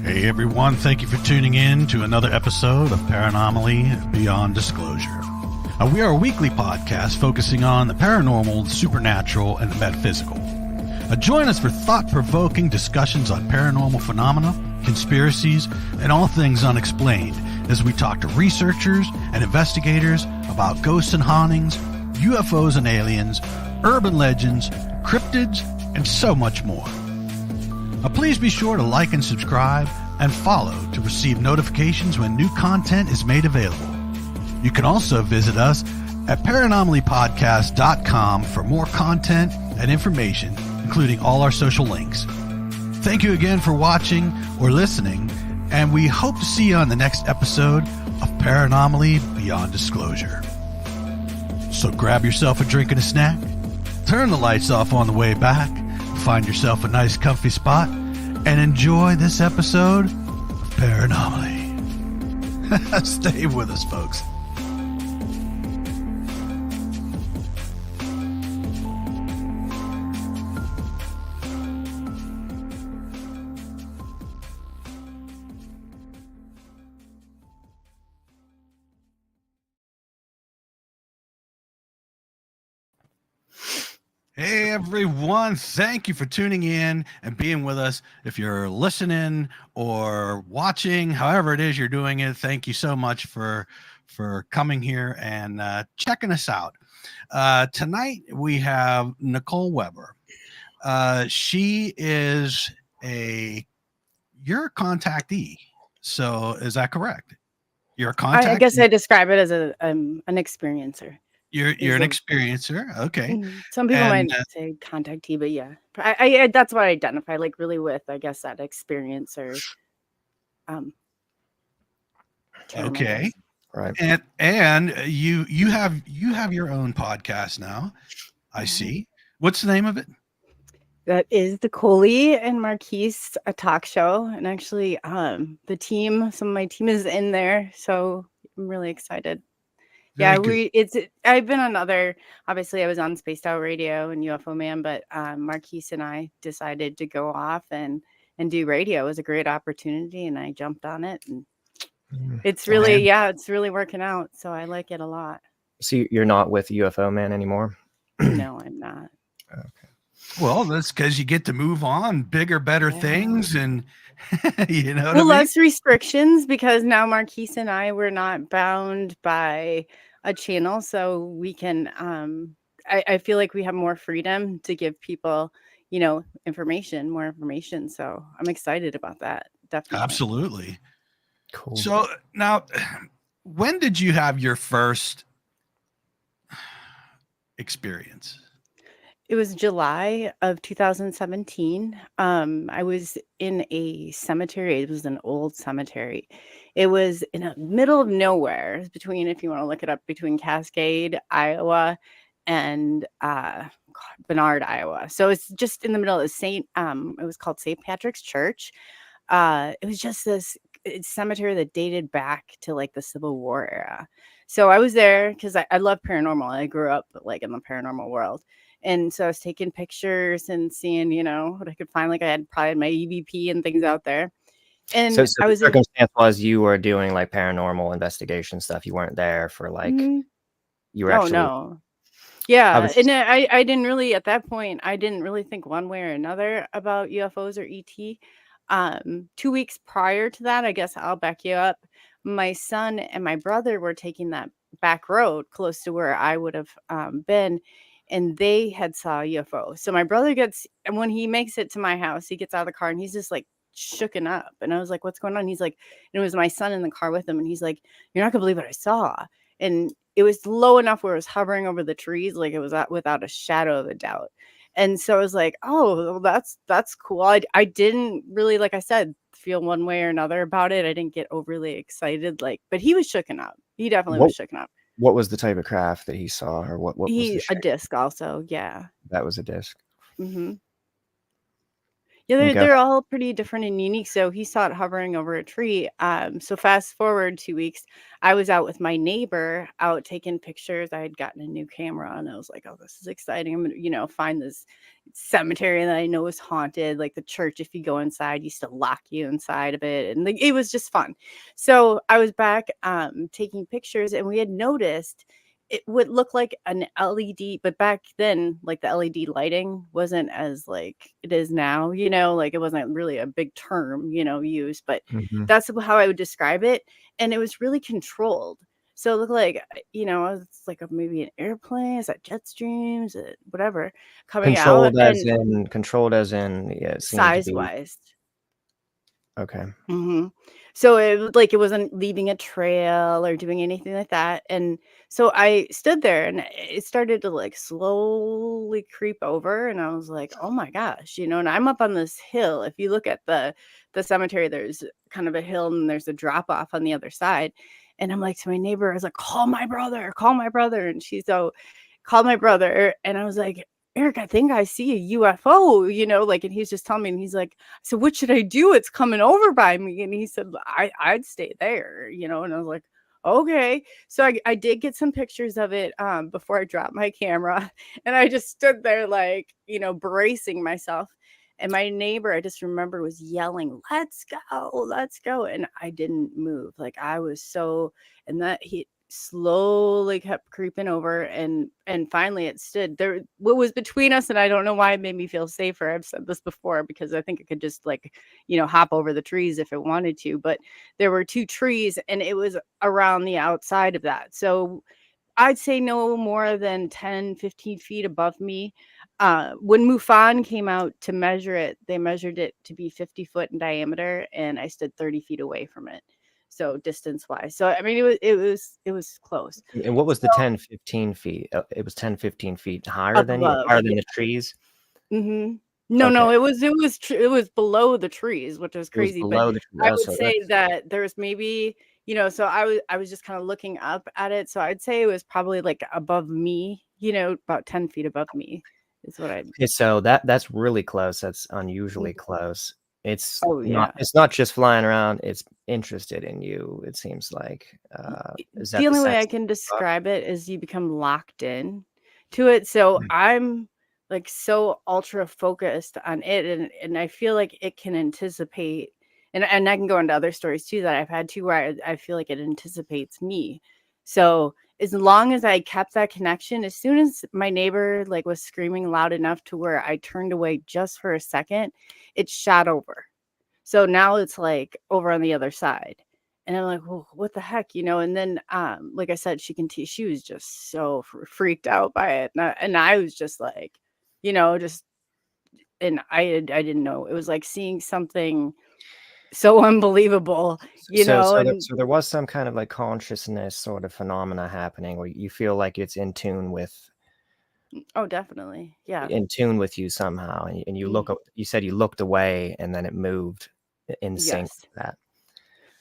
Hey everyone, thank you for tuning in to another episode of Paranomaly Beyond Disclosure. We are a weekly podcast focusing on the paranormal, the supernatural, and the metaphysical. Join us for thought-provoking discussions on paranormal phenomena, conspiracies, and all things unexplained as we talk to researchers and investigators about ghosts and hauntings, UFOs and aliens, urban legends, cryptids, and so much more. Please be sure to like and subscribe and follow to receive notifications when new content is made available. You can also visit us at paranomalypodcast.com for more content and information, including all our social links. Thank you again for watching or listening, and we hope to see you on the next episode of Paranomaly Beyond Disclosure. So grab yourself a drink and a snack, turn the lights off on the way back, find yourself a nice comfy spot, and enjoy this episode of Paranomaly. Stay with us, folks. Hey everyone, thank you for tuning in and being with us. If you're listening or watching, however it is you're doing it, thank you so much for coming here and checking us out. Tonight we have Nichole Weber. She is you're a contactee. So is that correct? You're a contactee? I guess I describe it as an experiencer. You're an experiencer, okay. Some people might say contactee, but yeah, I that's what I identify like really with. I guess that experiencer. Okay, right. And you have your own podcast now. I see. What's the name of it? That is the Coley and Marquise a talk show, and actually, some of my team is in there, so I'm really excited. Yeah, I've been on obviously I was on Spaced Out Radio and UFO Man, but Marquise and I decided to go off and do radio. It was a great opportunity and I jumped on it, and it's really, it's really working out. So I like it a lot. So you're not with UFO Man anymore? No, I'm not. Okay. Well, that's because you get to move on, bigger, better things, and you know, less restrictions, because now Marquise and I were not bound by a channel, so we can I feel like we have more freedom to give people, more information, so I'm excited about that. Definitely. Absolutely. Cool. So now, when did you have your first experience? It was July of 2017. I was in a cemetery. It was an old cemetery. It was in the middle of nowhere, between, if you want to look it up, between Cascade, Iowa, and Bernard, Iowa. So it's just in the middle of it was called St. Patrick's Church. It was just this cemetery that dated back to like the Civil War era. So I was there because I love paranormal. I grew up like in the paranormal world. And so I was taking pictures and seeing, what I could find. Like I had probably my EVP and things out there. And so I was the circumstance was you were doing like paranormal investigation stuff. You weren't there for like you were actually. No. Yeah. And I didn't really, at that point, I didn't really think one way or another about UFOs or ET. 2 weeks prior to that, I guess I'll back you up. My son and my brother were taking that back road close to where I would have been. And they had saw a UFO. So my brother and when he makes it to my house, he gets out of the car and he's just like shooken up. And I was like, what's going on? He's like, and it was my son in the car with him. And he's like, you're not gonna believe what I saw. And it was low enough where it was hovering over the trees. Like it was without a shadow of a doubt. And so I was like, oh, well, that's cool. I didn't really, like I said, feel one way or another about it. I didn't get overly excited, but he was shooken up. He definitely was shooken up. What was the type of craft that he saw, or what was the shape? A disc also, yeah. That was a disc. Mm-hmm. Yeah, Okay. they're all pretty different and unique. So he saw it hovering over a tree. So fast forward 2 weeks, I was out with my neighbor out taking pictures. I had gotten a new camera and I was like, oh, this is exciting. I'm gonna, find this cemetery that I know is haunted. Like the church, if you go inside, used to lock you inside of it. And like it was just fun. So I was back taking pictures and we had noticed it would look like an LED, but back then, like the LED lighting wasn't as like it is now, like it wasn't really a big term, used, but Mm-hmm. that's how I would describe it. And it was really controlled. So it looked like, it's like maybe an airplane, is that jet streams, whatever, coming out Controlled as in, yeah, it seemed to size be wise. okay. So it wasn't leaving a trail or doing anything like that. And so I stood there and it started to like slowly creep over and I was like, oh my gosh, and I'm up on this hill. If you look at the cemetery, there's kind of a hill and there's a drop off on the other side. And I'm like to my neighbor, I was like, call my brother, call my brother. And she's so called my brother and I was like, Eric, I think I see a UFO, and he's just telling me, and he's like, so what should I do? It's coming over by me. And he said, I'd stay there, and I was like, okay. So I did get some pictures of it before I dropped my camera. And I just stood there like, bracing myself. And my neighbor, I just remember, was yelling, let's go. And I didn't move. Like I was and that he slowly kept creeping over and finally it stood there. What was between us, and I don't know why it made me feel safer, I've said this before, because I think it could just like hop over the trees if it wanted to, but there were 2 trees and it was around the outside of that. So I'd say no more than 10-15 feet above me. When MUFON came out to measure it, they measured it to be 50 foot in diameter and I stood 30 feet away from it. So distance wise. So I mean it was close. And what was the So 10, 15 feet? It was 10, 15 feet higher up than you, above, higher than yeah. the trees? No, Okay. it was below the trees, which was It was crazy. But below the tree. I Oh, would so say that's that there was maybe, so I was just kind of looking up at it. So I'd say it was probably like above me, about 10 feet above me is what I. okay, so that's really close. That's unusually close. Oh yeah. It's not just flying around, it's interested in you, it seems like. Is that The the only way I sense can you got? describe it is you become locked in to it. So Mm, I'm like so ultra focused on it and I feel like it can anticipate and I can go into other stories too that I've had too where I feel like it anticipates me. So as long as I kept that connection, as soon as my neighbor like was screaming loud enough to where I turned away just for a second, it shot over. So now it's like over on the other side. And I'm like, well, what the heck, And then, like I said, she was just so freaked out by it, and I was just like, just, and I didn't know. It was like seeing something so unbelievable, and so there was some kind of like consciousness sort of phenomena happening where you feel like it's oh, definitely, yeah, in tune with you somehow, and mm, you said you looked away and then it moved in sync yes. with that.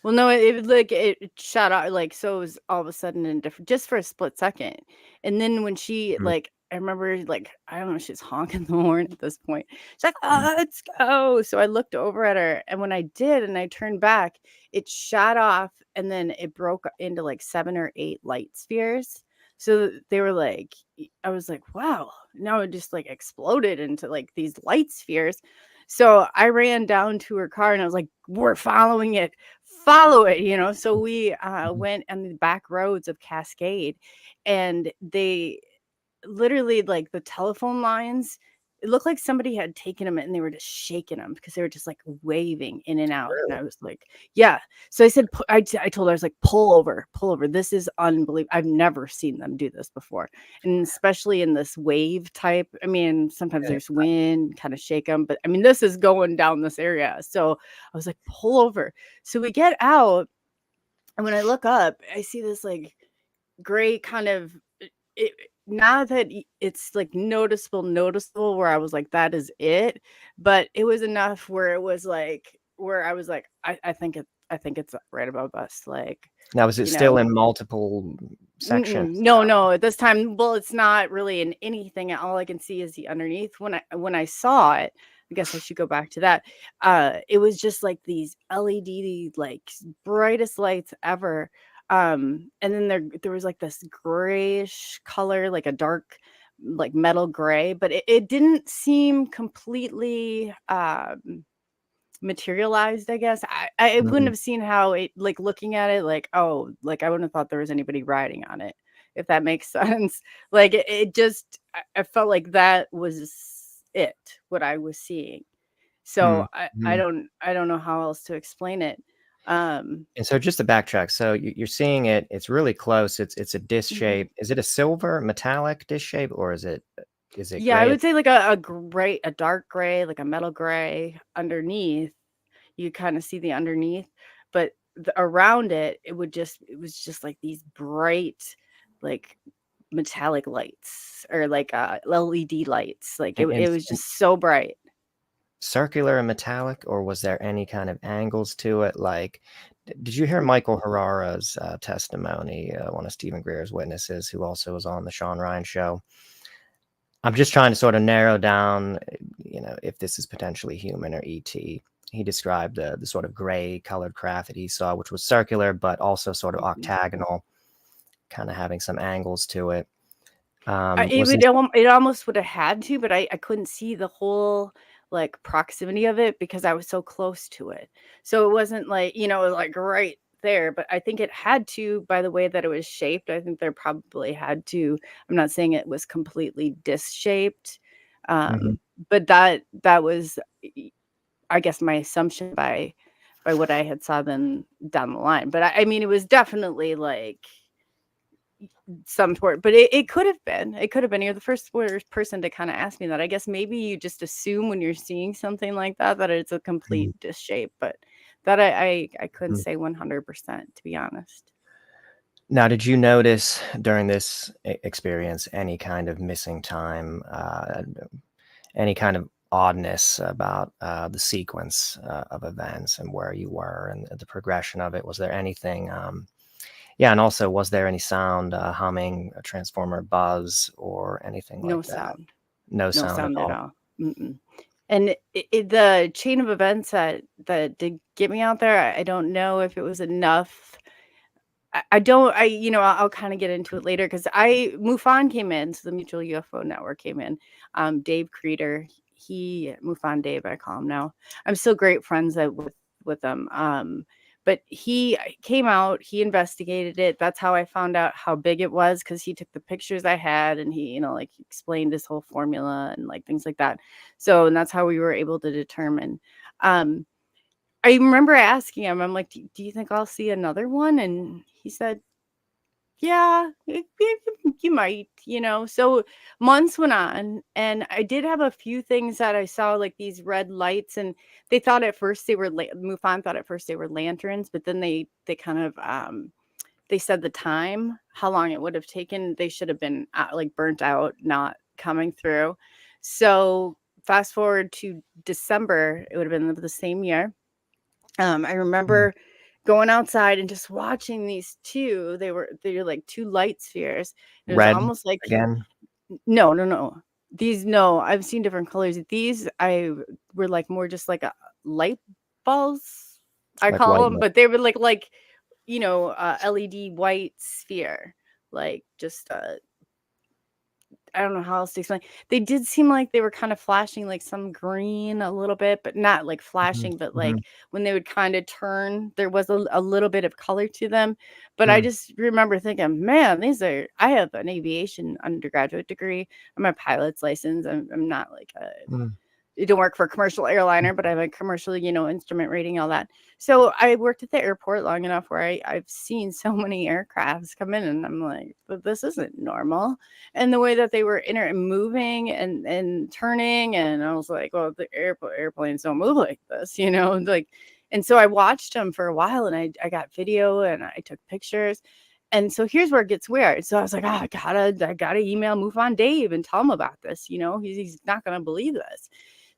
Well, no, it was like it shot out like so it was all of a sudden in different just for a split second. And then when she Mm, like I remember like I don't know, she's honking the horn at this point. She's like, mm. oh, let's go. So I looked over at her and when I did and I turned back, it shot off and then it broke into like 7 or 8 light spheres. So they were like I was like, wow. Now it just like exploded into like these light spheres. So I ran down to her car and I was like, we're following it, follow it, So we Mhm. went on the back roads of Cascade and they literally like the telephone lines, it looked like somebody had taken them and they were just shaking them because they were just like waving in and out. And Really? I was like, yeah. So I said, I told her, I was like, pull over, pull over. This is unbelievable. I've never seen them do this before. And especially in this wave type. I mean, sometimes Yeah. there's wind, kind of shake them, but I mean, this is going down this area. So I was like, pull over. So we get out. And when I look up, I see this like gray kind of it, not that it's like noticeable where I was like, that is it. But it was enough where it was like where I was like, I think it's right above us. Like, Now, is it you still know, in multiple sections no, at this time, well, it's not really in anything. All I can see is the underneath. When I saw it, I guess I should go back to that. It was just like these LED, like brightest lights ever. And then there was like this grayish color, like a dark, like metal gray, but it didn't seem completely materialized, I guess. I wouldn't have seen how it, like looking at it, like, oh, like I wouldn't have thought there was anybody riding on it, if that makes sense. Like it just, I felt like that was what I was seeing. So I don't know how else to explain it. And so just to backtrack, so you're seeing it, it's really close. It's a disc shape. Is it a silver metallic disc shape, or is it Yeah, I gray? would say like a dark gray, like a metal gray underneath. You kind of see the underneath, but around it, it was just like these bright, like metallic lights, or like LED lights. Like it was just so bright. Circular and metallic, or was there any kind of angles to it? Like, did you hear Michael Herrera's testimony, one of Stephen Greer's witnesses, who also was on the Sean Ryan show? I'm just trying to sort of narrow down, if this is potentially human or ET. He described the sort of gray colored craft that he saw, which was circular, but also sort of octagonal, kind of having some angles to it. It almost would have had to, but I couldn't see the whole like proximity of it because I was so close to it. So it wasn't like, like right there, but I think it had to, by the way that it was shaped. I think there probably had to. I'm not saying it was completely disc shaped, but that was, I guess, my assumption by what I had saw then down the line. But I mean, it was definitely like some sort, but it could have been. You're the first person to kind of ask me that. I guess maybe you just assume when you're seeing something like that it's a complete disc shape, but that I couldn't say 100%, to be honest. Now, did you notice during this experience any kind of missing time, any kind of oddness about the sequence of events and where you were and the progression of it? Was there anything? And also, was there any sound, humming, a transformer buzz, or anything like that? No sound at all. Mm-mm. And the chain of events that did get me out there, I don't know if it was enough. I'll kind of get into it later because MUFON came in, so the Mutual UFO Network came in. Dave Creeder, MUFON Dave, I call him now. I'm still great friends with them. But he came out, he investigated it. That's how I found out how big it was, because he took the pictures I had and he, like explained his whole formula and like things like that. So, and that's how we were able to determine. I remember asking him, I'm like, do you think I'll see another one? And he said, yeah, you might, So months went on, and I did have a few things that I saw, like these red lights, and they thought at first they were MUFON thought at first they were lanterns, but then they kind of they said the time, how long it would have taken. They should have been like burnt out, not coming through. So fast forward to December, it would have been the same year. I remember going outside and just watching these two. They're like two light spheres. It was Red almost like again? No. These, no, I've seen different colors. These were like more just like a light balls, I Like call white them, light. but they were like LED white sphere, like just I don't know how else to explain. They did seem like they were kind of flashing like some green a little bit, but not like flashing, but like when they would kind of turn, there was a little bit of color to them. But I just remember thinking, man, I have an aviation undergraduate degree. I'm a pilot's license. I'm not like I don't work for a commercial airliner, but I have a commercial, instrument rating, all that. So I worked at the airport long enough where I've seen so many aircrafts come in, and I'm like, but this isn't normal. And the way that they were moving and turning, and I was like, well, the airplanes don't move like this, like. And so I watched them for a while, and I got video and I took pictures. And so here's where it gets weird. So I was like, I gotta email MUFON Dave and tell him about this. He's not gonna believe this.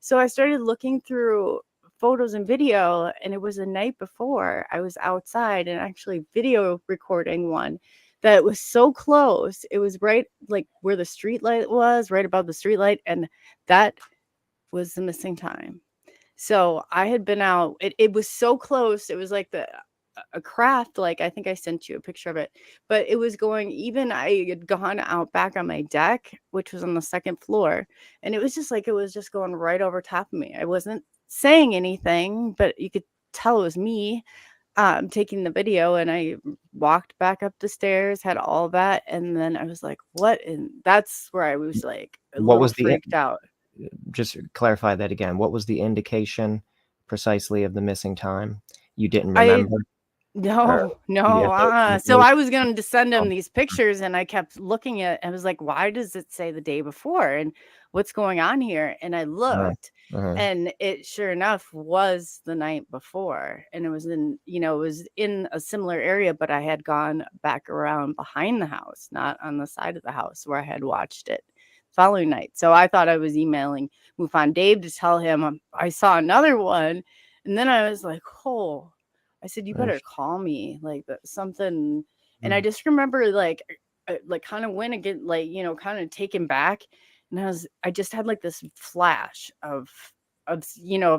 So I started looking through photos and video, and it was the night before I was outside and actually video recording one that was so close. It was right like where the street light was, right above the street light, and that was the missing time. So I had been out. It was so close. It was like a craft. Like, I think I sent you a picture of it, but it was going. Even I had gone out back on my deck, which was on the second floor, and it was just like it was just going right over top of me. I wasn't saying anything, but you could tell it was me taking the video. And I walked back up the stairs, had all that, and then I was like, "What?" And that's where I was like a What little was the freaked out. just clarify that again. What was the indication precisely of the missing time? You didn't I remember? Or No, you no, have no So no I was going to send him um, these pictures, and I kept looking at. I was like, "Why does it say the day before? And what's going on here?" And I uh, looked, uh, and it sure enough was the night before, and it was it was in a similar area, but I had gone back around behind the house, not on the side of the house where I had watched it following night. So I thought I was emailing MUFON Dave to tell him I saw another one, and then I was like, "Oh." I said, "You uh, better call me, like something." And I mm. just remember like kind of went again, like, kind of taken back. And I just had like this flash of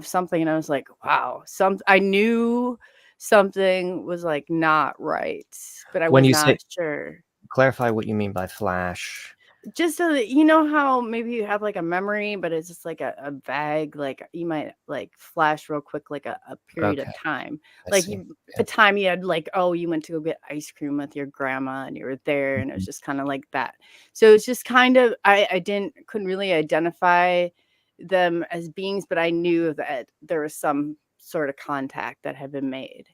something. And I was like, wow, I knew something was like not right, but I When was you say not sure. clarify what you mean by flash. Just so that you know how maybe you have like a memory, but it's just like a vague, like you might like flash real quick, like a period of Okay, time. I Like see. a Yeah. time you had like, oh, you went to go get ice cream with your grandma and you were there, and it was Mhm. just kind of like that. So it's just kind of I couldn't really identify them as beings, but I knew that there was some sort of contact that had been made.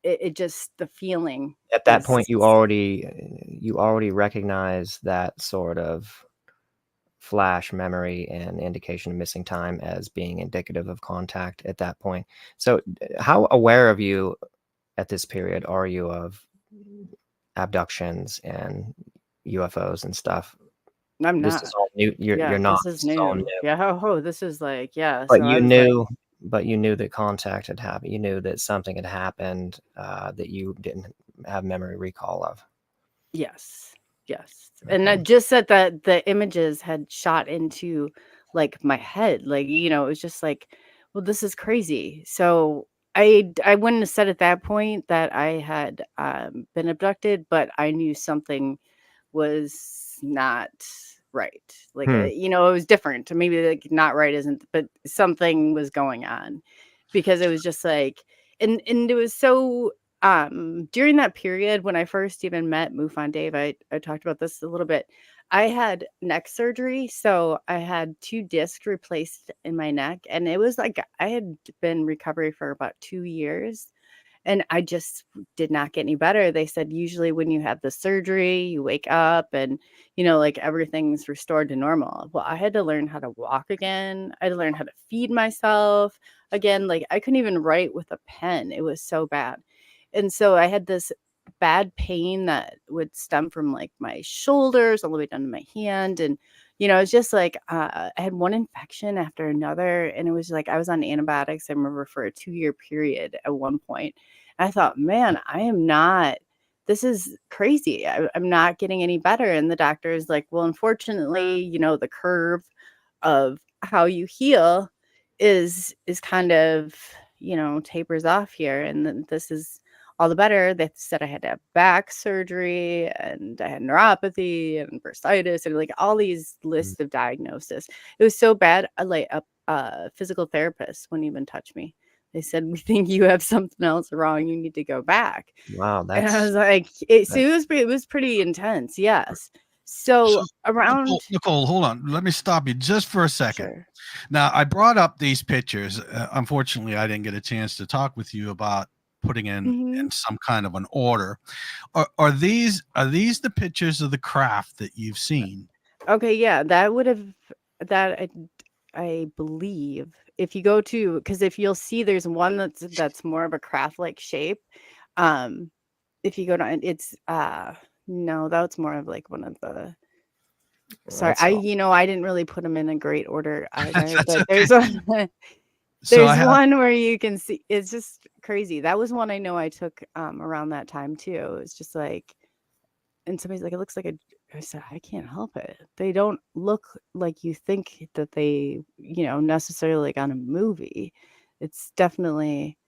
It just the feeling At that was point, you already recognize that sort of flash memory and indication of missing time as being indicative of contact at that point. So, how aware of you at this period are you of abductions and UFOs and stuff? I'm This is not. all new. You're Yeah, not. this is This is all new. new. Yeah, this is like, yeah. But So I you was like, knew but you knew that contact had happened. You knew that something had happened, that you didn't have memory recall of. yes, yes. And Okay. just that the images had shot into like my head. Like, it was just like, well, this is crazy. So I wouldn't have said at that point that I had been abducted, but I knew something was not right. Like, Hmm. it was different. Maybe like not right isn't, but something was going on, because it was just like, and it was so during that period when I first even met MUFON Dave, I talked about this a little bit. I had neck surgery, so I had 2 discs replaced in my neck, and it was like I had been recovery for about 2 years. And I just did not get any better. They said usually when you have the surgery, you wake up and, like everything's restored to normal. Well, I had to learn how to walk again. I had to learn how to feed myself again. Like I couldn't even write with a pen. It was so bad. And so I had this bad pain that would stem from like my shoulders all the way down to my hand. And, it's just like I had one infection after another. And it was like I was on antibiotics, I remember, for a 2-year period at one point. I thought, man, this is crazy. I'm not getting any better. And the doctor is like, well, unfortunately, the curve of how you heal is kind of, tapers off here. And then this is all the better. They said I had to have back surgery, and I had neuropathy and bursitis and like all these Mm. lists of diagnoses. It was so bad. Like a physical therapist wouldn't even touch me. They said, we think you have something else wrong. You need to go back. Wow, And I that's was like, so that it was pretty intense. Yes. So, So around, Nichole, hold on. Let me stop you just for a second. sure. Now, I brought up these pictures. Unfortunately, I didn't get a chance to talk with you about putting Hmm. in some kind of an order. Are these the pictures of the craft that you've seen? Okay. Yeah. That I believe if you go to, because if you'll see, there's one that's more of a craft like shape. Um, if you go to, it's, no, that's more of like one of the, sorry, that's all. I didn't really put them in a great order either, That's but okay. So I there's have. one where you can see, it's just crazy. That was one I know I took around that time too. It's just like, and somebody's like, it looks like I said, I can't help it. They don't look like you think that they, necessarily like on a movie. It's definitely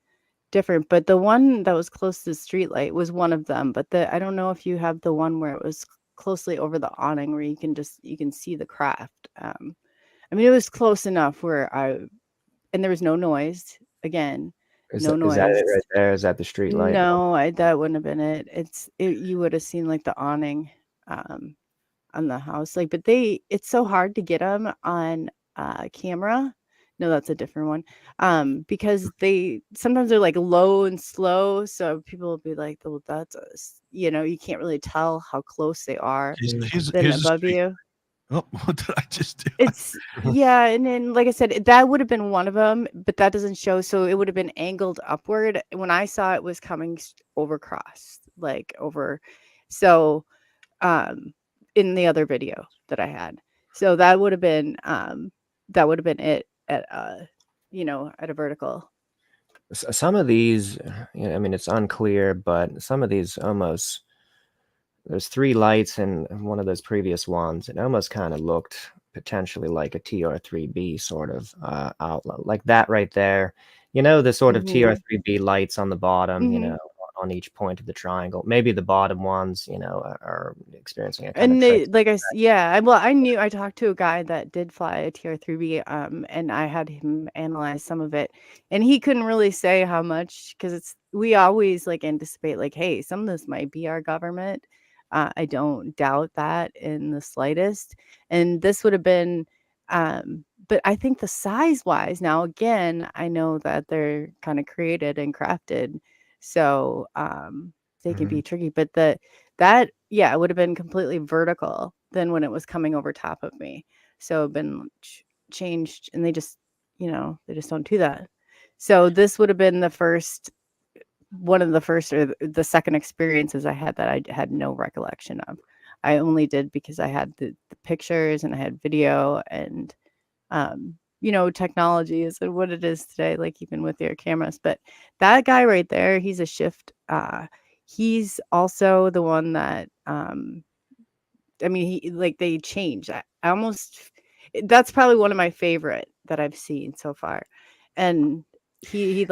different. But the one that was close to the streetlight was one of them. But I don't know if you have the one where it was closely over the awning where you can see the craft. I mean, it was close enough where and there was no noise. Again, no Is that noise. it right there? Is that the street light? No, that wouldn't have been it. You would have seen like the awning on the house. Like, but it's so hard to get them on camera. No, that's a different one. Because sometimes they're like low and slow, so people will be like, "Well, you can't really tell how close they are Here's than the above street. you." Oh, what did I just do? It's yeah, and then like I said, that would have been one of them, but that doesn't show, so it would have been angled upward. When I saw it was coming over cross, like over, so in the other video that I had. So that would have been it at at a vertical. Some of these, I mean, it's unclear, but some of these almost, there's 3 lights in one of those previous ones. It almost kind of looked potentially like a TR3B sort of outlet, like that right there. The sort of TR3B lights on the bottom, on each point of the triangle. Maybe the bottom ones, are experiencing a kind And of I talked to a guy that did fly a TR3B, and I had him analyze some of it, and he couldn't really say how much, because we always like anticipate like, hey, some of this might be our government. I don't doubt that in the slightest, and this would have been, but I think the size wise, now again, I know that they're kind of created and crafted, so they can be tricky, but that, yeah, it would have been completely vertical than when it was coming over top of me. So it'd been changed, and they just don't do that. So this would have been one of the first or the second experiences I had that I had no recollection of. I only did because I had the pictures and I had video, and technology is what it is today, like even with your cameras. But that guy right there, he's a shift. He's also the one that I mean, they change. I almost That's probably one of my favorite that I've seen so far. And he's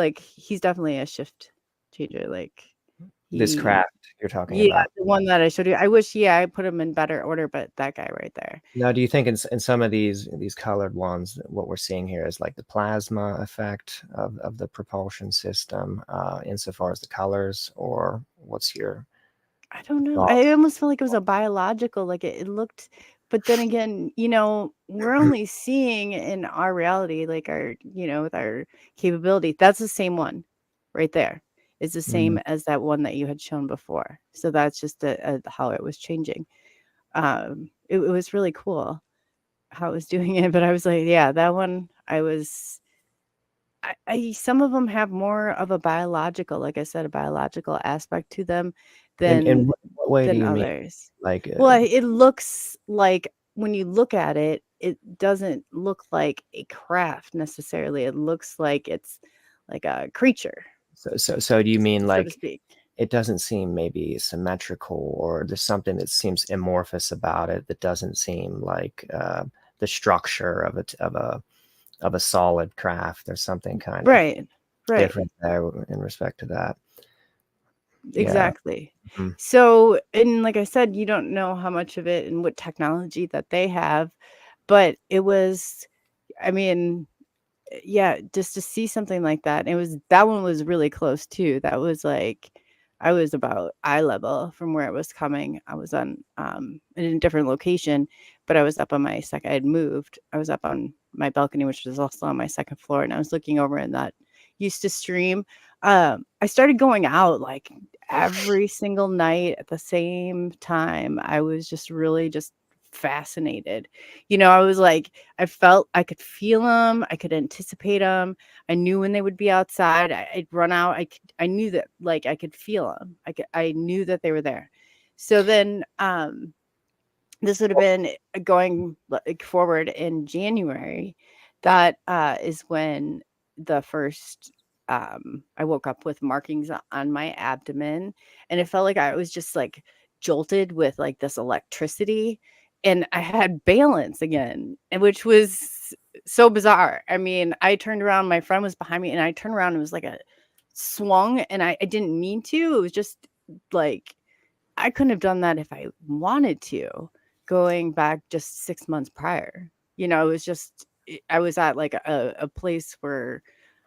definitely a shift changer. Like this craft you're talking yeah, about. the one that I showed you. I wish, I put him in better order, but that guy right there. Now, do you think in some of these colored ones, what we're seeing here is like the plasma effect of the propulsion system, insofar as the colors, or what's your I don't know. thought? I almost feel like it was a biological, like it looked, but then again, we're only seeing in our reality, like with our capability. That's the same one right there. It's the same as that one that you had shown before. So that's just how it was changing. It was really cool how it was doing it, but I was like, yeah, that one some of them have more of a biological, like I said, a biological aspect to them In than what way do you mean? others. Like, Well, it looks like when you look at it, it doesn't look like a craft necessarily. It looks like it's like a creature, so do you mean so to like speak. it doesn't seem maybe symmetrical, or there's something that seems amorphous about it that doesn't seem like the structure of a solid craft? There's something kind of Right. different there in respect to that. Yeah. Exactly. Mhm. So, and like I said, you don't know how much of it and what technology that they have, but it was, I mean, yeah, just to see something like that. That one was really close too. That was like, I was about eye level from where it was coming. I was on in a different location, but I was up on my second. I had moved. I was up on my balcony, which was also on my second floor, and I was looking over, and that used to stream. I started going out like every single night at the same time. I was just really just fascinated. I was like, I felt I could feel them. I could anticipate them. I knew when they would be outside. I'd run out. I knew that, like, I could feel them. I knew that they were there. So then, this would have been going like forward in January. That is when the first I woke up with markings on my abdomen, and it felt like I was just like jolted with like this electricity, and I had balance again, and which was so bizarre. I mean, I turned around, my friend was behind me, and I turned around and it was like a swung, and I didn't mean to. It was just like I couldn't have done that if I wanted to, going back just 6 months prior. You know, it was just I was at like a place where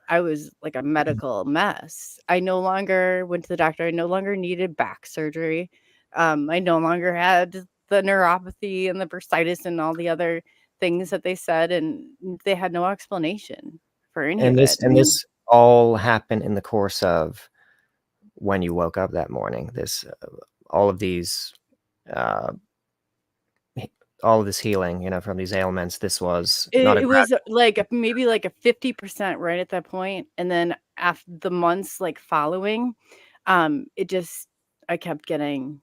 I was like a medical mess. I no longer went to the doctor. I no longer needed back surgery. I no longer had the neuropathy and the bursitis and all the other things that they said, and they had no explanation for any of it. I And mean, this all happened in the course of when you woke up that morning. This all of these all of this healing, you know, from these ailments. This was not a it was like maybe like a 50% right at that point, and then after the months like following, it just I kept getting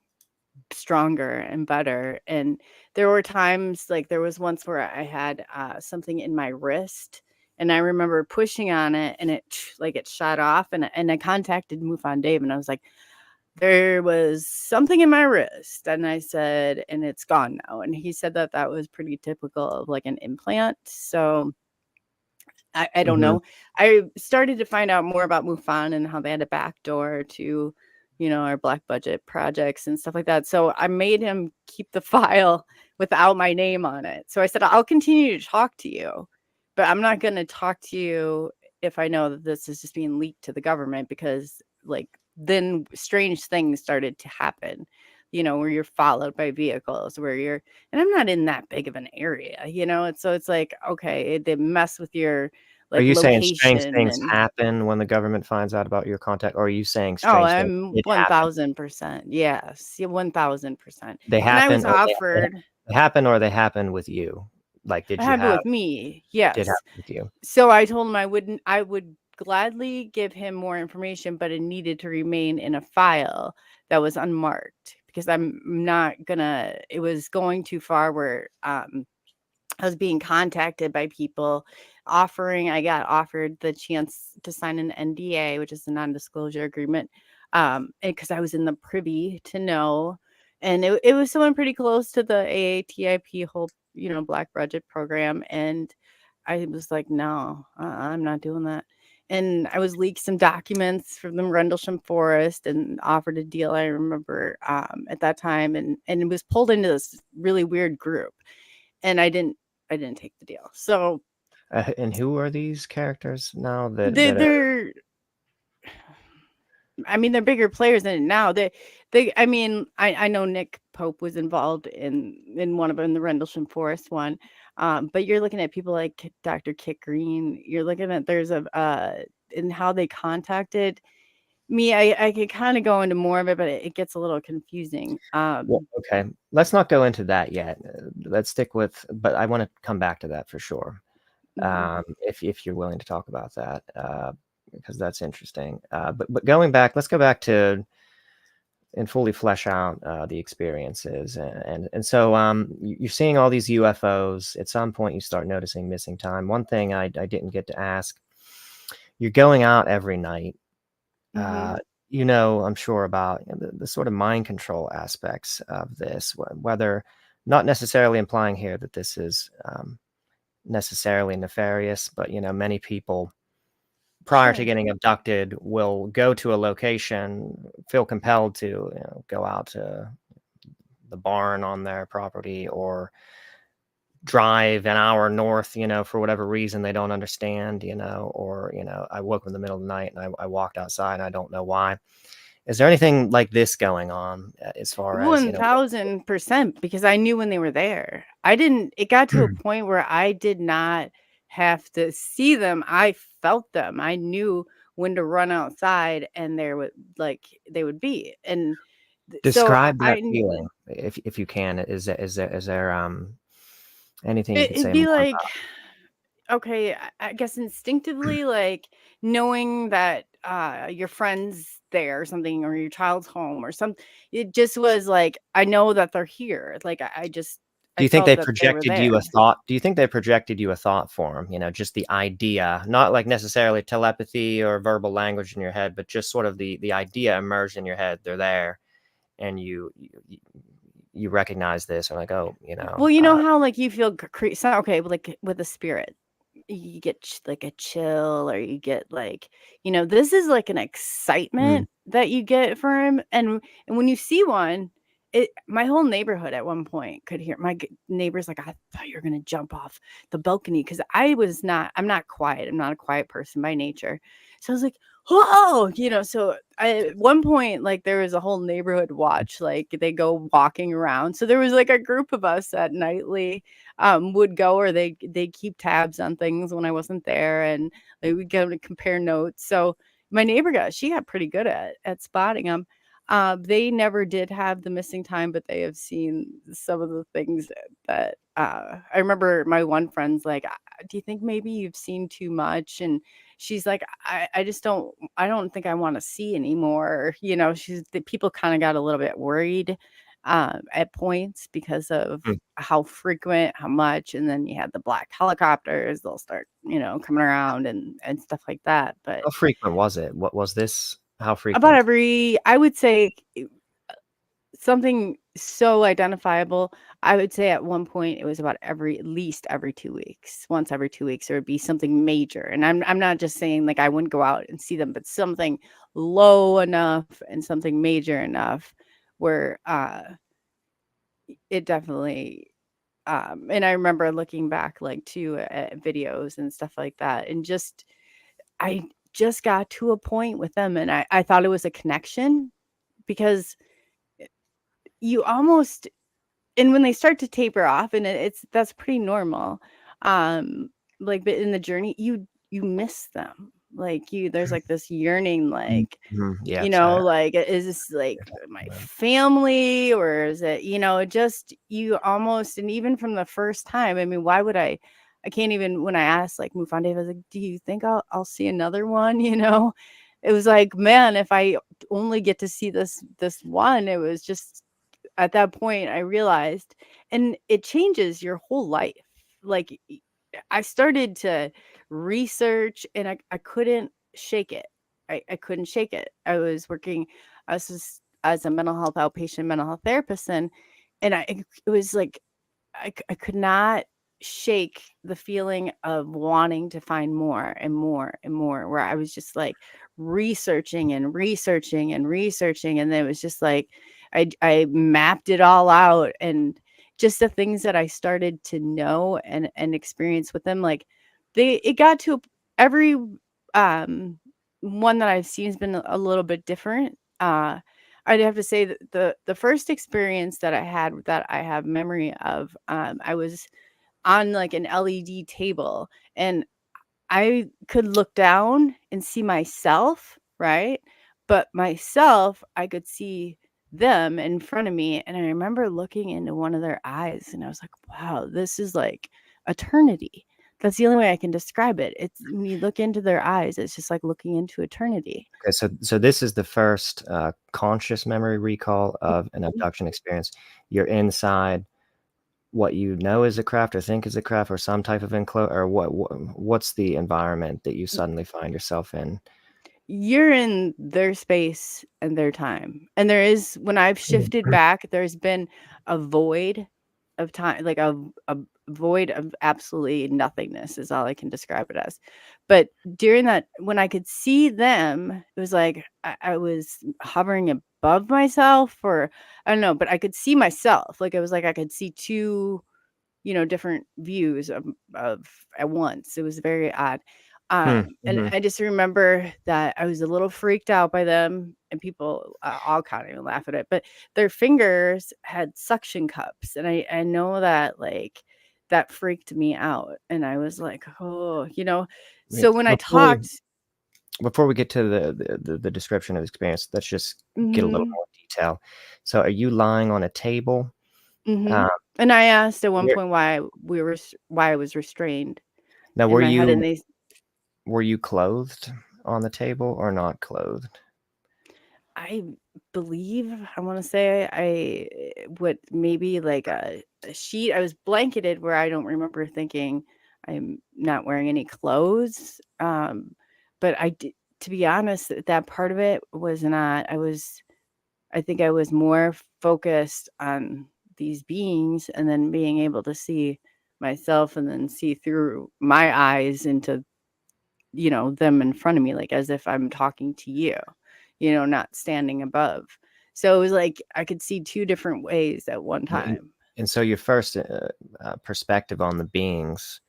stronger and better. And there were times, like there was once where I had something in my wrist, and I remember pushing on it, and it shot off, and I contacted MUFON Dave, and I was like, there was something in my wrist, and I said, and it's gone now. And he said that that was pretty typical of like an implant. So I don't know. I started to find out more about MUFON and how they had a backdoor to, you know, our black budget projects and stuff like that. So I made him keep the file without my name on it. So I said, I'll continue to talk to you, but I'm not going to talk to you if I know that this is just being leaked to the government, because like then strange things started to happen, you know, where you're followed by vehicles, where you're, and I'm not in that big of an area, you know, and so it's like, okay, they mess with your Are like you saying strange location. things And happen when the government finds out about your contact, or are you saying oh, strange things I'm did happen? 1000%. Yes. Yeah, 1000%. They And I happen, was or offered, they happen, or they happen with you? Like, it happened with me. did Yes. happen with you? So I told him I would gladly give him more information, but it needed to remain in a file that was unmarked, because I'm not gonna, it was going too far where I was being contacted by people I got offered the chance to sign an NDA, which is a non-disclosure agreement. Because I was in the privy to know, and it was someone pretty close to the AATIP whole, you know, black budget program. And I was like, no, I'm not doing that. And I was leaked some documents from the Rendlesham Forest and offered a deal, I remember, at that time, and it was pulled into this really weird group, and I didn't take the deal. So And who are these characters now they're I mean, they're bigger players than it now. I mean, I know Nick Pope was involved in one of them, the Rendlesham Forest one. But you're looking at people like Dr. Kit Green. You're looking at there's in how they contacted me. I could kind of go into more of it, but it gets a little confusing. Well, okay, let's not go into that yet. Let's stick with, but I want to come back to that for sure. If you're willing to talk about that, because that's interesting. But going back, let's go back to and fully flesh out the experiences. And so you're seeing all these UFOs. At some point, you start noticing missing time. One thing I didn't get to ask: you're going out every night. You know, I'm sure about the sort of mind control aspects of this, whether not necessarily implying here that this is necessarily nefarious, but you know, many people prior to getting abducted will go to a location, feel compelled to, you know, go out to the barn on their property, or drive an hour north, you know, for whatever reason they don't understand, you know, or, you know, I woke up in the middle of the night and I walked outside and I don't know why. Is there anything like this going on as far as, you know? 1000%, because I knew when they were there. It got to a point where I did not have to see them. I felt them. I knew when to run outside, and they would be. And Describe that feeling, if you can. Is there anything you can it'd say be more like, about? okay, I guess instinctively, like knowing that your friend's there or something, or your child's home or something. It just was like, I know that they're here. Like Do I you think felt they that they were projected there. you a thought? Do you think they projected you a thought form? You know, just the idea, not like necessarily telepathy or verbal language in your head, but just sort of the idea emerged in your head. They're there. and you recognize this, and like, oh, Well, you know how like you feel okay, like with a spirit, you get like a chill, or you get like, this is like an excitement that you get from him, and when you see one, my whole neighborhood at one point could hear my neighbors like, I thought you were gonna jump off the balcony, because I'm not quiet. I'm not a quiet person by nature, so I was like, whoa, so at one point, like, there was a whole neighborhood watch, like they go walking around, so there was like a group of us that nightly would go, or they keep tabs on things when I wasn't there, and they would go to compare notes. So my neighbor she got pretty good at spotting them. They never did have the missing time, but they have seen some of the things that I remember my one friend's like, do you think maybe you've seen too much? And she's like, I don't think I want to see anymore. The people kind of got a little bit worried at points because of how frequent, how much, and then you had the black helicopters, they'll start, coming around and stuff like that. But how frequent was it? What was this? How frequent? about I would say something so identifiable. I would say at one point it was about at least every 2 weeks. Once every 2 weeks, there would be something major. And I'm not just saying like I wouldn't go out and see them, but something low enough and something major enough where it definitely and I remember looking back like to at videos and stuff like that, and I just got to a point with them, and I thought it was a connection, because you almost, and when they start to taper off, and that's pretty normal, like, but in the journey you miss them, like there's like this yearning, like, like, is this like my family, or is it, just you almost, and even from the first time, I mean, why would I can't even, when I asked like Mufande, I was like, do you think I'll see another one? It was like, man, if I only get to see this one, it was just, at that point I realized, and it changes your whole life. Like, I started to research, and I couldn't shake it. I couldn't shake it. I was working as a mental health outpatient mental health therapist, and it was like I could not shake the feeling of wanting to find more and more and more, where I was just like researching and researching and researching, and then it was just like I mapped it all out, and just the things that I started to know and experience with them, like it got to every one that I've seen has been a little bit different. I'd have to say that the first experience that I had that I have memory of, I was on like an LED table, and I could look down and see myself, right? But myself, I could see them in front of me. And I remember looking into one of their eyes, and I was like, wow, this is like eternity. That's the only way I can describe it. It's when you look into their eyes, it's just like looking into eternity. Okay, so this is the first conscious memory recall of an abduction experience. You're inside what you know is a craft, or think is a craft, or some type of enclosure, or what's the environment that you suddenly find yourself in? You're in their space and their time. And there is, when I've shifted back, there's been a void of time, like a void of absolutely nothingness is all I can describe it as. But during that, when I could see them, it was like I was hovering above myself, or I don't know, but I could see myself. Like, it was like I could see two, different views of at once. It was very odd. And I just remember that I was a little freaked out by them, and people all kind of even laugh at it, but their fingers had suction cups. And I know that, like, that freaked me out. And I was like, oh, so when I talked. Before we get to the description of the experience, let's just get a little more detail. So are you lying on a table? And I asked at one point why I was restrained. Now, were you clothed on the table or not clothed? I believe, I want to say I would maybe like a sheet. I was blanketed, where I don't remember thinking I'm not wearing any clothes. But I did, to be honest, that part of it was not. I think I was more focused on these beings and then being able to see myself and then see through my eyes into, them in front of me, like as if I'm talking to you, not standing above. So it was like I could see two different ways at one time. And so your first perspective on the beings,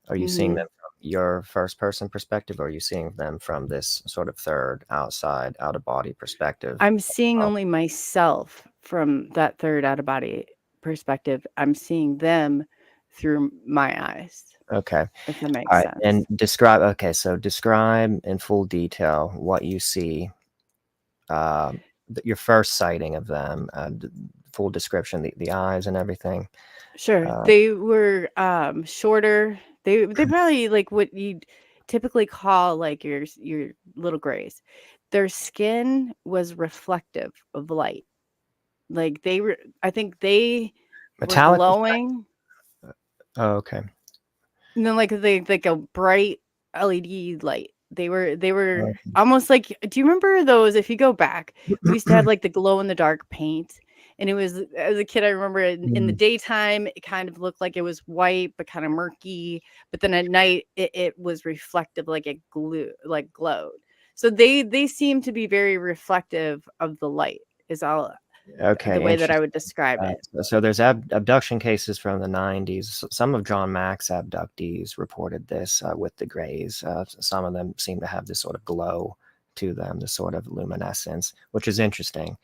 are you seeing them from your first person perspective, or are you seeing them from this sort of third outside, out of body perspective? I'm seeing only myself from that third out of body perspective. I'm seeing them through my eyes. Okay. If that makes All right. sense. And describe in full detail what you see, your first sighting of them, full description, the eyes and everything. Sure. They were shorter. They probably like what you'd typically call like your little grays. Their skin was reflective of light. Like I think they were Metallic? glowing. Oh, okay. And then like a bright LED light. They were almost like, do you remember those? If you go back, we used to have like the glow in the dark paint. And it was, as a kid, I remember in the daytime, it kind of looked like it was white, but kind of murky. But then at night, it was reflective, like it glowed. So they seem to be very reflective of the light, is all the way that I would describe it. So there's abduction cases from the 90s. Some of John Mack's abductees reported this with the grays. Some of them seem to have this sort of glow to them, this sort of luminescence, which is interesting.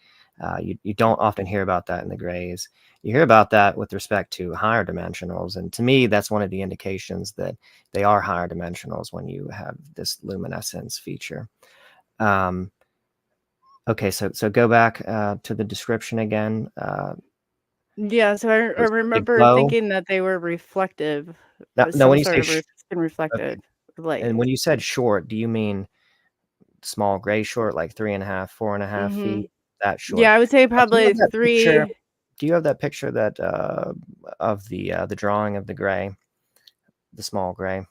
You don't often hear about that in the grays. You hear about that with respect to higher dimensionals. And to me, that's one of the indications that they are higher dimensionals when you have this luminescence feature. Okay, so go back to the description again. Yeah, so I remember thinking that they were reflective. No, when you say reflective light. And when you said short, do you mean small gray short, like 3.5, 4.5 feet? That short? Yeah, I would say probably 3. Do you have that picture that of the drawing of the gray, the small gray?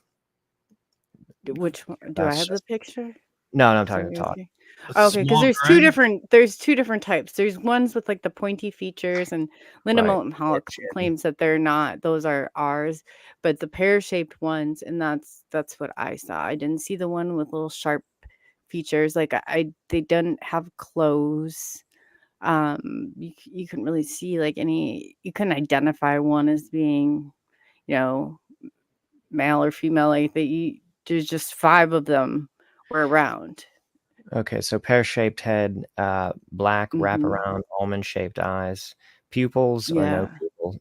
Which one? Do I have the picture? No, I'm talking to Todd. Okay, because there's two different types. There's ones with like the pointy features, and Linda Moulton Hall claims that they're not; those are ours. But the pear-shaped ones, and that's what I saw. I didn't see the one with little sharp features. Like they didn't have clothes. You couldn't really see like any. You couldn't identify one as being, male or female. Like there's just 5 of them were around. Okay, so pear-shaped head, black wraparound, almond-shaped eyes, pupils or no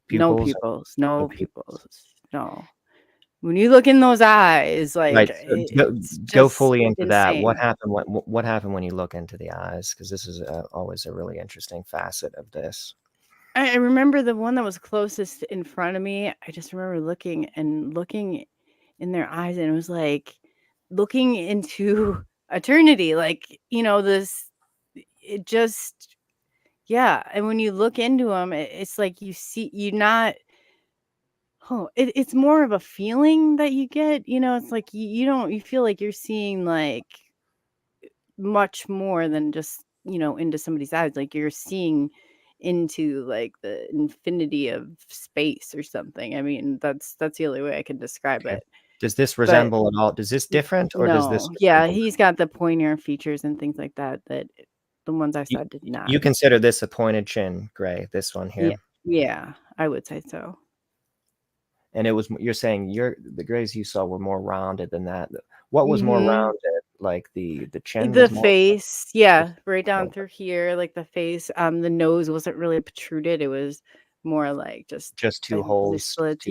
pupils? No pupils. No. When you look in those eyes, like go fully into that. insane. What happened when you look into the eyes? Because this is always a really interesting facet of this. I remember the one that was closest in front of me. I just remember looking in their eyes, and it was like looking into eternity, like it just and when you look into them, it's like it's more of a feeling that you get, it's like you feel like you're seeing like much more than just into somebody's eyes, like you're seeing into like the infinity of space or something. I mean, that's the only way I can describe it. Does this resemble at all? Does this different, or does this? Yeah, he's got the pointier features and things like that. That the ones I saw did not. You consider this a pointed chin gray? This one here? Yeah, I would say so. And you're saying the grays you saw were more rounded than that. What was more rounded? Like the chin? The face, right down through here, like the face. The nose wasn't really protruded. It was more like just 2 holes. Slits.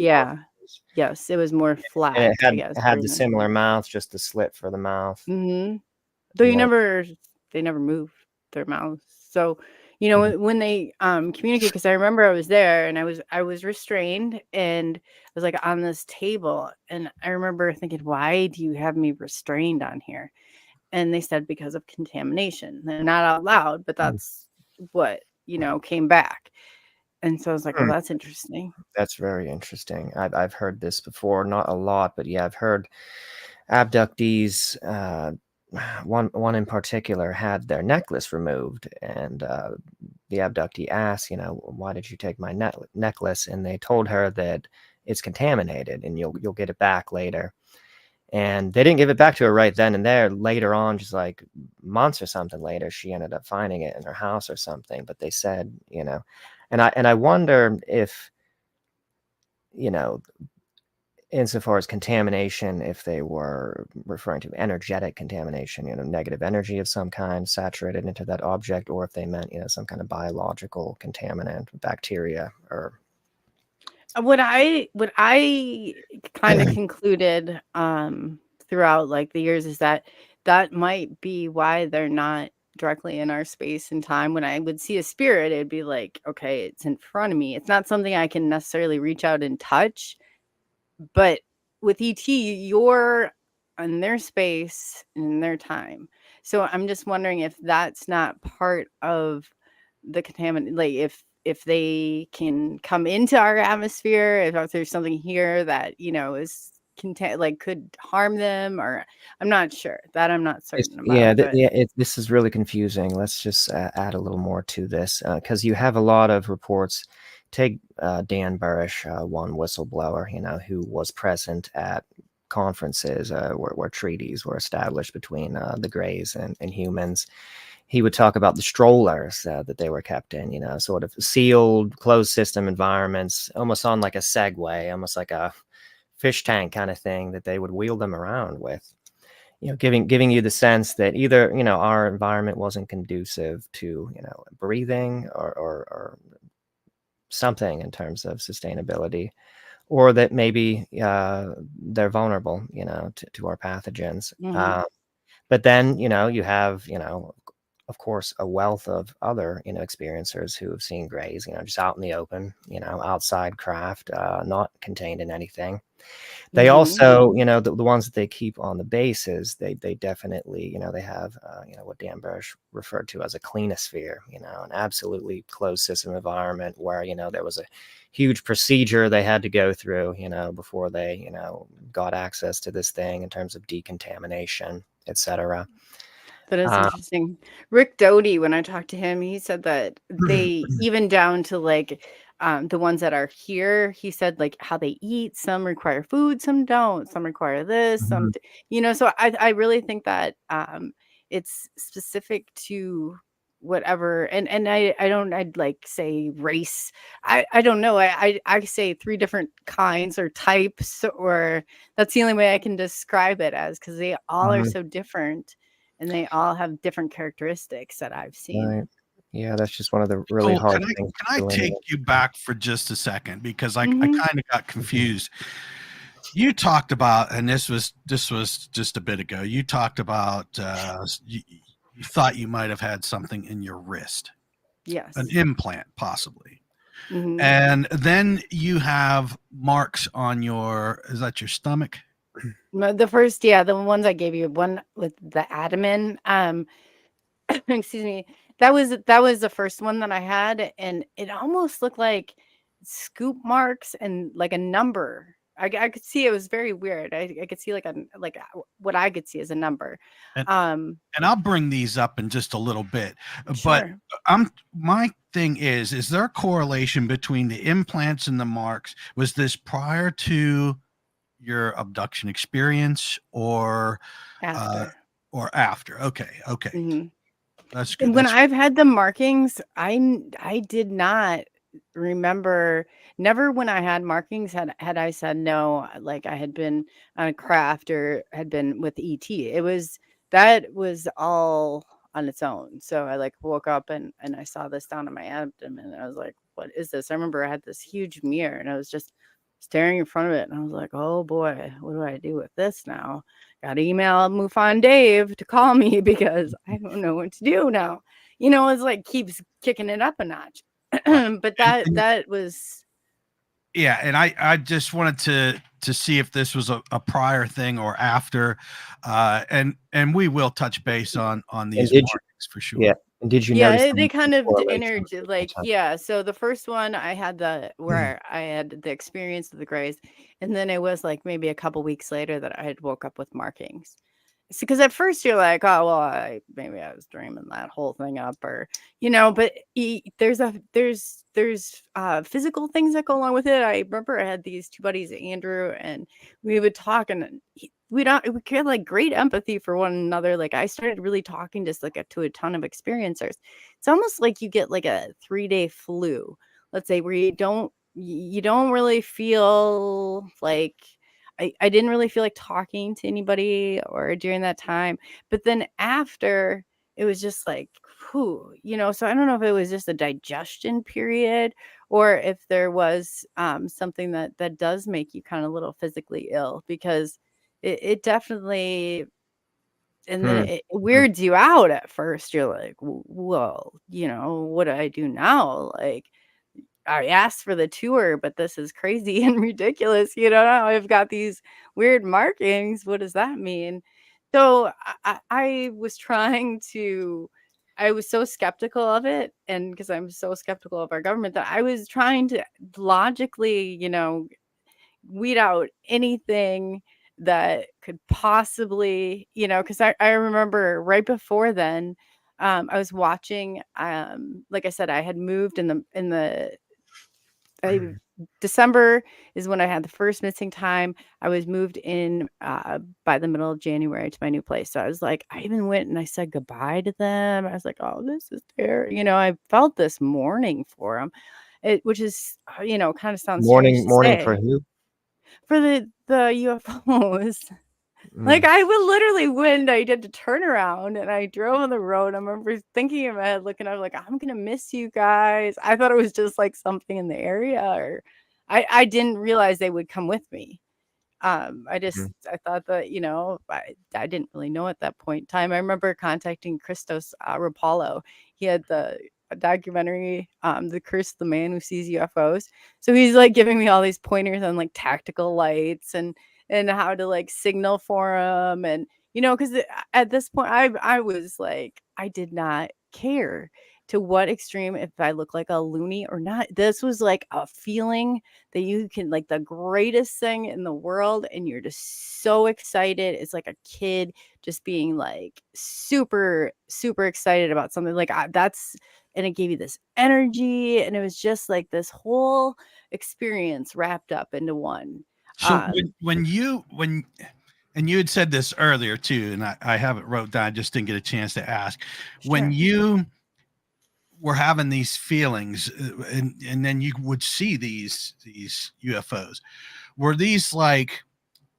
Yes, it was more flat. And it had the similar mouth, just the slit for the mouth. Though they never moved their mouths. So, when they communicate, because I remember I was there and I was restrained and I was like on this table, and I remember thinking, why do you have me restrained on here? And they said because of contamination. They're not out loud, but that's what came back. And so I was like, well, that's interesting. That's very interesting. I've heard this before, not a lot, but I've heard abductees. One in particular had their necklace removed, and the abductee asked, why did you take my necklace? And they told her that it's contaminated and you'll get it back later. And they didn't give it back to her right then and there. Later on, just like months or something later, she ended up finding it in her house or something. But they said, and I wonder if, insofar as contamination, if they were referring to energetic contamination, negative energy of some kind saturated into that object, or if they meant, some kind of biological contaminant, bacteria, or what I kind of concluded throughout like the years is that might be why they're not directly in our space and time. When I would see a spirit, it'd be like, okay, it's in front of me. It's not something I can necessarily reach out and touch. But with ET, you're in their space and in their time. So I'm just wondering if that's not part of the contaminant, like if they can come into our atmosphere, if there's something here that, is could harm them, or I'm not sure. That I'm not certain about. This is really confusing. Let's just add a little more to this, because you have a lot of reports. Take Dan Burish, one whistleblower, who was present at conferences where treaties were established between the Greys and humans. He would talk about the strollers that they were kept in, sort of sealed, closed system environments, almost on like a Segway, almost like a fish tank kind of thing that they would wheel them around with. Giving you the sense that either, our environment wasn't conducive to, breathing or something in terms of sustainability, or that maybe they're vulnerable, to our pathogens. Mhm. But then, you have, of course, a wealth of other, experiencers who have seen Greys, just out in the open, outside craft, not contained in anything. They also, the ones that they keep on the bases, they definitely, they have, what Dan Burish referred to as a cleanosphere, an absolutely closed system environment where, there was a huge procedure they had to go through, before they, got access to this thing in terms of decontamination, etc. That is interesting. Rick Doty, when I talked to him, he said that they, even down to like the ones that are here, he said like how they eat, some require food, some don't, some require this, some, so I really think that it's specific to whatever. And I'd like say race. I don't know. I say 3 different kinds or types, or that's the only way I can describe it as, because they all are so different. And they all have different characteristics that I've seen. Right. Yeah, that's just one of the really hard things. Can I take you back for just a second, because I kind of got confused. You talked about, and this was just a bit ago, you talked about you thought you might have had something in your wrist. Yes. An implant, possibly. And then you have marks on is that your stomach? The first, the ones I gave you, one with the abdomen, excuse me, that was the first one that I had, and it almost looked like scoop marks and like a number. I could see it was very weird. I could see like what I could see as a number. And I'll bring these up in just a little bit, sure. but my thing is there a correlation between the implants and the marks? Was this prior to your abduction experience or after? Okay. That's good. When I've had the markings, I did not remember, never when I had markings had I said no, like I had been on a craft or had been with ET. That was all on its own. So I like woke up and I saw this down on my abdomen, and I was like, what is this? I remember I had this huge mirror and I was just staring in front of it, and I was like, oh boy, what do I do with this now? Got to email MUFON Dave to call me because I don't know what to do now. It's like keeps kicking it up a notch. But that was. Yeah, and I just wanted to see if this was a prior thing or after, and we will touch base on these markings for sure. Yeah. And did you notice they kind of energy like so the first one I had where I had the experience of the Greys, and then it was like maybe a couple weeks later that I had woke up with markings. because at first you're like, oh well, maybe I was dreaming that whole thing up, or but there's physical things that go along with it. I remember I had these two buddies, Andrew, and we would talk, and we had like great empathy for one another. Like I started really talking just like to a ton of experiencers. It's almost like you get like a 3-day flu, let's say, where you don't really feel like I didn't really feel like talking to anybody or during that time. But then after, it was just like, whew, so I don't know if it was just a digestion period or if there was something that does make you kind of a little physically ill, because it definitely, and then it weirds you out at first. You're like, well, what do I do now? Like, I asked for the tour, but this is crazy and ridiculous. Now I've got these weird markings. What does that mean? So I was trying to, I was so skeptical of it. And because I'm so skeptical of our government, that I was trying to logically, weed out anything that could possibly, because I remember right before then, I was watching, like I said, I had moved in the December is when I had the first missing time. I was moved in by the middle of January to my new place. So I was like, I even went and I said goodbye to them. I was like, oh, this is there. I felt this mourning for them, which is, kind of sounds strange to Mourning for say. who? For the UFOs. Like, I would literally, when I did the turnaround and I drove on the road, I remember thinking in my head, looking up, like, I'm gonna miss you guys. I thought it was just like something in the area, or I didn't realize they would come with me. I thought that, I didn't really know at that point in time. I remember contacting Christos Rapallo. He had the documentary, The Curse of the Man Who Sees UFOs. So he's like giving me all these pointers on like tactical lights and how to like signal for them. And, because at this point I was like, I did not care to what extreme if I look like a loony or not. This was like a feeling that you can, like, the greatest thing in the world, and you're just so excited. It's like a kid just being like super super excited about something, like and it gave you this energy, and it was just like this whole experience wrapped up into one. So when and you had said this earlier too, and I have it wrote down, I just didn't get a chance to ask. Sure. When you were having these feelings, and then you would see these UFOs, were these like,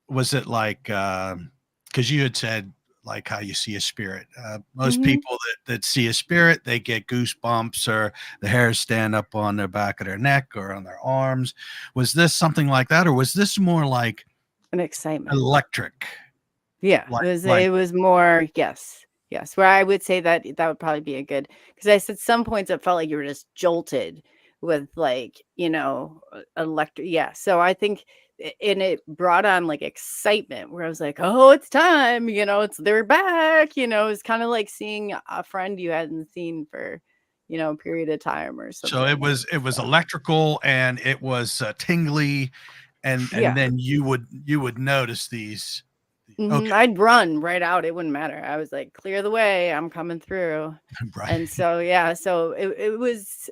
was it like, because you had said like how you see a spirit, most people that see a spirit, they get goosebumps or the hairs stand up on their back of their neck or on their arms. Was this something like that, or was this more like an excitement, electric? Yeah, it was more, yes, where I would say that would probably be a good, because I said some points it felt like you were just jolted with, like, electric. Yeah, so I think, and it brought on like excitement where I was like, oh, it's time, they're back. It's kind of like seeing a friend you hadn't seen for a period of time or something. So it was electrical, and it was tingly, and Yeah. then you would notice these. Okay. I'd run right out. It wouldn't matter. I was like, clear the way. I'm coming through. Right. And so, yeah, so it was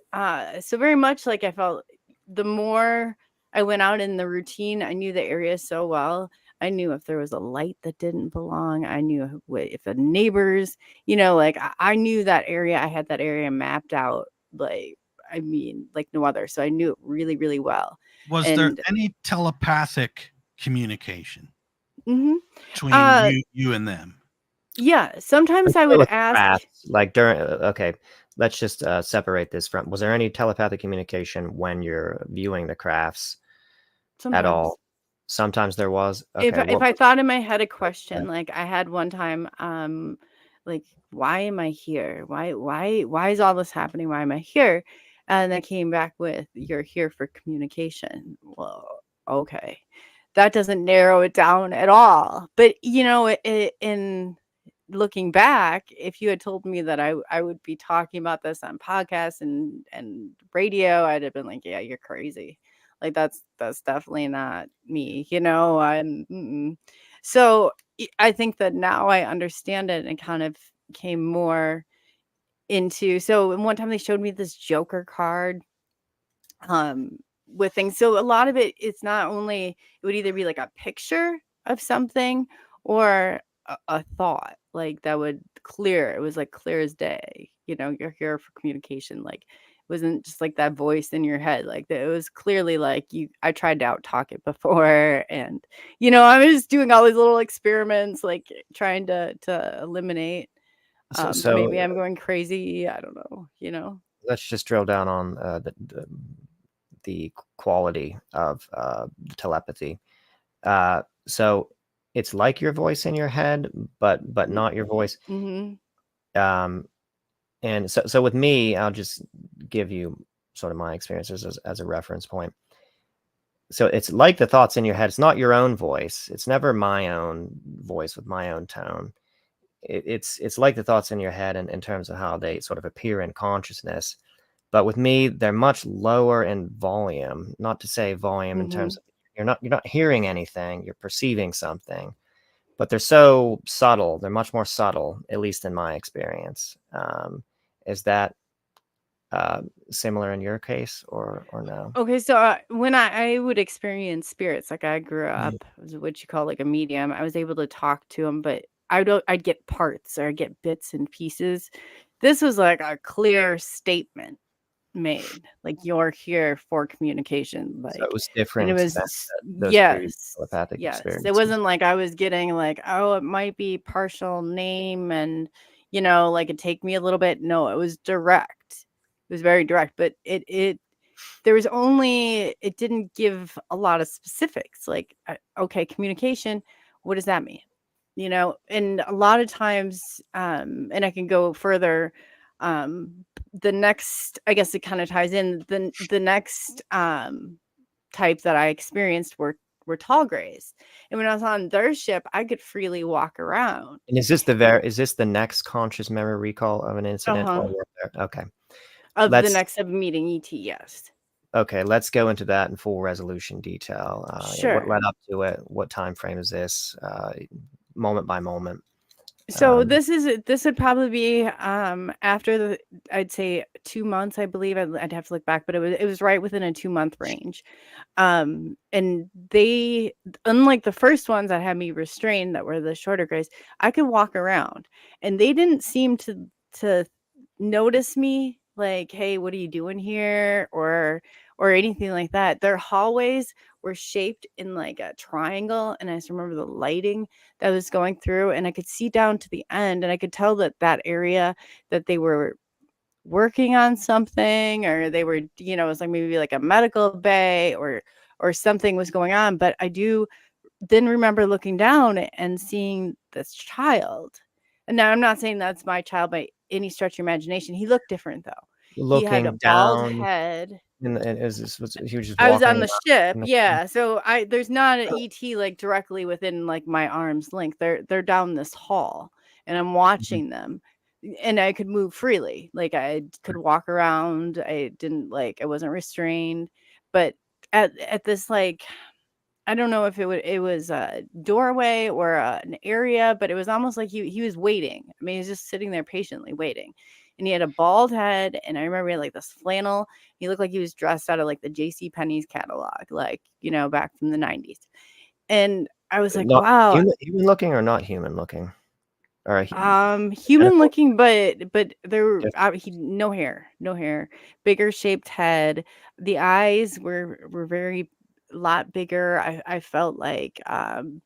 so very much like I felt the more I went out in the routine, I knew the area so well. I knew if there was a light that didn't belong. I knew if the neighbors, like I knew that area. I had that area mapped out, like, I mean, like no other. So I knew it really, really well. Was there any telepathic communication between you and them? Yeah, sometimes I would ask. Crafts, like during, okay, let's just separate this from. Was there any telepathic communication when you're viewing the crafts at all? Sometimes there was. Okay, if I thought in my head a question, like I had one time, like, why am I here? Why is all this happening? Why am I here? And I came back with, you're here for communication. Well, okay, that doesn't narrow it down at all. But in looking back, if you had told me that I would be talking about this on podcasts and radio, I'd have been like, yeah, you're crazy. Like that's definitely not me, So I think that now I understand it and kind of came more into. So one time they showed me this Joker card with things. So a lot of it's not only, it would either be like a picture of something or a thought like that would clear. It was like clear as day. You're here for communication. Like it wasn't just like that voice in your head. Like it was clearly like I tried to out talk it before, and I was doing all these little experiments, like trying to eliminate. So Maybe I'm going crazy. I don't know. Let's just drill down on the quality of telepathy. So it's like your voice in your head, but not your voice. Mm-hmm. And so with me, I'll just give you sort of my experiences as a reference point. So it's like the thoughts in your head. It's not your own voice. It's never my own voice with my own tone. It's like the thoughts in your head in terms of how they sort of appear in consciousness. But with me, they're much lower in volume. Not to say volume in terms of you're not hearing anything, you're perceiving something. But they're so subtle. They're much more subtle, at least in my experience. Is that similar in your case or no? Okay, so when I would experience spirits, like I grew up as what you call like a medium, I was able to talk to them, but I'd get parts or I'd get bits and pieces. This was like a clear statement made, like you're here for communication, So it was and it different than was those previous telepathic yes. It experiences. wasn't like I was getting like, oh, it might be partial name and like it'd take me a little bit. No, it was direct. It was very direct, but it didn't give a lot of specifics, like okay, communication, what does that mean? And a lot of times, and I can go further. The next, I guess it kind of ties in, the next type that I experienced were tall grays. And when I was on their ship, I could freely walk around. And is this the next conscious memory recall of an incident? Okay. Of the Let's next of meeting ET, yes. Okay, let's go into that in full resolution detail. Sure. What led up to it? What time frame is this? Moment by moment. So this would probably be after I'd say 2 months, I believe. I'd have to look back, but it was right within a 2-month range. And they, unlike the first ones that had me restrained, that were the shorter grays, I could walk around, and they didn't seem to notice me, like, hey, what are you doing here, or anything like that. Their hallways were shaped in like a triangle, and I just remember the lighting that was going through, and I could see down to the end, and I could tell that area that they were working on something, or they were, it was like maybe like a medical bay or something was going on. But I do then remember looking down and seeing this child. And now I'm not saying that's my child by any stretch of imagination. He looked different though. He had a bald head. And he was just I was on walking the ship, yeah. So there's not an ET like directly within like my arm's length. They're down this hall, and I'm watching them, and I could move freely. Like I could walk around. I wasn't restrained. But at this, like, I don't know if it was a doorway or an area, but it was almost like he was waiting. I mean, he was just sitting there patiently waiting. And he had a bald head, and I remember he had like this flannel. He looked like he was dressed out of like the J.C. Penney's catalog, like, back from the 90s. And I was like, wow. Human looking or not human looking? Or human looking, but there no hair, bigger shaped head. The eyes were very lot bigger. I felt like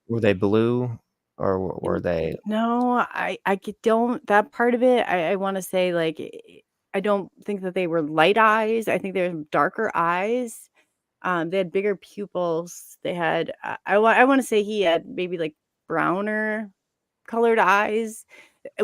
were they blue or were they? No, I don't, that part of it. I want to say, like, I don't think that they were light eyes. I think they were darker eyes. They had bigger pupils. They had I want to say he had maybe like browner colored eyes,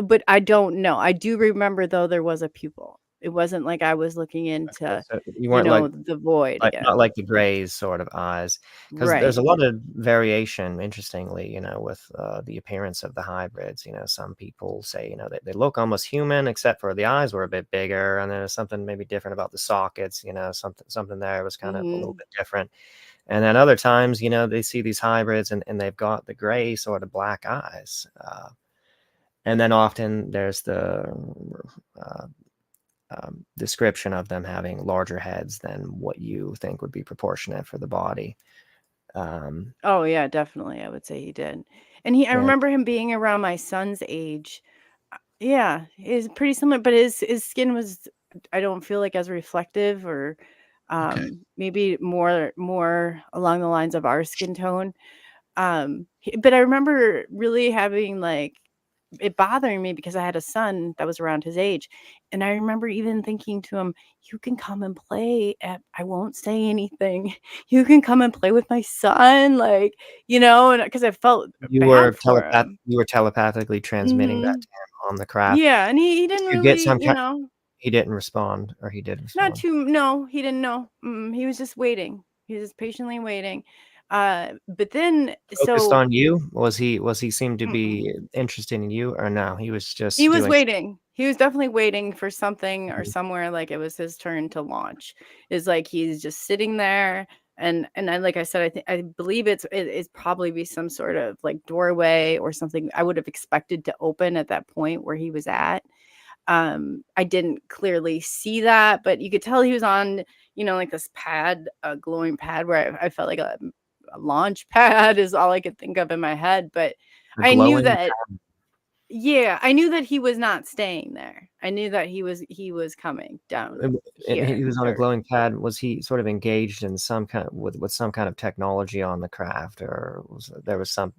but I don't know. I do remember though there was a pupil. It wasn't like I was looking into, so you weren't like the void again. Not like the grays sort of eyes, because there's a lot of variation, interestingly, with the appearance of the hybrids. Some people say, they look almost human, except for the eyes were a bit bigger, and there's something maybe different about the sockets. Something there was kind of a little bit different. And then other times, you know, they see these hybrids and they've got the gray sort of black eyes. And then often there's the description of them having larger heads than what you think would be proportionate for the body. Oh yeah, definitely. I would say he did. And I And remember him being around my son's age. Yeah, he's pretty similar, but his skin was, I don't feel like as reflective, or Okay. maybe more along the lines of our skin tone. But I remember really having like it bothering me because I had a son that was around his age. And I remember even thinking to him, you can come and play I won't say anything. You can come and play with my son. Like, and because I felt bad for him. you were telepathically transmitting that Hmm. to him on the craft. Yeah. And he Did didn't you get really, some kind? He didn't respond, or he did not respond? too, no, he didn't know. He was just waiting. He was just patiently waiting. But then, Focused so on you? Was he seemed to mm-mm. be interested in you, or no? He was He just was doing. waiting. He was definitely waiting for something or Mhm. somewhere, like it was his turn to launch. Is like he's just sitting there, and I, like I said, I believe it's probably be some sort of like doorway or something I would have expected to open at that point where he was at. I didn't clearly see that, but you could tell he was on, like this pad, a glowing pad where I felt like a launch pad is all I could think of in my head. But A I knew glowing. that yeah, I knew that he was not staying there. I knew that he was coming down And here he was on a or glowing pad. Was he sort of engaged in some kind with some kind of technology on the craft, or there was some?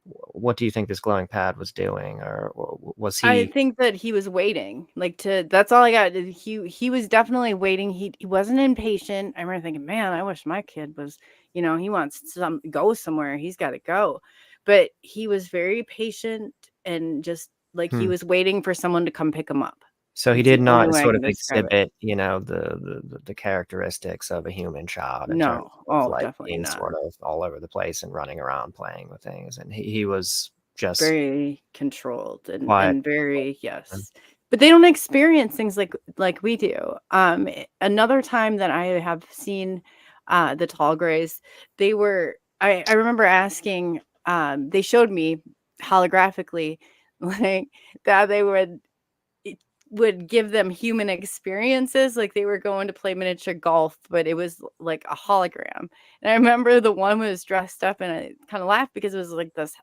What do you think this glowing pad was doing, or was I he? think that he was waiting. Like that's all I got. He was definitely waiting. He wasn't impatient. I remember thinking, man, I wish my kid was, he wants some go somewhere. He's got to go. But he was very patient and just like he Hmm. was waiting for someone to come pick him up. So he It's the did only not way I sort can of describe it. exhibit, you know, the characteristics of a human child in terms No. of Oh, like definitely being not. sort of all over the place and running around playing with things. And he was just Very controlled and quiet. and very yes. But they don't experience things like we do. Another time that I have seen the tall grays, I remember asking, they showed me holographically like that they it would give them human experiences, like they were going to play miniature golf, but it was like a hologram. And I remember the one was dressed up, and I kind of laughed because it was like this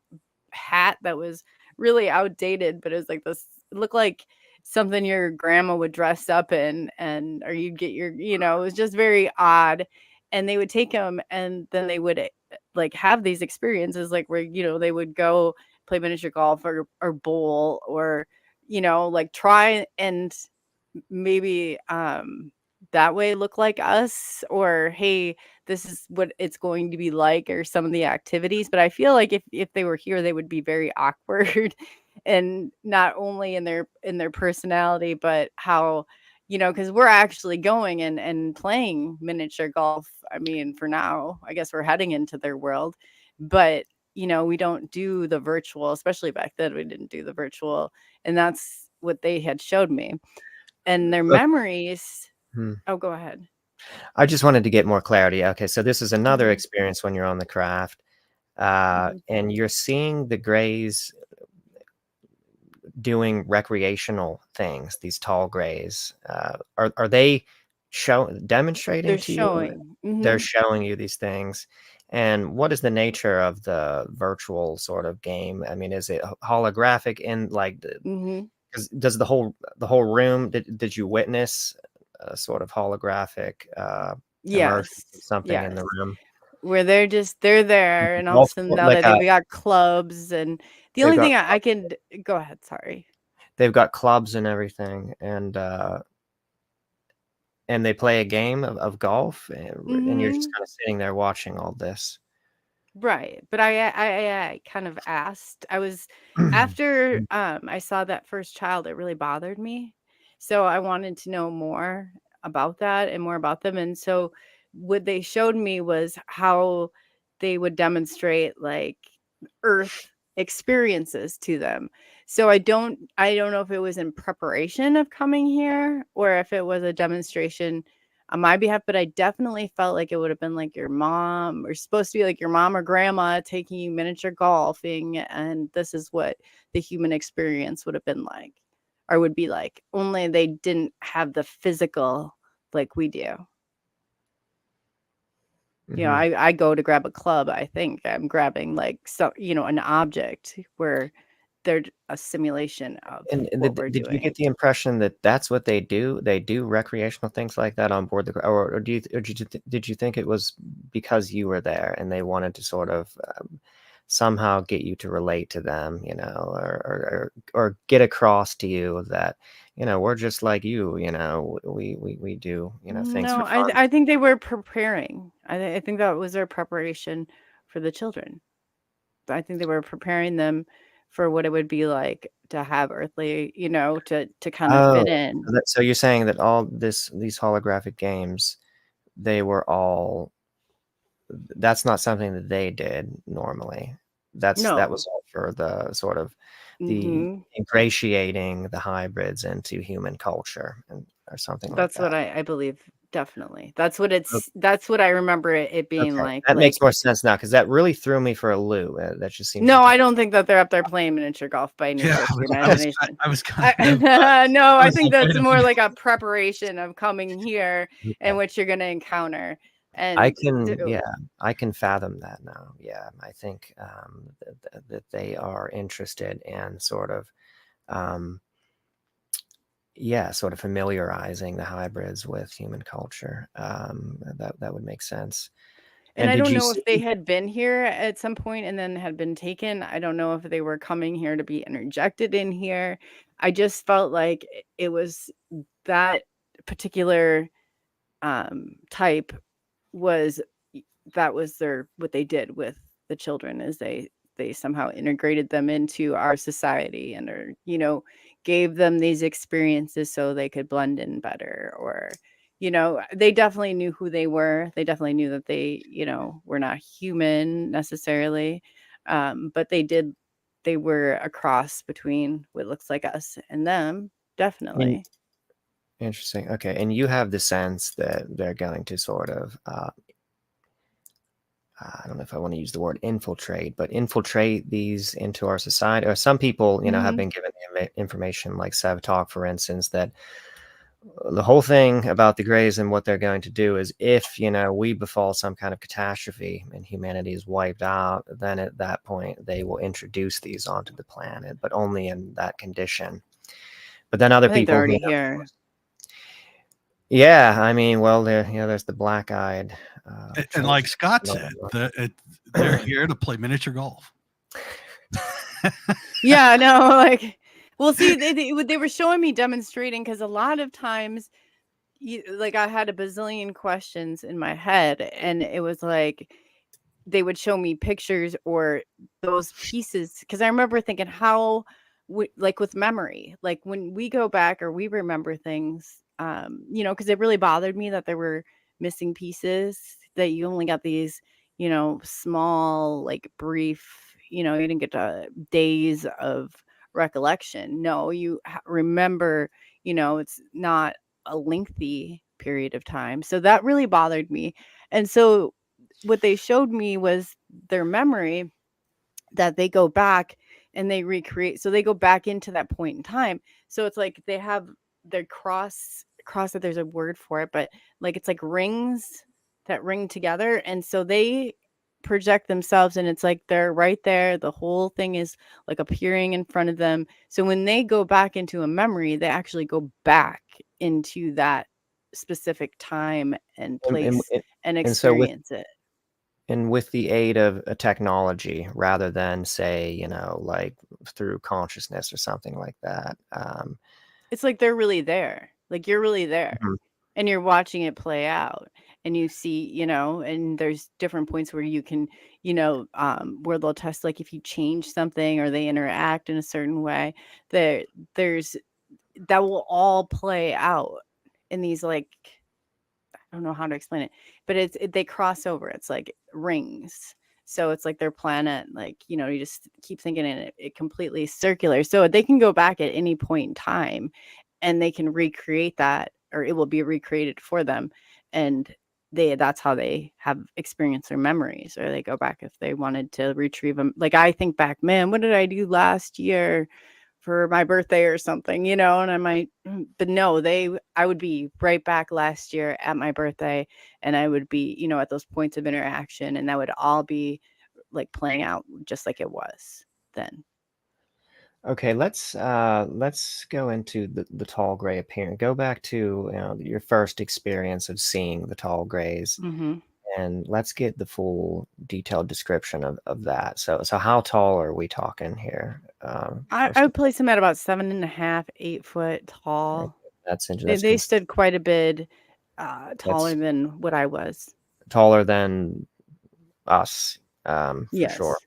hat that was really outdated, but it was like this, it looked like something your grandma would dress up in, and or you'd get it was just very odd. And they would take them, and then they would like have these experiences, like where they would go play miniature golf or bowl, or like try and maybe that way look like us, or hey, this is what it's going to be like, or some of the activities. But I feel like if they were here, they would be very awkward and not only in their personality, but how because we're actually going and playing miniature golf. I mean, for now, I guess we're heading into their world, but we don't do the virtual, especially back then we didn't do the virtual. And that's what they had showed me, and their Look, memories. hmm. Oh, go ahead. I just wanted to get more clarity. Okay, so this is another Mhm, experience when you're on the craft, mhm. and you're seeing the Greys doing recreational things. These tall Greys, are they demonstrating They're to you? showing. They're Mhm, showing you these things. And what is the nature of the virtual sort of game? I mean, is it holographic in like mhm. does the whole room, did you witness a sort of holographic emergence of Yes, something in the yes. room? Where they're there, and all of a Golf sudden cour- now like that they've got clubs, and the they've only got thing I could go ahead, sorry. they've got clubs and everything, and they play a game of golf, and you're just Mhm. kind of sitting there watching all this. Right, but I kind of asked. I was after, I saw that first child, it really bothered me. So I wanted to know more about that and more about them, and so what they showed me was how they would demonstrate, like, Earth experiences to them. So I don't know if it was in preparation of coming here or if it was a demonstration, on my behalf, but I definitely felt like it would have been like your mom, or supposed to be like your mom or grandma taking you miniature golfing, and this is what the human experience would have been like, or would be like, only they didn't have the physical like we do. You know, I go to grab a club, I think I'm grabbing like an object, where they're a simulation of what we're did doing. you get the impression that that's what they do? They do recreational things like that on board or did you think it was because you were there and they wanted to sort of somehow get you to relate to them, or get across to you that, we're just like you, we do, things No, for fun. I think they were preparing. I think that was their preparation for the children. I think they were preparing them for what it would be like to have earthly, to kind of fit in. So you're saying that all these holographic games, that's not something that they did normally. That No. was all for the sort of the Mhm. ingratiating the hybrids into human culture or something like That's that. what I believe, definitely. That's what Okay. that's what I remember it being like. That makes more sense now, because that really threw me for a loop. That just seems No, I don't think that they're up there playing miniature golf by any stretch of the imagination. I was kind of No, I think like, that's wait a more minute. like a preparation of coming here and what you're going to encounter. And I can fathom that now. Yeah, I think that they are interested in sort of, sort of familiarizing the hybrids with human culture. That would make sense. And I did don't you know if they see? had been here at some point and then had been taken. I don't know if they were coming here to be interjected in here. I just felt like it was that particular type was that was what they did with the children, is they somehow integrated them into our society, and gave them these experiences so they could blend in better, or they definitely knew who they were. They definitely knew that they were not human necessarily, but they were a cross between what looks like us and them, definitely. Interesting. Okay, and you have the sense that they're going to sort of I don't know if I want to use the word infiltrate, but infiltrate these into our society. Or some people, have been given information, like Sev Talk, for instance, that the whole thing about the Greys and what they're going to do is, if, we befall some kind of catastrophe and humanity is wiped out, then at that point they will introduce these onto the planet, but only in that condition. But then other I think people they're already here. Yeah, I mean, well, there's the black-eyed. And like Scott said, they're here to play miniature golf. Yeah, no, like, well, see, they were showing me demonstrating, because a lot of times, like, I had a bazillion questions in my head, and it was like they would show me pictures or those pieces, because I remember thinking how, like with memory, like when we go back or we remember things, because it really bothered me that there were missing pieces, that you only got these, small, like brief, you didn't get days of recollection. No, you remember, it's not a lengthy period of time. So that really bothered me. And so what they showed me was their memory, that they go back and they recreate. So they go back into that point in time. So it's like they have their cross that, there's a word for it, but like it's like rings that ring together. And so they project themselves, and it's like they're right there. The whole thing is like appearing in front of them. So when they go back into a memory, they actually go back into that specific time and place and experience it. And with the aid of a technology, rather than, say, like through consciousness or something like that. It's like they're really there. Like you're really there, and you're watching it play out, and you see, and there's different points where you can, where they'll test, like if you change something or they interact in a certain way, there's that will all play out in these, like, I don't know how to explain it, but they cross over. It's like rings. So it's like their planet, like, you just keep thinking it completely circular. So they can go back at any point in time and they can recreate that, or it will be recreated for them. and that's how they have experienced their memories, or they go back if they wanted to retrieve them. Like, I think back, man, what did I do last year for my birthday or something, and I might, but no, I would be right back last year at my birthday, and I would be, at those points of interaction, and that would all be like playing out just like it was then. Okay, let's go into the tall gray appearance. Go back to your first experience of seeing the tall grays, and let's get the full detailed description of that. So how tall are we talking here? I would place them at about 7.5, 8 foot tall. That's They interesting. stood quite a bit taller than what I was. Taller than us, for Yes, sure.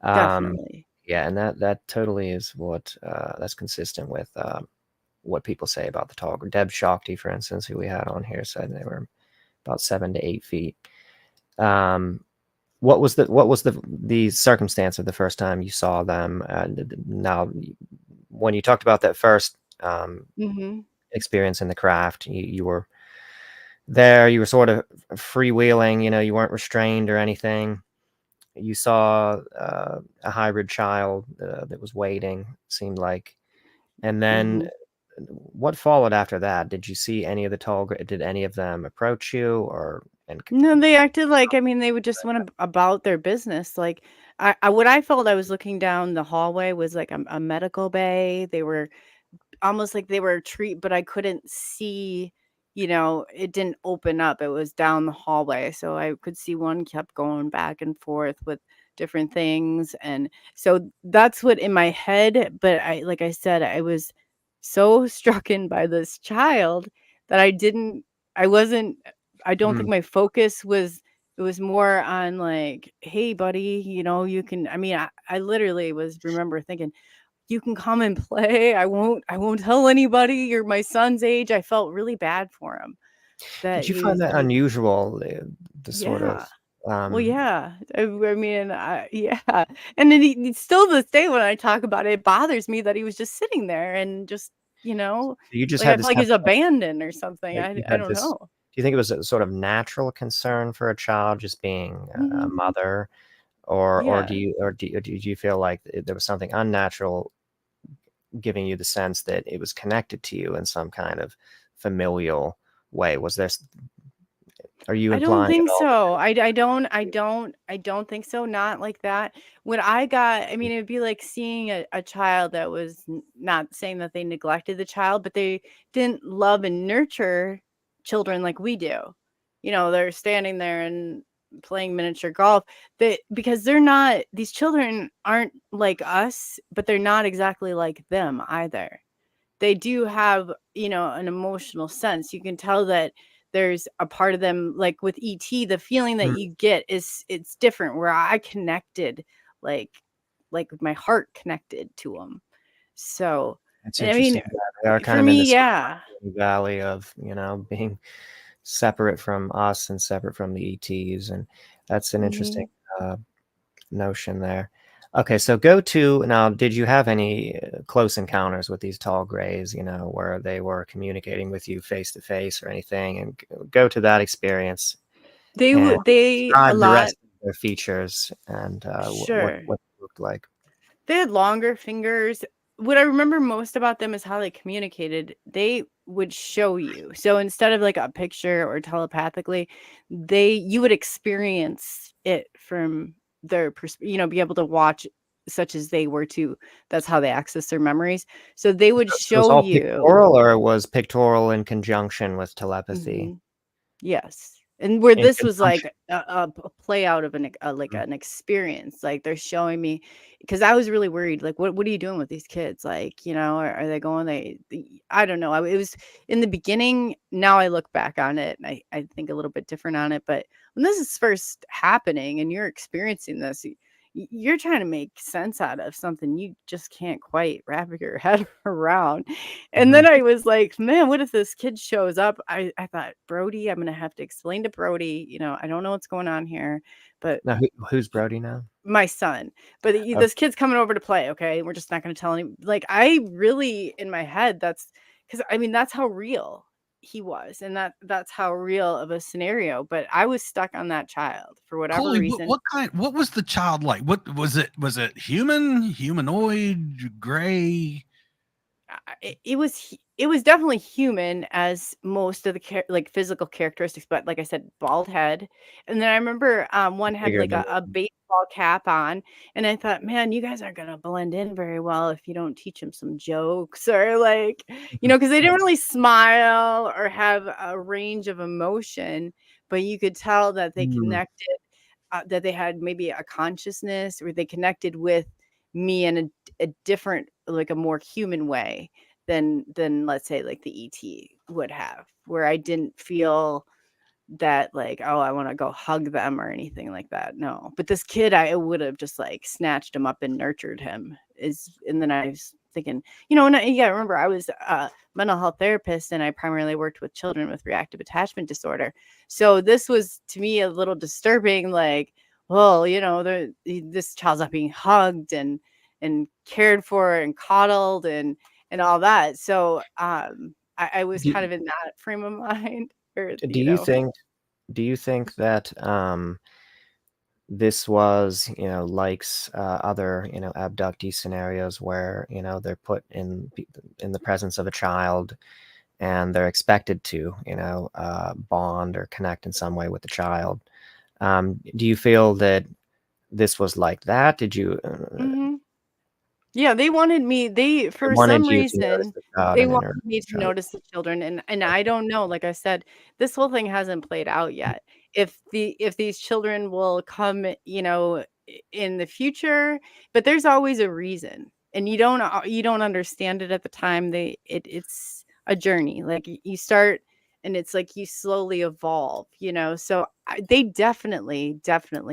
definitely. Yeah, and that totally is what that's consistent with what people say about the tall. Deb Shakti, for instance, who we had on here, said they were about 7 to 8 feet. What was the circumstance of the first time you saw them? Now, when you talked about that first experience in the craft, you were there. You were sort of freewheeling. You weren't restrained or anything. You saw a hybrid child that was waiting, seemed like. And then what followed after that? Did you see any of the tall? Did any of them approach you or? No, they acted like, they would just went about their business. Like, what I felt, I was looking down the hallway was like a medical bay. They were almost like they were a treat, but I couldn't see, it didn't open up. It was down the hallway. So I could see one kept going back and forth with different things. And so that's what in my head, but like I said, I was so strucken by this child that I don't think my focus was, it was more on like, hey buddy, you can, I literally remember thinking, you can come and play. I won't tell anybody. You're my son's age. I felt really bad for him. Did you find that unusual? The sort of. Well, yeah. Yeah. And then he still to this day, when I talk about it, it bothers me that he was just sitting there and just, you just like, had I this feel like he's abandoned or something. like I don't know. Do you think it was a sort of natural concern for a child just being a mother, or do you feel like there was something unnatural giving you the sense that it was connected to you in some kind of familial way? Was there? Are you I implying? don't think so. I don't think so. Not like that. When I got, it'd be like seeing a child that was not saying that they neglected the child, but they didn't love and nurture children like we do. They're standing there and playing miniature golf. Because these children aren't like us, but they're not exactly like them either. They do have, an emotional sense. You can tell that there's a part of them, like with ET, the feeling that you get it's different, where I connected, like my heart connected to them. So It's interesting. They are kind for of me, in this yeah, valley of being separate from us and separate from the ETs, and that's an interesting notion there. Okay, so go to now. Did you have any close encounters with these tall grays? Where they were communicating with you face to face or anything, and go to that experience. they describe a the lot. rest of their features and Sure. what it looked like. They had longer fingers. What I remember most about them is how they communicated. They would show you. So instead of like a picture or telepathically, you would experience it from their perspective, be able to watch, such as they were too. That's how they access their memories. So they would So it was show all you. pictorial, or it was pictorial in conjunction with telepathy? Yes. And where In this was like conjunction. a play out of an experience, like they're showing me, because I was really worried, like, what are you doing with these kids? Like, are they going, I don't know. It was in the beginning. Now I look back on it and I think a little bit different on it. But when this is first happening and you're experiencing this, you're trying to make sense out of something you just can't quite wrap your head around. And then I was like, man, what if this kid shows up? I thought, Brody, I'm going to have to explain to Brody, I don't know what's going on here. But Now, who's Brody now? My son. But this kid's coming over to play. Okay. We're just not going to tell him. Like, I really, in my head, that's because, that's how real he was, and that's how real of a scenario. But I was stuck on that child for whatever Chloe, reason. what was the child like? What was it? Was it humanoid, gray? It was definitely human, as most of the like physical characteristics, but like I said, bald head. And then I remember one had Bigger like than a baseball cap on, and I thought, man, you guys aren't gonna blend in very well if you don't teach them some jokes, or like, because they didn't really smile or have a range of emotion, but you could tell that they connected, that they had maybe a consciousness, or they connected with me in a different, like a more human way than let's say like the ET would have, where I didn't feel that like, oh, I want to go hug them or anything like that. No, but this kid, I would have just like snatched him up and nurtured him. And then I was thinking, and remember, I was a mental health therapist, and I primarily worked with children with reactive attachment disorder. So this was to me a little disturbing, like, well, this child's not being hugged and cared for and coddled and all that. So I was kind of in that frame of mind. Do you think that this was, like other, abductee scenarios where, they're put in the presence of a child and they're expected to, bond or connect in some way with the child? Do you feel that this was like that? Did you? Yeah, they wanted me. For some reason, they wanted me to notice the children, and I don't know. Like I said, this whole thing hasn't played out yet. If these children will come, in the future, but there's always a reason, and you don't understand it at the time. It's a journey. Like you start, and it's like you slowly evolve. So they definitely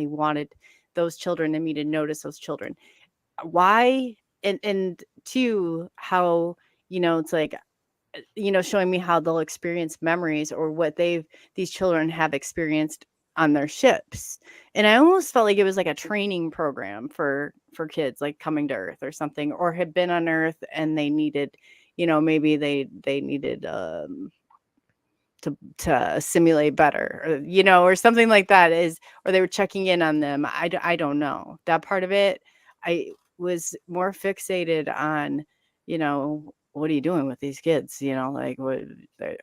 wanted those children and me to notice those children. Why? And two, how, it's like, showing me how they'll experience memories, or what these children have experienced on their ships. And I almost felt like it was like a training program for kids, like coming to Earth or something, or had been on Earth and they needed, maybe they needed to assimilate better, or something like that, or they were checking in on them. I don't know that part of it. I was more fixated on, what are you doing with these kids? Like, what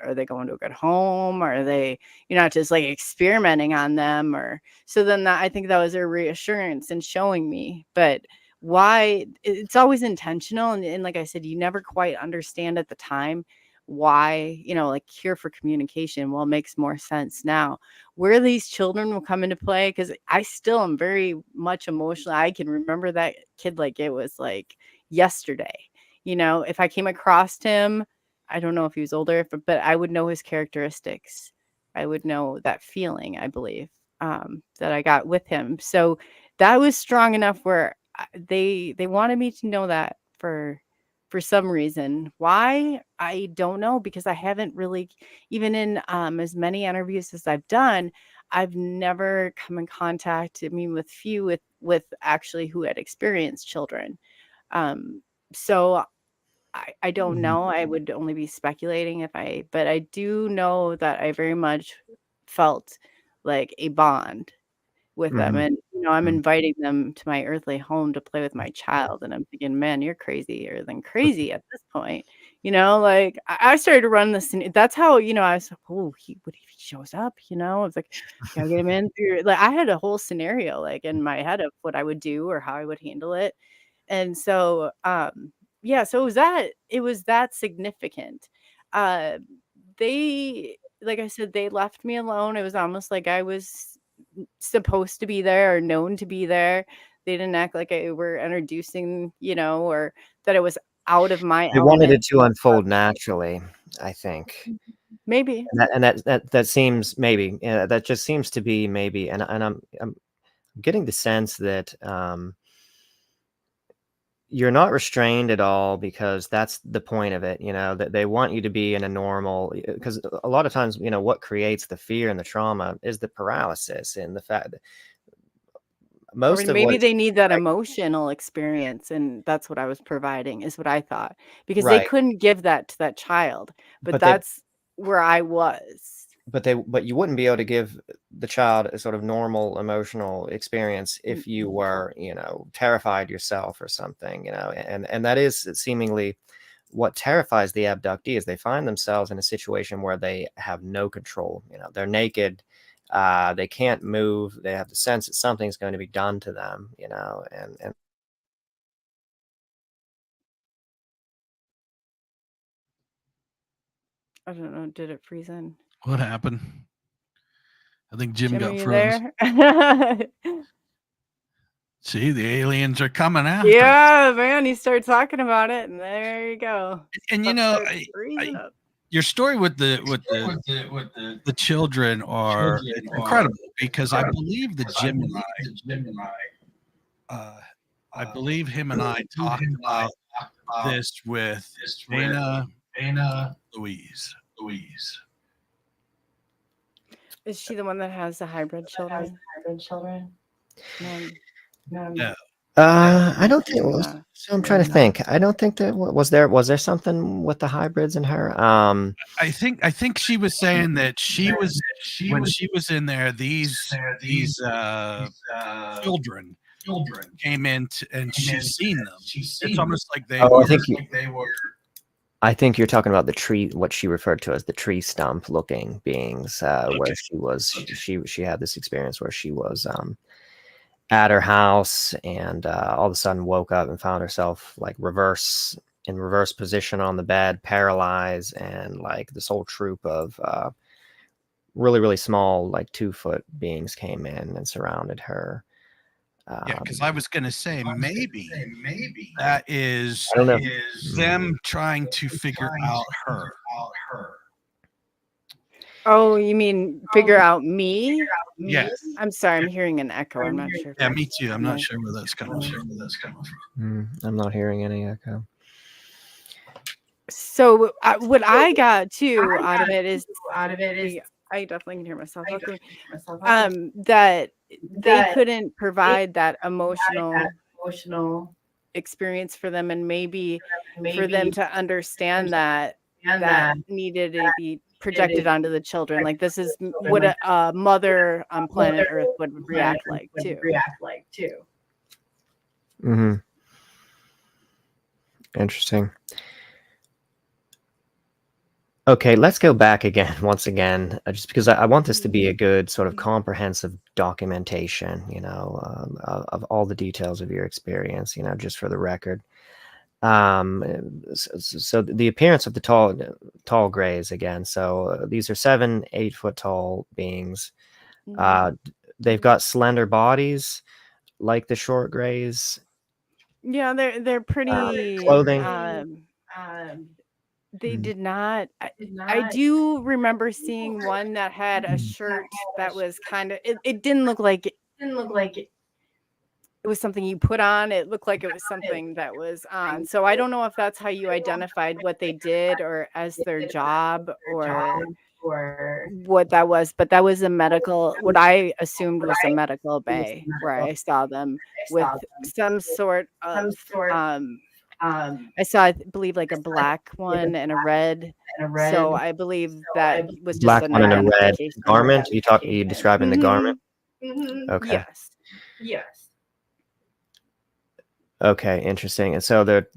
are they going to a good home? Or are they, not just like experimenting on them? Or so then I think that was a reassurance in showing me. But why? It's always intentional, and like I said, you never quite understand at the time why, like Cure for Communication, well, it makes more sense now where these children will come into play, because I still am very much emotional. I can remember that kid like it was like yesterday. If I came across him, I don't know if he was older, but I would know his characteristics. I would know that feeling, I believe, that I got with him. So that was strong enough where they wanted me to know that for some reason. Why? I don't know, because I haven't really, even in as many interviews as I've done, I've never come in contact, with few with actually who had experienced children. So I don't know. I would only be speculating but I do know that I very much felt like a bond with them. And, I'm inviting them to my earthly home to play with my child. And I'm thinking, man, you're crazier than crazy at this point. Like I started to run this. That's how, I was like, oh, what if he shows up? I was like, gotta get him in through. Like I had a whole scenario like in my head of what I would do or how I would handle it. And so, yeah, so it was that significant. They, like I said, they left me alone. It was almost like I was supposed to be there or known to be there. They didn't act like I were introducing, or that it was out of my They wanted it element. to unfold naturally, I think. Maybe. And that seems maybe, that just seems to be maybe, and I'm getting the sense that you're not restrained at all, because that's the point of it, that they want you to be in a normal, because a lot of times, what creates the fear and the trauma is the paralysis and the fact that Or most of maybe what they need that emotional experience, and that's what I was providing, is what I thought, because they right, couldn't give that to that child. But but they that's where I was. But you wouldn't be able to give the child a sort of normal emotional experience if you were, terrified yourself or something, and that is seemingly what terrifies the abductee, is they find themselves in a situation where they have no control. They're naked, they can't move, they have the sense that something's going to be done to them, and I don't know. Did it freeze in? What happened? I think Jim got are you froze. There? See, the aliens are coming after. Yeah, man. You start talking about it, and there you go. And your story with the children are incredible, because I believe that Jim and I believe him and I talked about this with Dana Louise. Is she the one that has the hybrid children? No. I don't think it was. So I'm trying to think. I don't think that was there something with the hybrids in her. I think she was saying that she was when she was in there. These children came in and she's seen them. It's almost like they were. I think you're talking about the tree, what she referred to as the tree stump looking beings, where she had this experience where she was at her house and all of a sudden woke up and found herself like in reverse position on the bed, paralyzed, and like this whole troop of really, really small, like 2-foot beings came in and surrounded her. Because I was going to say maybe that is them trying to figure out her. Oh, you mean figure out me? Yes. I'm sorry, I'm hearing an echo. I'm not sure. Yeah, me too. I'm not sure where that's coming from. I'm not hearing any echo. So what I got too out of it is I definitely can hear myself. That they couldn't provide that emotional experience for them, and maybe for them to understand that needed to be projected onto the children. Like this is what a mother on planet Earth would react like too. Mm-hmm. Interesting. Okay, let's go back once again, just because I want this to be a good sort of comprehensive documentation, of all the details of your experience, just for the record. So the appearance of the tall grays again. So these are 7-8 foot tall beings. They've got slender bodies like the short grays. Yeah, they're pretty clothing. They did not. I do remember seeing one that had a shirt that was kind of. It didn't look like it. It was something you put on. It looked like it was something that was on. So I don't know if that's how you identified what they did or as their job or what that was. But that was what I assumed was a medical bay where I saw them with some sort of. I saw, I believe, like a black one and a red. So I believe that was just black one and a red garment. You describing the garment? Okay. Yes. Okay, interesting. And so they're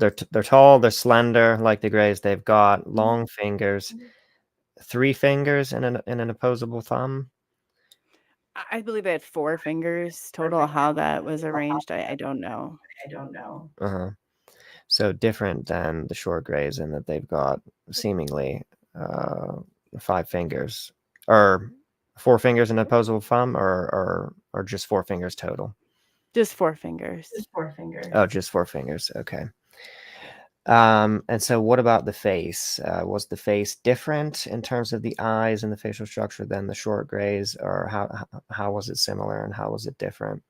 tall, they're slender, like the grays. They've got long fingers, 3 fingers and an opposable thumb. I believe they had 4 fingers total. How that was arranged, I don't know. Uh-huh. So different than the short grays in that they've got seemingly 5 fingers, or 4 fingers and opposable thumb, or just 4 fingers total. Just 4 fingers. Oh, just 4 fingers. Okay. And so what about the face? Was the face different in terms of the eyes and the facial structure than the short grays, or how was it similar and how was it different?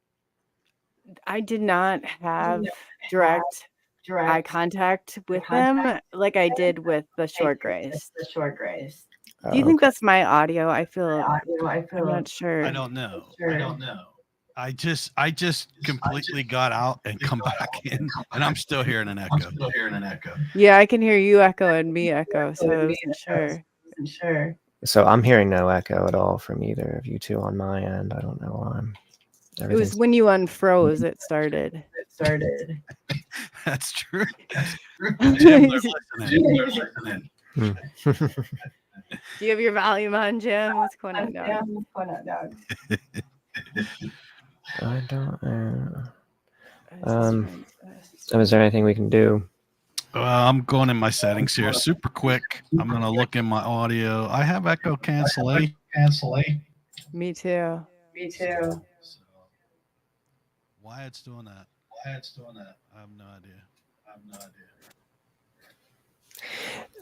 I did not have direct eye contact with them like I did with the short grays. Do you think that's my audio? I'm not sure. I don't know. I just completely got out and come back in, and I'm still hearing an echo. Yeah, I can hear you echo and me echo, so I wasn't sure. So I'm hearing no echo at all from either of you two on my end. I don't know why. It was when you unfroze, it started. That's true. Jim, they're listening. Do you have your volume on, Jim? What's going on, dog? I don't know. Is there anything we can do? I'm going in my settings here super quick. I'm going to look in my audio. I have echo cancellation. Me too. So, why it's doing that? I have no idea.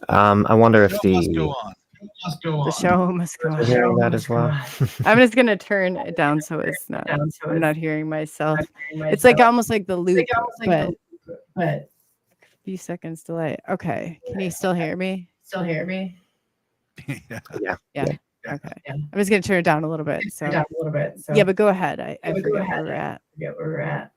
I wonder if Must go on. The show must go on. Hearing that as well. I'm just gonna turn it down so it's not. I'm not hearing myself. It's like almost like the loop, but a few seconds delay. Okay, can you still hear me? Yeah. Okay. I'm just gonna turn it down a little bit. So yeah, but go ahead. I forget where we're at.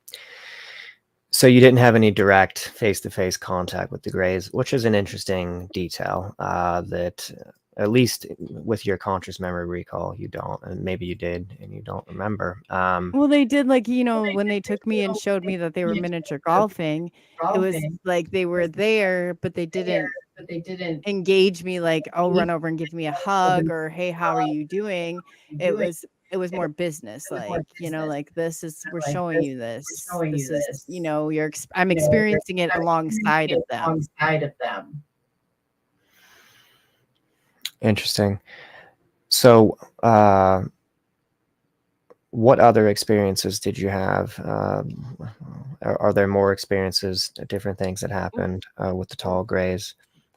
So you didn't have any direct face-to-face contact with the Greys, which is an interesting detail that at least with your conscious memory recall, you don't, and maybe you did and you don't remember. Well, they did, like, when they took me and showed me that they were miniature golfing, it was like they were there, but they didn't engage me like, oh, run over and give me a hug or hey, how are you doing? It was more business, like, like we're showing you this is, I'm experiencing it alongside of them. Interesting. So, what other experiences did you have? Are there more experiences, different things that happened with the tall Greys?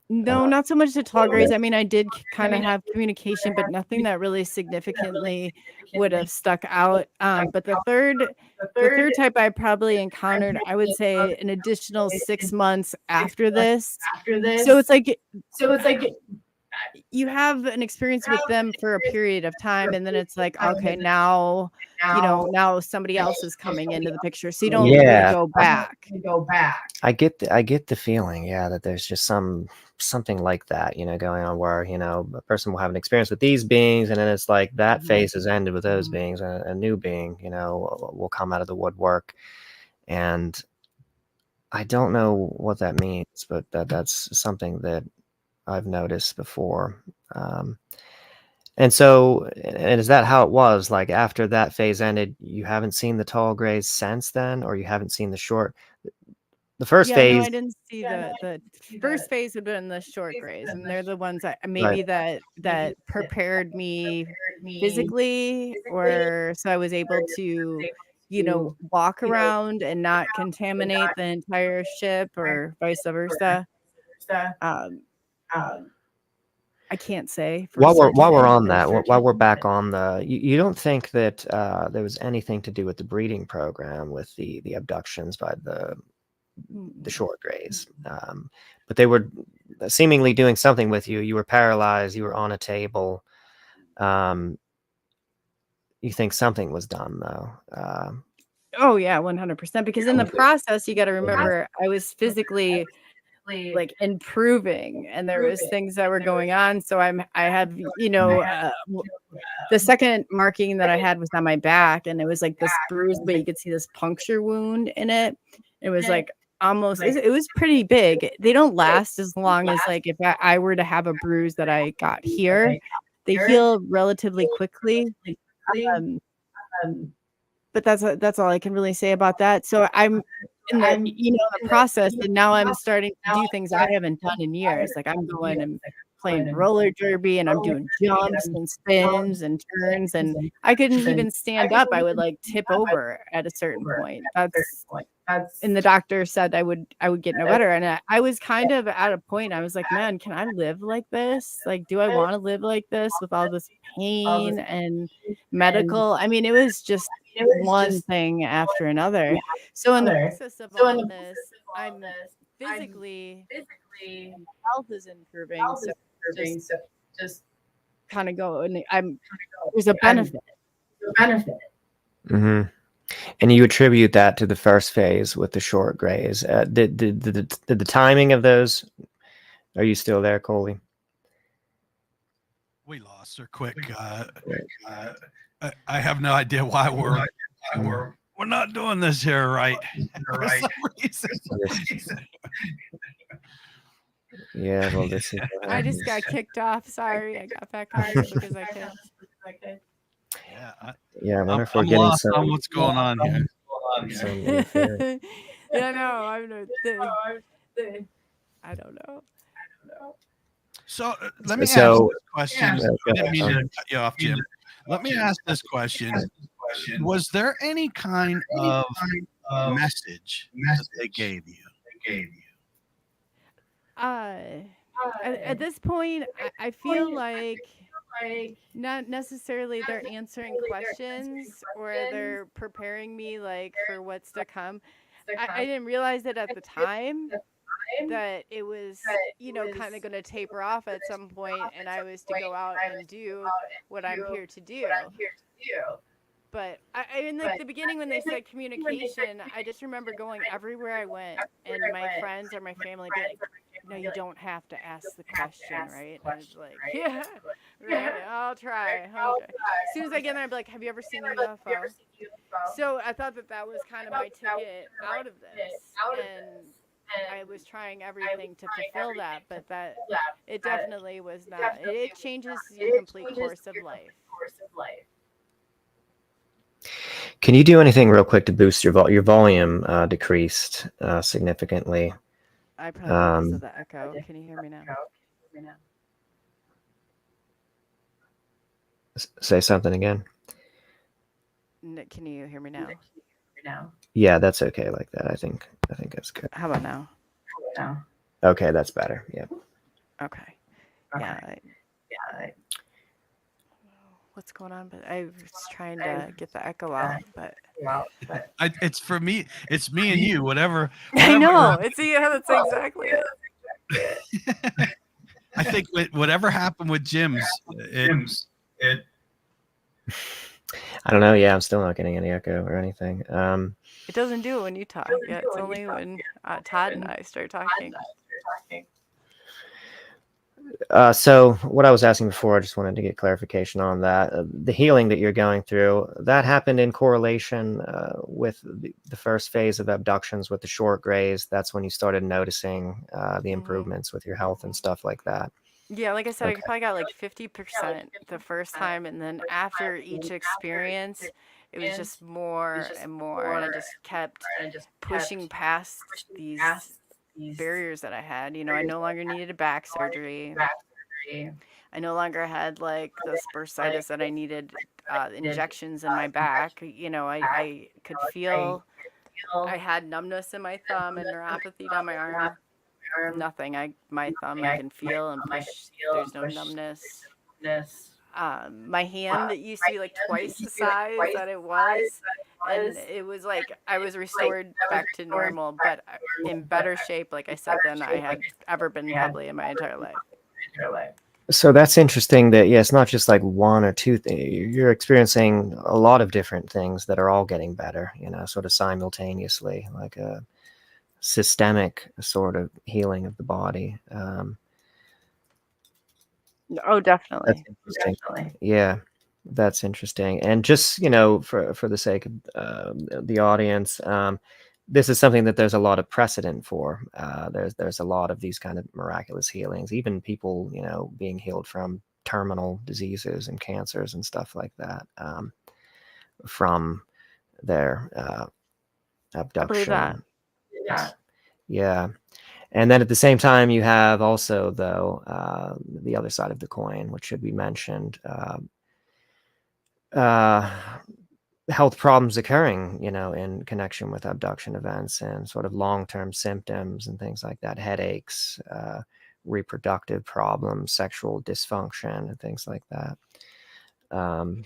No, not so much the tall Greys. I mean, I did kind of have communication, but nothing that really significantly would have stuck out. But the third type I probably encountered, I would say, an additional 6 months after this. So it's like you have an experience with them for a period of time, and then it's like, okay, now somebody else is coming into the picture, so you don't really go back. I get the feeling, that there's just something like that, going on where, a person will have an experience with these beings, and then it's like that phase has ended with those beings, and a new being, will come out of the woodwork. And I don't know what that means, but that's something that I've noticed before. And is that how it was? Like after that phase ended, you haven't seen the tall Greys since then, or you haven't seen the first phase? No, I didn't see the first phase would have been the short Greys, and they're the ones that prepared me physically, or so I was able to, walk around and not contaminate the entire ship, or vice versa. I can't say. While we're on that, while we're back on you don't think that there was anything to do with the breeding program with the abductions by the short Greys, but they were seemingly doing something with you. You were paralyzed. You were on a table. You think something was done though? Oh yeah, 100%. Because in the process, you got to remember, I was physically like improving, and there was things that were going on. So I had, the second marking that I had was on my back, and it was like this bruise, but you could see this puncture wound in it. It was like almost, it was pretty big. They don't last as long as like if I were to have a bruise that I got here. They heal relatively quickly. But that's all I can really say about that. So I'm in the process, and now I'm starting to do things I haven't done in years. Like I'm going and playing roller derby, and I'm doing jumps and spins and turns, and I couldn't even stand up. I would like tip over at a certain point. And the doctor said I would get no better. And I was kind of at a point, I was like, man, can I live like this? Like, do I want to live like this with all this pain and medical? I mean, it was just one thing after another. So in the process of all this, I'm physically health is improving. So just kind of go, and there's a benefit. Mm-hmm. And you attribute that to the first phase with the short Greys. Did the timing of those? Are you still there, Coley? We lost her quick. I have no idea why we're not doing this here right for some reason. Yeah, well, this is. I just got kicked off. Sorry, I got back on as quick as I could. Yeah, I wonder if I'm we're getting lost some. on what's going on here. Yeah, no, I don't know. So let me ask So- this question. I didn't mean to cut you off, Jim. Let me ask this question. Was there any kind of message that they gave you? At this point, I feel like not necessarily they're answering questions or they're preparing me like for what's to come. I didn't realize it at the time that it was, kind of going to taper off at some point and I was to go out and do what I'm here to do. But in like the beginning when they said communication, I just remember going everywhere I went and my friends or my family be like, no, you don't have to ask the question, right? And I was like, yeah, right, I'll try. Okay. As soon as I get there, I'd be like, have you ever seen a UFO? So I thought that was kind of my ticket out of this. And I was trying everything to fulfill that, but it definitely was not. It changes your complete course of life. Can you do anything real quick to boost your volume? Decreased significantly. I probably because of the echo. Can you hear me now? Say something again. Can you hear me now? Yeah, that's okay like that. I think that's good. How about now? Okay, that's better. Yeah. Okay. Yeah. What's going on? But I was trying to get the echo out, but It's for me. It's me and you. Whatever. I know. That's exactly it. I think whatever happened with Jim's, it. I don't know. Yeah, I'm still not getting any echo or anything. It doesn't do it when you talk. Yeah, it's only when Todd and I start talking. So what I was asking before, I just wanted to get clarification on that. The healing that you're going through, that happened in correlation with the first phase of abductions with the short grays. That's when you started noticing the improvements with your health and stuff like that. Yeah, like I said, I probably got like 50% the first time, and then after each experience, it was just more and more, and I just kept pushing past these barriers that I had. I no longer needed a back surgery. I no longer had like the bursitis that I needed injections in my back. I could feel I had numbness in my thumb and neuropathy down my arm. Nothing. My thumb I can feel and push. There's no numbness. My hand used to be like twice the size that it was, and it was like I was restored back to normal, but in better shape, like I said, than I had ever been probably in my entire life. So that's interesting that, yeah, it's not just like one or two things. You're experiencing a lot of different things that are all getting better, sort of simultaneously, like a systemic sort of healing of the body. Oh, definitely. Yeah, that's interesting. And just, for the sake of the audience, this is something that there's a lot of precedent for. There's a lot of these kind of miraculous healings, even people, being healed from terminal diseases and cancers and stuff like that, from their abduction. I believe that. Yeah. And then at the same time, you have also, though, the other side of the coin, which should be mentioned, health problems occurring, in connection with abduction events and sort of long-term symptoms and things like that, headaches, reproductive problems, sexual dysfunction, and things like that.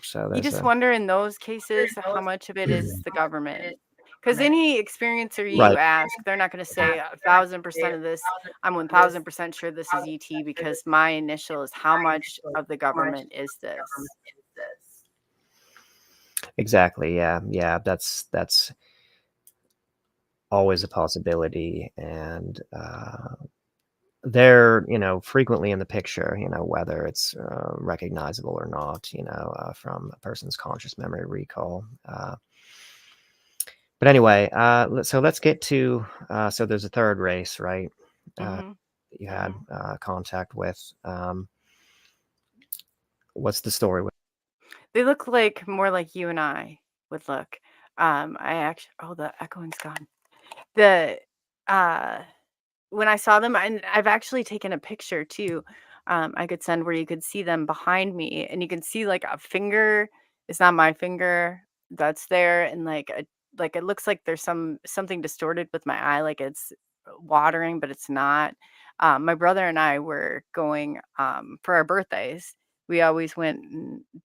So you just wonder in those cases how much of it is the government. Because any experiencer you ask, they're not going to say 1,000% of this. I'm 1,000% sure this is ET because my initial is how much of the government is this. Exactly. Yeah. That's always a possibility, and they're, frequently in the picture, whether it's recognizable or not, from a person's conscious memory recall. But anyway, so let's get to, so there's a third race, right? Mm-hmm. You had contact with. What's the story with? They look like more like you and I would look. The echoing's gone. The when I saw them, and I've actually taken a picture too. I could send where you could see them behind me, and you can see like a finger. It's not my finger that's there, and like it looks like there's something distorted with my eye, like it's watering, but it's not. My brother and I were going for our birthdays. We always went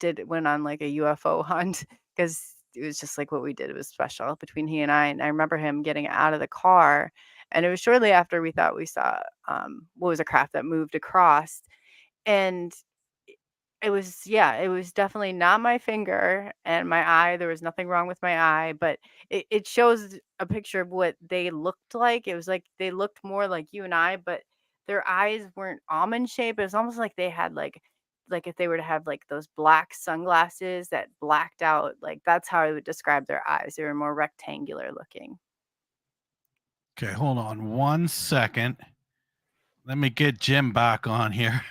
on like a UFO hunt because it was just like what we did. It was special between he and I. And I remember him getting out of the car, and it was shortly after we thought we saw what was a craft that moved across. And it was definitely not my finger and my eye. There was nothing wrong with my eye, but it shows a picture of what they looked like. It was like they looked more like you and I, but their eyes weren't almond shaped. It was almost like they had like if they were to have like those black sunglasses that blacked out, like that's how I would describe their eyes. They were more rectangular looking. Okay, hold on 1 second. Let me get Jim back on here.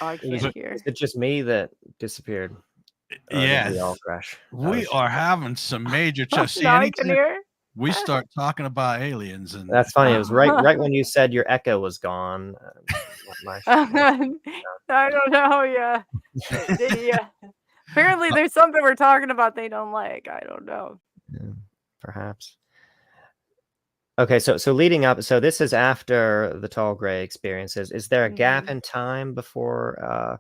Oh, I can't hear. Is it just me that disappeared? Or Yes. did we all crash? We are having some major just Now I can hear. we start talking about aliens, and That's funny. It was right when you said your echo was gone. I don't know. Yeah. Yeah. Apparently, there's something we're talking about they don't like. I don't know. Yeah, perhaps. Okay, so leading up, so this is after the tall gray experiences. Is there a gap in time before?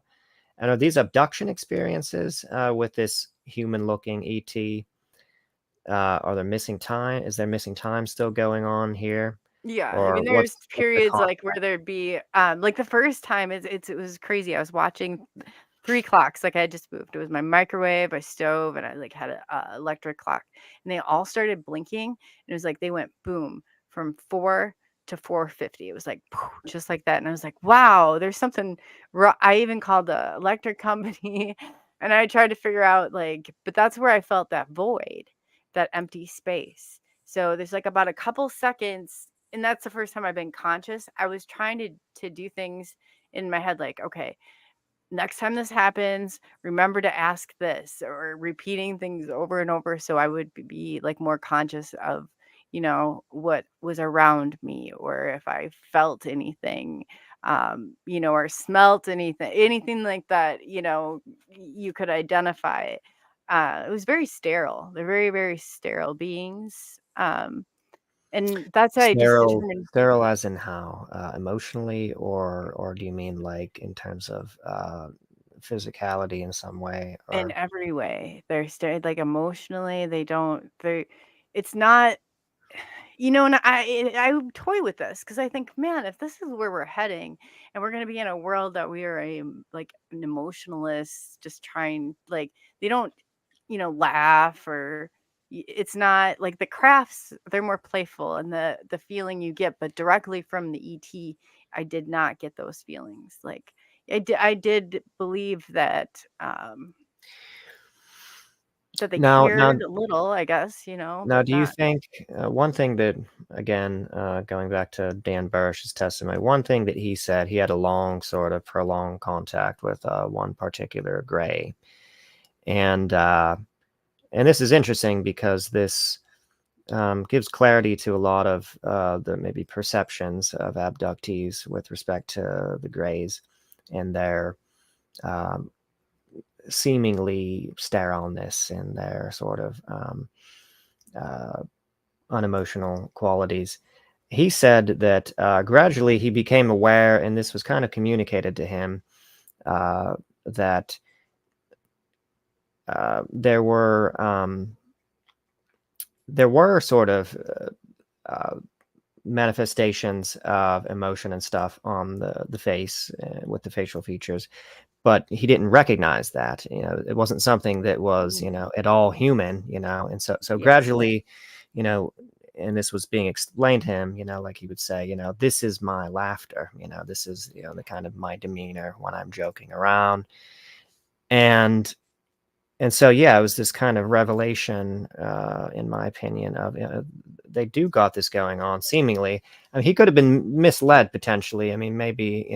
And are these abduction experiences with this human-looking ET? Are there missing time? Is there missing time still going on here? Yeah, Or I mean, there's periods like where there'd be like the first time it was crazy. I was watching 3 clocks, like I had just moved. It was my microwave, my stove, and I like had a electric clock, and they all started blinking. And it was like they went boom from 4 to 4:50. It was like poof, just like that, and I was like, wow, there's something. I even called the electric company, and I tried to figure out but that's where I felt that void, that empty space. So there's like about a couple seconds, and that's the first time I've been conscious. I was trying to do things in my head, like, okay, next time this happens, remember to ask this, or repeating things over and over so I would be like more conscious of, what was around me, or if I felt anything, or smelt anything like that, you could identify it. It was very sterile. They're very, very sterile beings. And that's how I just determined. sterile as in how? Emotionally, or do you mean like in terms of physicality in some way? In every way. They're like emotionally, it's not, and I toy with this because I think, man, if this is where we're heading and we're going to be in a world that we are like an emotionalist, just trying, like, they don't, laugh, or it's not like the crafts, they're more playful, and the feeling you get, but directly from the ET, I did not get those feelings. Like I did believe that that they cared a little, I guess, Now, do you think one thing that, again, going back to Dan Burrish's testimony, one thing that he said, he had a long, sort of prolonged contact with one particular gray, and this is interesting because this gives clarity to a lot of the maybe perceptions of abductees with respect to the grays and their seemingly sterileness and their sort of unemotional qualities. He said that gradually he became aware, and this was kind of communicated to him, that there were sort of manifestations of emotion and stuff on the face with the facial features, but he didn't recognize that. It wasn't something that was at all human. And so gradually, and this was being explained to him, like he would say, this is my laughter, this is, the kind of my demeanor when I'm joking around. And so, yeah, it was this kind of revelation, in my opinion, of, they do got this going on seemingly. I mean, he could have been misled potentially. I mean, maybe,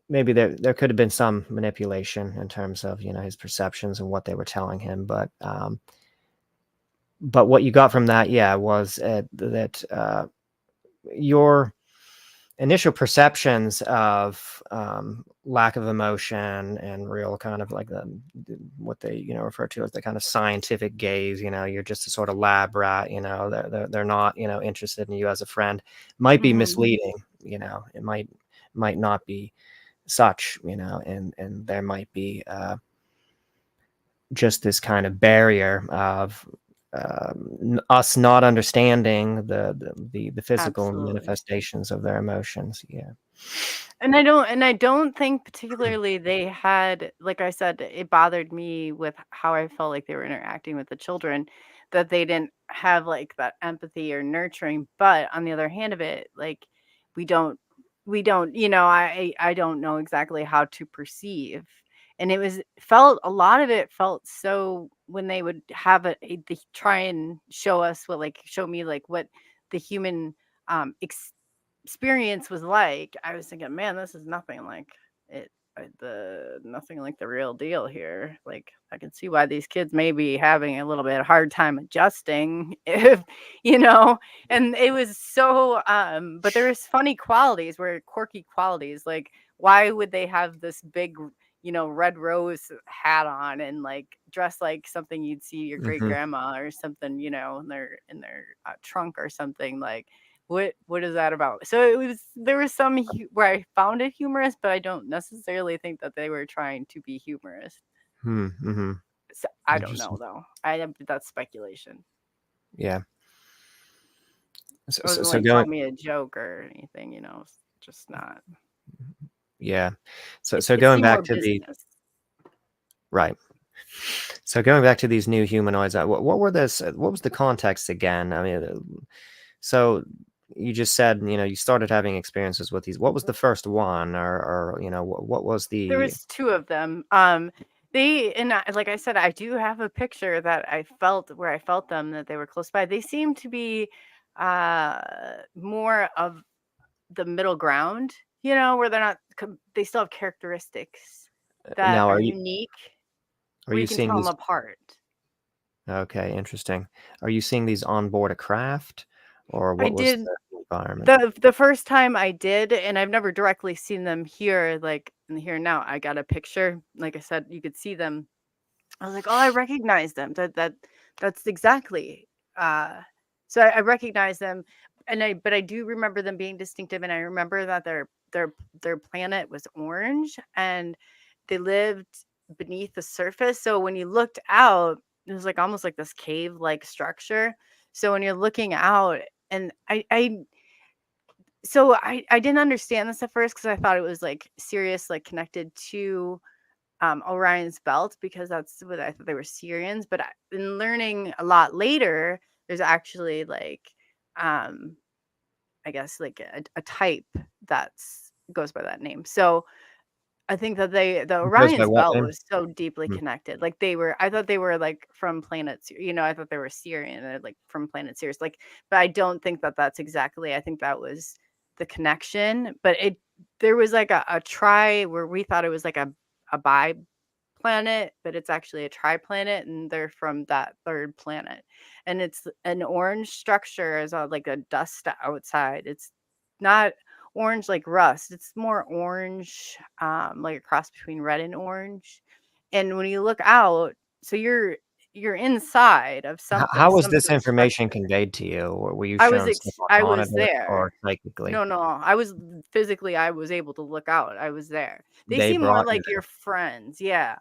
maybe there could have been some manipulation in terms of, his perceptions and what they were telling him. But what you got from that, yeah, was that your initial perceptions of lack of emotion and real kind of like what they refer to as the kind of scientific gaze, you're just a sort of lab rat, they're not interested in you as a friend, might be misleading. It might not be such, and there might be just this kind of barrier of us not understanding the physical Absolutely. manifestations of their emotions. Yeah. And I don't think particularly they had, like I said, it bothered me with how I felt like they were interacting with the children, that they didn't have like that empathy or nurturing. But on the other hand of it, like we don't I don't know exactly how to perceive. And a lot of it felt so when they would have they try and show me like what the human experience was like. I was thinking, man, this is nothing like it nothing like the real deal here. Like I can see why these kids may be having a little bit hard time adjusting if and it was so but there was funny qualities, where quirky qualities, like why would they have this big red rose hat on and like dress like something you'd see your great Mm-hmm. grandma or something, in their trunk or something, like what is that about? So there was some where I found it humorous, but I don't necessarily think that they were trying to be humorous. Mm-hmm. So, I don't know Interesting. though. That's speculation. Yeah. It wasn't So like going. telling me a joke or anything, it's just not. Yeah. So It going seemed more back to business. right. So going back to these new humanoids, what were this? What was the context again? I mean, so you just said you started having experiences with these. What was the first one, or what was There the? was two of them. Like I said, I do have a picture that I felt where I felt them, that they were close by. They seem to be more of the middle ground, where they're not they still have characteristics that Now, are are unique, where you you can seeing tell them these? apart. Okay, interesting. Are you seeing these on board a craft, or I what was did the environment? the first time I did, and I've never directly seen them here, like in the here and now. I got a picture. Like I said, you could see them. I was like, "Oh, I recognize them. That's exactly." So I recognize them, but I do remember them being distinctive, and I remember that their planet was orange, and they lived beneath the surface. So when you looked out, it was like almost like this cave-like structure. So when you're looking out, and I didn't understand this at first because I thought it was like Sirius, like connected to Orion's belt, because that's what I thought they were Syrians. But in learning a lot later, there's actually like, I guess like a type that's goes by that name. So I think that the It goes by Orion's what belt name? was so deeply Hmm. connected. Like I thought they were like from planets, I thought they were Syrian, or like from planet Sirius. Like, but I don't think that that's exactly. I think that was the connection. But there was like a try where we thought it was like a bi planet, but it's actually a tri-planet, and they're from that third planet. And it's an orange structure as like a dust outside. It's not orange like rust. It's more orange, like a cross between red and orange. And when you look out, so you're inside of How was some this sort of information structure. conveyed to you? Or were you shown stuff on I was monitor or there. psychically? No, I was able to look out. I was there. They They seem more brought you like your friends. Yeah.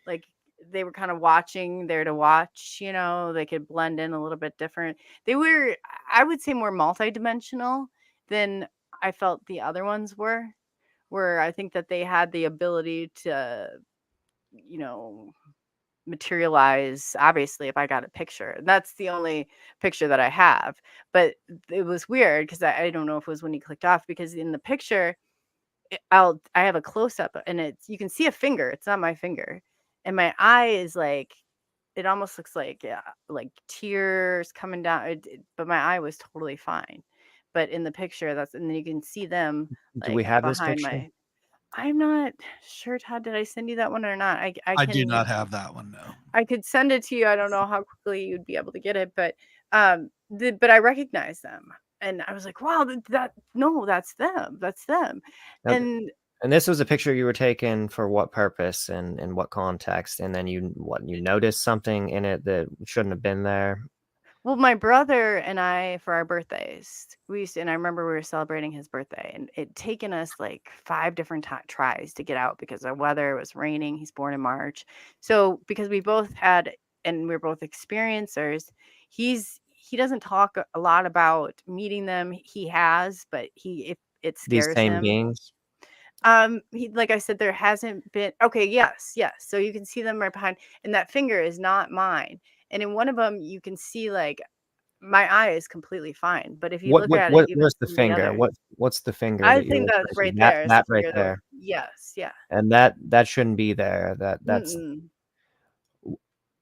Like they were kind of watching, there to watch, they could blend in a little bit different. They were, I would say, more multidimensional than I felt the other ones where I think that they had the ability to, you know, materialize, obviously, if I got a picture. And that's the only picture that I have. But it was weird because I don't know if it was when he clicked off, because in the picture, I have a close up and you can see a finger. It's not my finger. And my eye is like, it almost looks like, like tears coming down. But my eye was totally fine. But in the picture, and then you can see them Do we like have this behind picture? I'm not sure, Todd, did I send you that one or not? I do not have that one, no. I could send it to you. I don't know how quickly you'd be able to get it, but but I recognize them. And I was like, wow, that's them. That's them. Now, And and this was a picture you were taking for what purpose and in what context? And then you noticed something in it that shouldn't have been there? well, my brother and I, for our birthdays, and I remember we were celebrating his birthday, and it taken us like 5 different tries to get out because the weather was raining. He's born in March. So because we both had, and we're both experiencers, he doesn't talk a lot about meeting them. He has, but if it These scares same him. beings? Like I said, there hasn't been. Okay, yes. So you can see them right behind, and that finger is not mine. And in one of them, you can see like my eye is completely fine, but if you look at it even Where's the from the finger? other, What's the finger I that you're think that's referring right to? there is the That right finger there. yes, yeah. And that shouldn't be there. That's Mm-mm.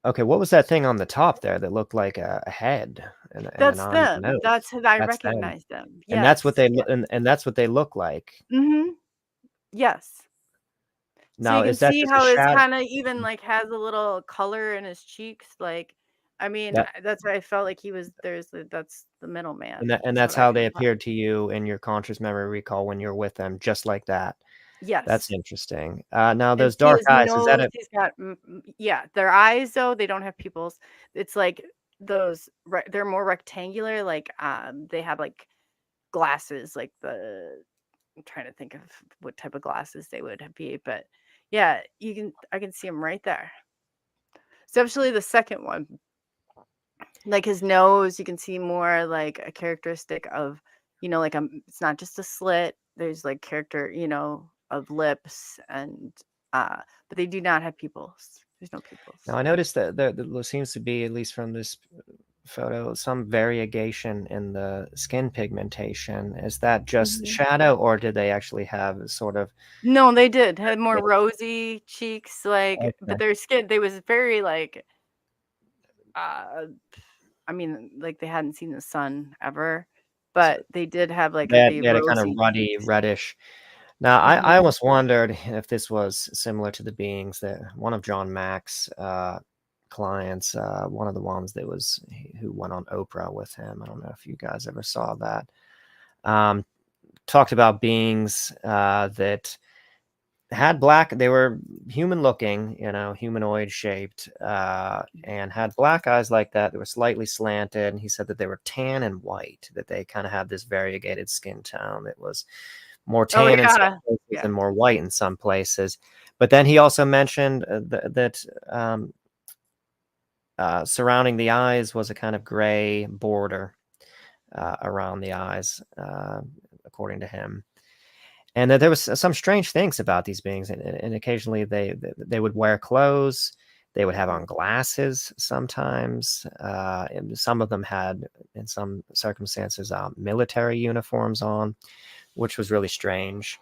okay. What was that thing on the top there that looked like a head and an That's arm and a them. nose? That's how I That's them. recognize them. And that's what Yes. they Yeah. and that's what they look like. Mm-hmm. Yes. So you Now, can is that see just a how it's shadow? kind of even like has a little color in his cheeks. Like, I mean, That that's why I felt like that's the middleman. and Is that's what I how they kind of thought. appeared to you in your conscious memory recall when you're with them, just like that. That's Yes. interesting. Now And those see dark his eyes, is that nose, a he's got yeah, their eyes though, they don't have pupils. It's like those they're more rectangular, like they have like glasses, like I'm trying to think of what type of glasses they would be, but yeah, I can see him right there. Especially the second one. Like his nose, you can see more like a characteristic of, like it's not just a slit. There's like character, of lips and but they do not have pupils. There's no pupils. Now I noticed that there seems to be, at least from this photo, some variegation in the skin pigmentation. Is that just Mhm. shadow, or did they actually have sort of No, they did had more rosy cheeks, like, but okay. their skin, they was very like, uh, I mean, like they hadn't seen the sun ever, So but they did have like the they had a kind of rosy ruddy, cheeks. reddish. Now, I Mhm. almost wondered if this was similar to the beings that one of John Mack's clients, one of the ones that was who went on Oprah with him. I don't know if you guys ever saw that. Um, Talked about beings that had they were human looking, humanoid shaped, and had black eyes like that. They were slightly slanted. And he said that they were tan and white, that they kind of had this variegated skin tone that was more Oh tan in some yeah. places Yeah. and more white in some places. But then he also mentioned that surrounding the eyes was a kind of gray border around the eyes, according to him. And that there was some strange things about these beings, and occasionally they would wear clothes. They would have on glasses sometimes. And some of them had, in some circumstances, military uniforms on, which was really strange.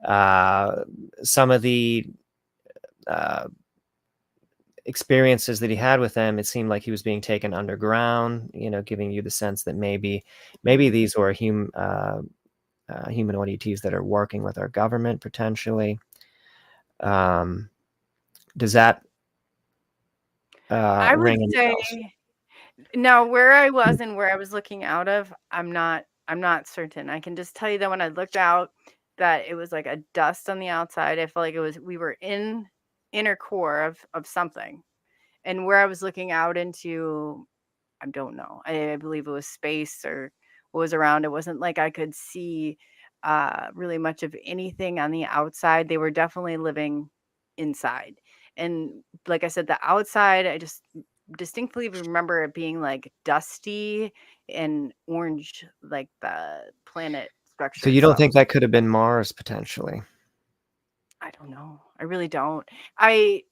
Some of the uh, experiences that he had with them, it seemed like he was being taken underground, giving you the sense that maybe these were humanoid ETs that are working with our government potentially. Does that I would ring any bells? say now where I was and where I was looking out of, I'm not certain. I can just tell you that when I looked out, that it was like a dust on the outside. I felt like we were in inner core of something. And where I was looking out into, I don't know. I believe it was space or what was around. It wasn't like I could see really much of anything on the outside. They were definitely living inside. And like I said, the outside, I just distinctly remember it being like dusty and orange, like the planet So structure you don't itself. think that could have been Mars potentially? I don't know. I really don't. I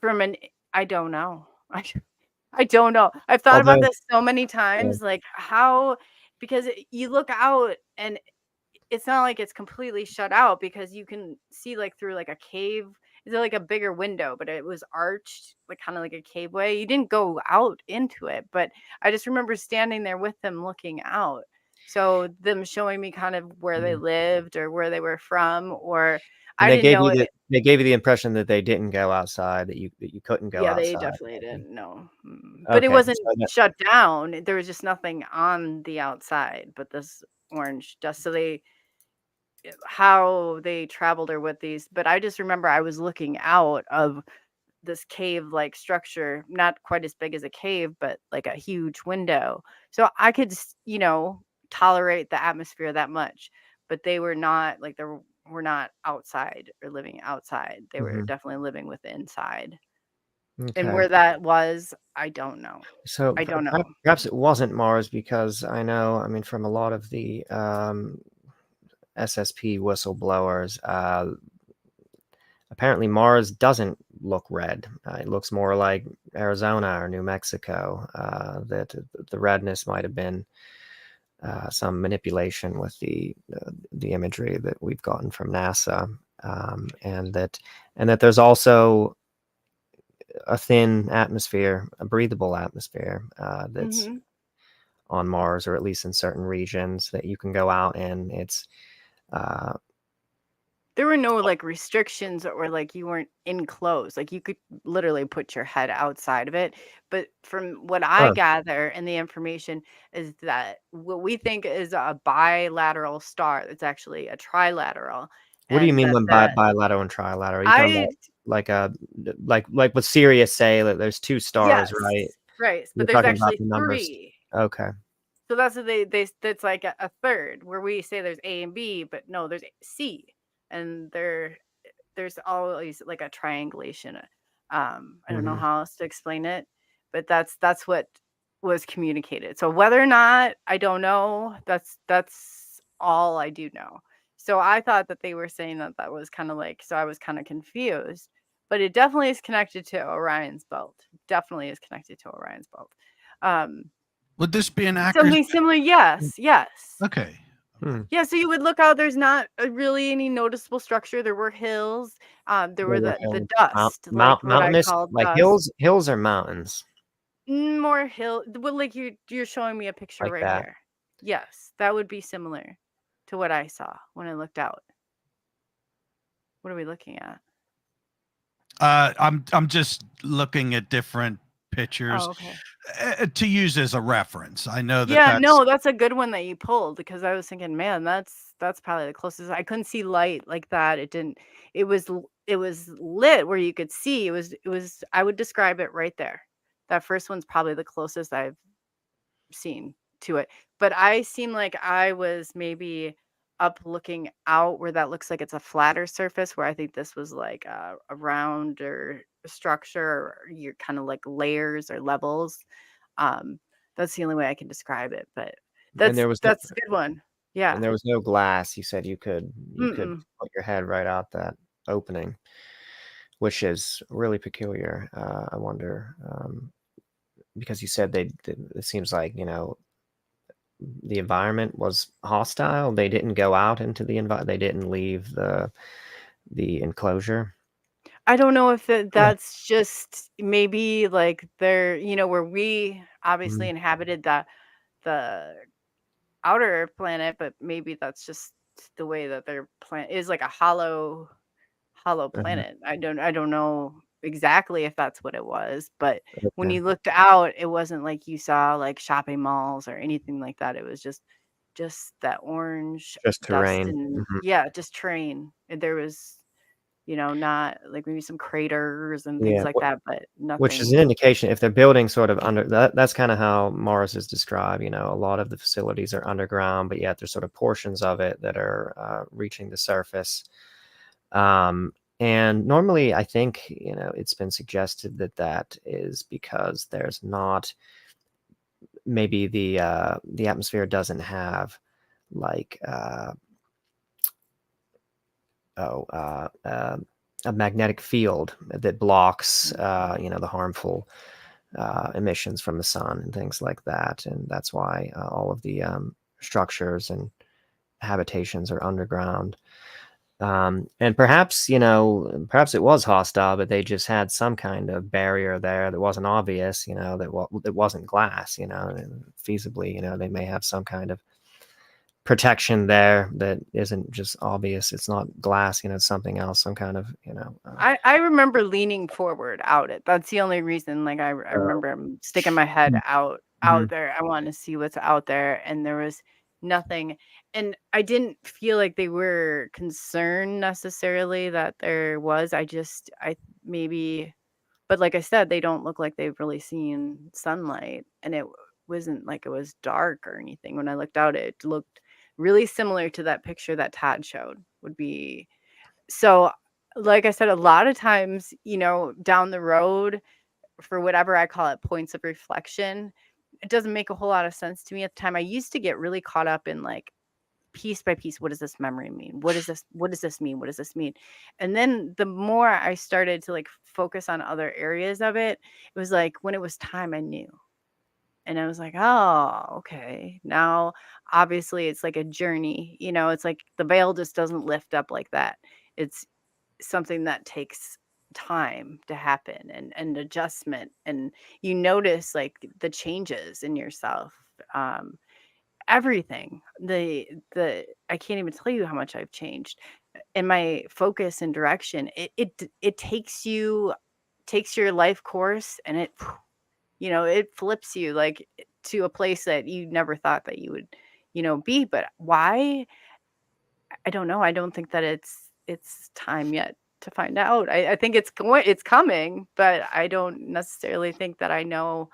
from an I don't know. I don't know. I've thought about Although, this so many yeah. times, like how, because you look out and it's not like it's completely shut out because you can see like through like a cave. It's like a bigger window, but it was arched, like kind of like a cave way. You didn't go out into it, but I just remember standing there with them looking out. So them showing me kind of where they Mhm. lived or where they were from, or And I didn't know it. they gave you the impression that they didn't go outside, that you couldn't go Yeah, they outside, definitely maybe. didn't, no. But it Okay, wasn't so that shut down, there was just nothing on the outside but this orange dust, so they how they traveled or what these, but I just remember I was looking out of this cave-like structure, not quite as big as a cave, but like a huge window. So I could, tolerate the atmosphere that much, but they were not like were not outside or living outside. They were Mhm. definitely living with inside. And Okay. where that was, I don't know. So I don't know. perhaps it wasn't Mars, because I know, I mean, from a lot of the SSP whistleblowers, apparently Mars doesn't look red. It looks more like Arizona or New Mexico. That the redness might have been some manipulation with the imagery that we've gotten from NASA, and that there's also a thin atmosphere, a breathable atmosphere, that's Mhm. on Mars, or at least in certain regions that you can go out in. It's uh, There were no, like, restrictions or, like, you weren't enclosed, like, you could literally put your head outside of it, but from what I oh, gather and the information is that what we think is a bilateral star, it's actually a trilateral, what do you and mean that when the bilateral and trilateral? Are you talking I about like a like what Sirius say that there's two stars, yes, right? right, but You're there's talking about actually the numbers. 3. Okay. So that's what they that's like a third where we say there's A and B, but no, there's C, and there's always like a triangulation. I don't know Hmm. how else to explain it, but that's what was communicated. So whether or not, I don't know. That's all I do know. So I thought that they were saying that that was kind of like, so I was kind of confused, but it definitely is connected to Orion's belt. Definitely is connected to Orion's belt. Um, Would this be an accurate? Something similar, yes, yes. Okay. Hmm. Yeah, so you would look out, there's not, really any noticeable structure, there were hills, there There were were the hills, dust, like what I mountainous, call like dust. hills or mountains More hill, well, like you're showing me a picture like right that. here. Yes, that would be similar to what I saw when I looked out. What are we looking at? I'm just looking at different pictures Oh, okay. to use as a reference. I know that Yeah, that's no, that's a good one that you pulled because I was thinking, man, that's probably the closest. I couldn't see light like that. It didn't. It was lit where you could see. It was. I would describe it right there. That first one's probably the closest I've seen to it. But I seem like I was maybe up looking out where that looks like it's a flatter surface. Where I think this was like a rounder structure, or you're kind of like layers or levels. Um, that's the only way I can describe it, but And there was no, that's a good one. Yeah. glass. You said you could Mm-mm. put your head right out that opening, which is really peculiar. I wonder, because you said it seems like, the environment was hostile. They didn't go out into the environment. They didn't leave the enclosure. I don't know if Huh. that's just maybe like they're, where we obviously Mhm. inhabited the outer planet, but maybe that's just the way that their planet is like a hollow Uh-huh. planet. I don't know exactly if that's what it was, but when Okay. you looked out, it wasn't like you saw like shopping malls or anything like that. It was just that orange Just dust terrain. and Mhm. yeah, just terrain. And there was, not like maybe some craters and things Yeah. like that, but Which is nothing. an indication if they're building sort of under that's kind of how Mars is described. A lot of the facilities are underground, but yet there's sort of portions of it that are reaching the surface. And normally, I think, it's been suggested that that is because there's not, maybe the atmosphere doesn't have like oh a magnetic field that blocks, the harmful emissions from the sun and things like that. And that's why all of the structures and habitations are underground. And perhaps it was hostile, but they just had some kind of barrier there that wasn't obvious, that wasn't glass, and feasibly, they may have some kind of protection there that isn't just obvious. It's not glass, it's something else, some kind of, I remember leaning forward out it. That's the only reason. Like I remember sticking my head out there. I wanted to see what's out there, and there was nothing. And I didn't feel like they were concerned necessarily that there was. I maybe, but like I said, they don't look like they've really seen sunlight, and it wasn't like it was dark or anything. When I looked out, it looked really similar to that picture that Todd showed. Would be so. Like I said, a lot of times, down the road, for whatever I call it, points of reflection, it doesn't make a whole lot of sense to me at the time. I used to get really caught up in like piece by piece. What does this memory mean? What does this mean? What does this mean? And then the more I started to like focus on other areas of it, it was like when it was time, I knew. And I was like, oh, okay. Now, obviously, it's like a journey. It's like the veil just doesn't lift up like that. It's something that takes time to happen and adjustment, and you notice like the changes in yourself, everything. The I can't even tell you how much I've changed in my focus and direction. It takes your life course, and it flips you like to a place that you never thought that you would be. But why? I don't know. I don't think that it's time yet to find out. I think it's coming, but I don't necessarily think that I know,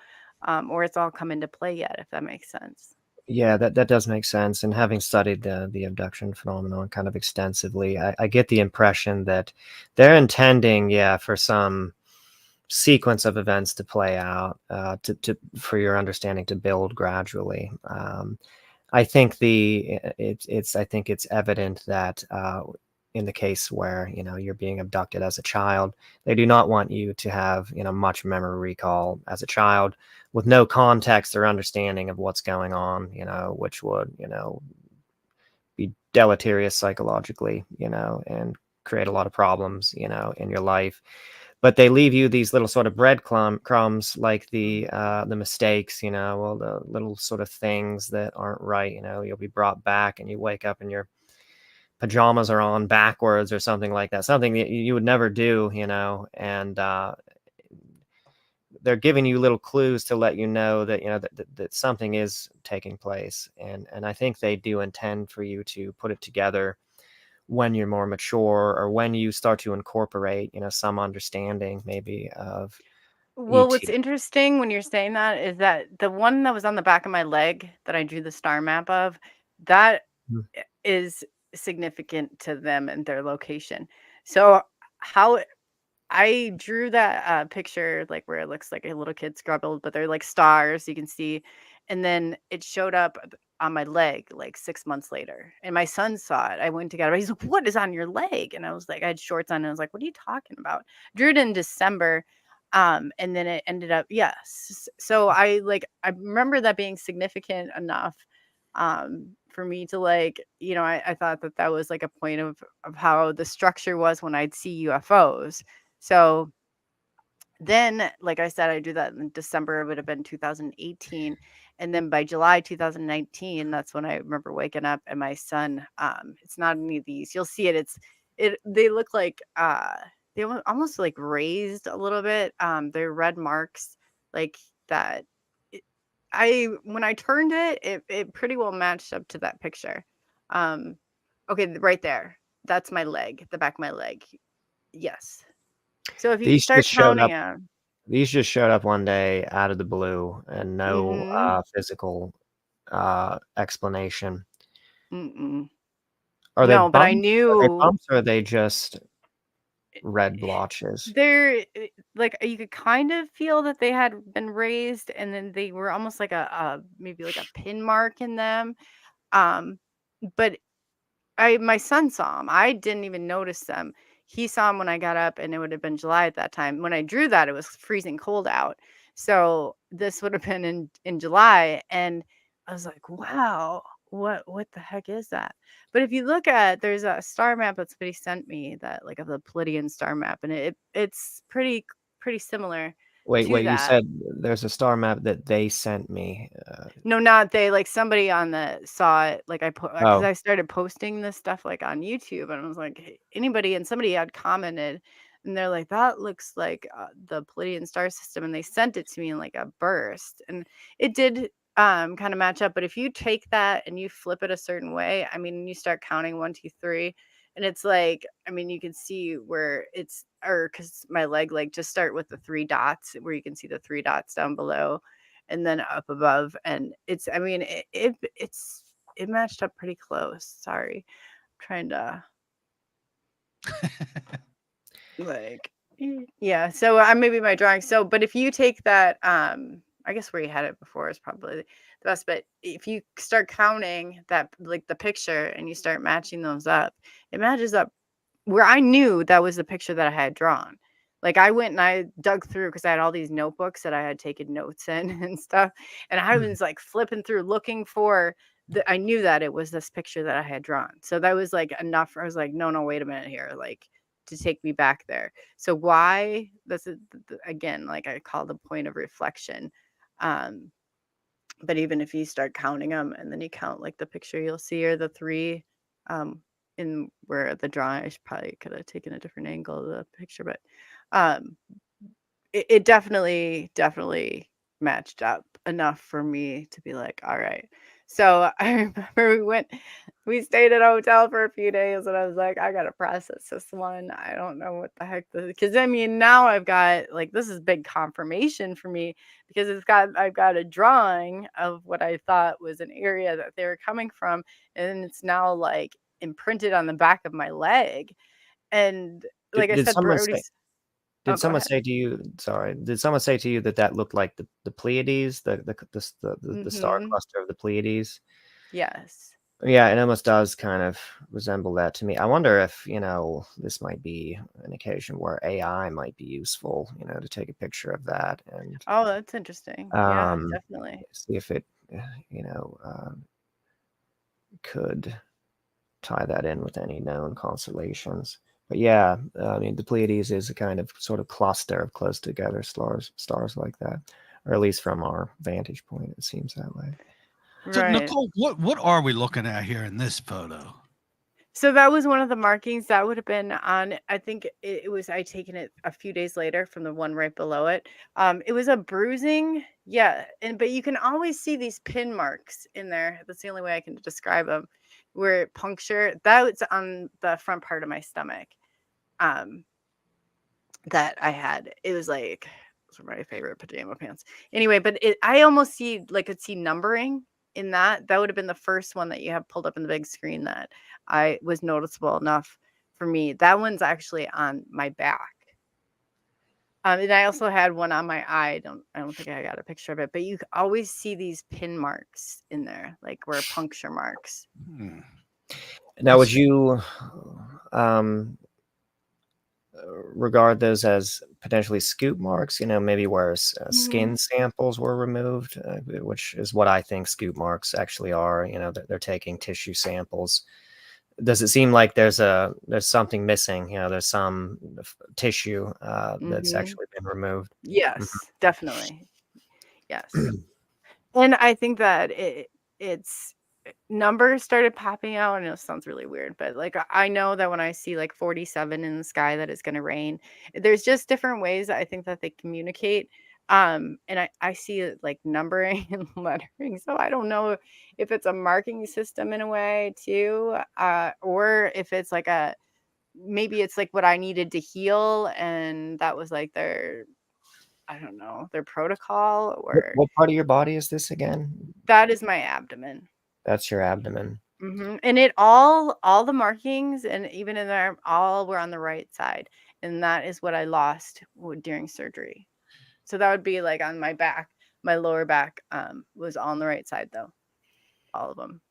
or it's all come into play yet, if that makes sense. Yeah, that does make sense. And having studied the abduction phenomenon kind of extensively, I get the impression that they're intending, for some sequence of events to play out, for your understanding to build gradually. I think it's evident that in the case where you're being abducted as a child, they do not want you to have much memory recall as a child with no context or understanding of what's going on, which would be deleterious psychologically, and create a lot of problems in your life. But they leave you these little sort of breadcrumbs, like the mistakes, the little sort of things that aren't right. You'll be brought back, and you wake up and your pajamas are on backwards or something like that, something that you would never do, and they're giving you little clues to let you know that that something is taking place, and I think they do intend for you to put it together when you're more mature, or when you start to incorporate some understanding maybe of Well, ET. what's interesting when you're saying that is that the one that was on the back of my leg that I drew the star map of, that Mm. is significant to them and their location. So how I drew that picture, like where it looks like a little kid scribbled, but they're like stars you can see. And then it showed up on my leg like 6 months later. And my son saw it. I went to get it. He's like, "What is on your leg?" And I was like, I had shorts on. And I was like, "What are you talking about?" Drew it in December. And then it ended up, yes. So I remember that being significant enough for me to I thought that that was like a point of how the structure was when I'd see UFOs. So then, like I said, I do that in December. It would have been 2018. And then by July 2019, that's when I remember waking up and my son, it's not any of these. You'll see it. They look like, they almost like raised a little bit. They're red marks like that. When I turned it pretty well matched up to that picture. Okay, right there. That's my leg, the back of my leg. Yes. So if you These start just showed counting up. them, These just showed up one day out of the blue, and no mm-hmm, physical explanation. mm-mm. Are they No, but I bumps? Are they knew bumps, or are they just red blotches? there, like you could kind of feel that they had been raised, and then they were almost like a maybe like a pin mark in them. But my son saw them. I didn't even notice them. he saw them when I got up, and it would have been July at that time. When I drew that, it was freezing cold out. So this would have been in July, and I was like, wow, what the heck is that? But if you look at, there's a star map that somebody sent me, that like of the Pleiadian star map, and it's pretty similar Wait, to you that. said there's a star map that they sent me. No, not they, like somebody on the saw it, like because Oh, I started posting this stuff like on YouTube, and I was like, "Hey, anybody," and somebody had commented, and they're like, "That looks like the Pleiadian star system," and they sent it to me in like a burst, and it did kind of match up. But if you take that and you flip it a certain way, I mean, you start counting 1, 2, 3, and it's like, I mean, you can see where it's, or because my leg, like, just start with the 3 dots, where you can see the 3 dots down below and then up above, and it's, I mean, it matched up pretty close. Sorry, I'm trying to like, yeah. So maybe my drawing. So, but if you take that, I guess where you had it before is probably the best. But if you start counting that, like the picture, and you start matching those up, it matches up where I knew that was the picture that I had drawn. Like, I went and I dug through, because I had all these notebooks that I had taken notes in and stuff. And I hmm. was like flipping through looking for I knew that it was this picture that I had drawn. So that was like enough. I was like, no, wait a minute here. Like, to take me back there. So why? That's again, like I call the point of reflection. Um, but even if you start counting them, and then you count like the picture you'll see, or the 3, um, in where the drawing, I probably could have taken a different angle of the picture, but um, it definitely matched up enough for me to be like, all right. So I remember we stayed at a hotel for a few days, and I was like, I gotta process this one. I don't know what the heck this, because I mean, now I've got, like, this is big confirmation for me, because I've got a drawing of what I thought was an area that they were coming from, and it's now like imprinted on the back of my leg. And like I Did said, someone Brody's, say? oh, Did go someone ahead. say to you? Sorry. Did someone say to you that that looked like the Pleiades, the star Mm-hmm. cluster of the Pleiades? Yes. Yeah, it almost does kind of resemble that to me. I wonder if, this might be an occasion where AI might be useful, to take a picture of that and Oh, that's interesting. Yeah, um, definitely. see if it, you know, could tie that in with any known constellations. But yeah, I mean, the Pleiades is a kind of sort of cluster of close together stars like that, or at least from our vantage point, it seems that way. So Right. Nichole, what are we looking at here in this photo? So that was one of the markings that would have been on, I think it was, I taken it a few days later from the one right below it. It was a bruising. Yeah. But you can always see these pin marks in there. That's the only way I can describe them, where it puncture. That was on the front part of my stomach. Um, that I had. It was like, those were my favorite pajama pants. Anyway, but I almost could see numbering in that. That would have been the first one that you have pulled up in the big screen that I was noticeable enough for me. That one's actually on my back. And I also had one on my eye. I don't think I got a picture of it, but you always see these pin marks in there, like where puncture marks. Now, would you regard those as potentially scoop marks? Maybe where Mhm. skin samples were removed, which is what I think scoop marks actually are. They're taking tissue samples. Does it seem like there's something missing? There's some tissue that's Mhm. actually been removed. Yes, definitely. Yes. And I think that it's numbers started popping out. I know it sounds really weird, but like I know that when I see like 47 in the sky that it's gonna rain, there's just different ways that I think that they communicate. And I see it like numbering and lettering. So I don't know if it's a marking system in a way too, or if it's like maybe it's like what I needed to heal, and that was like their, I don't know, their protocol, or What part of your body is this again? that is my abdomen. That's your abdomen. And it all the markings, and even in there, all were on the right side, and that is what I lost during surgery. So that would be like on my back, my lower back, was on the right side though, all of them.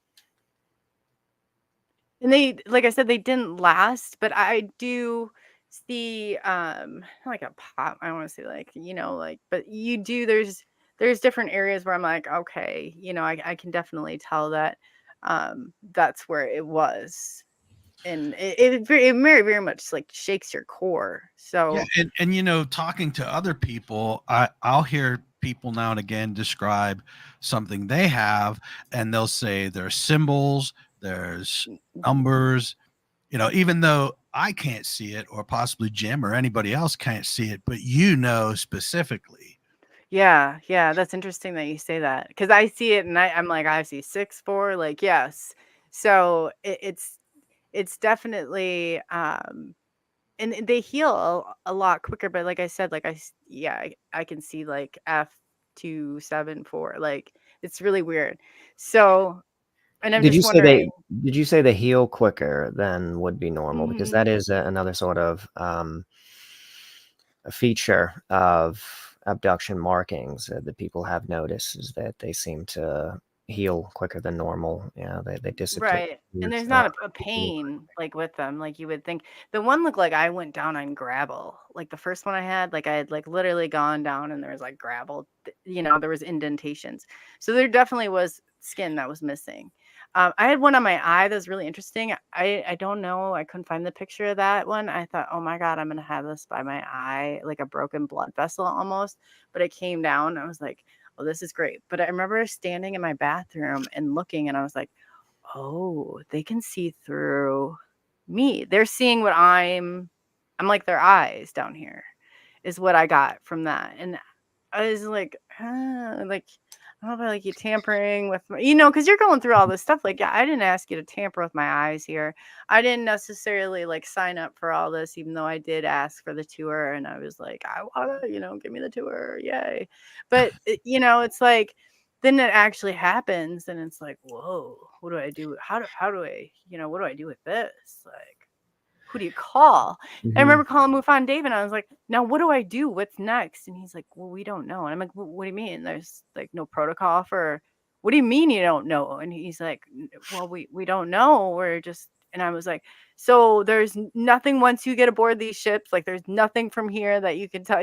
And they, like I said, they didn't last, but I do see like a pop, I want to say like, like, but there's different areas where I'm like, okay, I can definitely tell that that's where it was. And it very, very much like shakes your core. Yeah, So and talking to other people, I'll hear people now and again describe something they have, and they'll say there's symbols, there's numbers, even though I can't see it, or possibly Jim or anybody else can't see it, but specifically. yeah, that's interesting that you say that, because I see it and I'm like, I see 6 4, like, yes. So it's definitely and they heal a lot quicker, but like I said, like I can see like F274, like it's really weird. So, and I'm Did you just say wondering. they heal quicker than would be normal? Because Mhm. that is another sort of a feature of abduction markings that people have noticed, is that they seem to heal quicker than normal. Yeah, they disappear. Right. And there's not a pain like with them, like you would think. The one looked like I went down on gravel. Like the first one I had, like I had like literally gone down and there was like gravel, there was indentations. So there definitely was skin that was missing. I had one on my eye that was really interesting. I don't know. I couldn't find the picture of that one. I thought, oh my God, I'm gonna have this by my eye, like a broken blood vessel almost. But it came down. I was like, oh, this is great. But I remember standing in my bathroom and looking, and I was like, oh, they can see through me. They're seeing what I'm like their eyes down here is what I got from that. And I was like, like, I don't know, like you tampering with my, because you're going through all this stuff. Like, yeah, I didn't ask you to tamper with my eyes here. I didn't necessarily like sign up for all this, even though I did ask for the tour. And I was like, I want to, give me the tour. Yay. But, it's like, then it actually happens. And it's like, whoa, what do I do? How do I, what do I do with this? Like, who do you call? And I remember calling Mufan Dave, and I was like, now what do I do? What's next? And he's like, well, we don't know. And I'm like, what do you mean? There's like no protocol for, what do you mean you don't know? And he's like, well, we don't know. We're just, and I was like, so there's nothing once you get aboard these ships, like there's nothing from here that you can tell,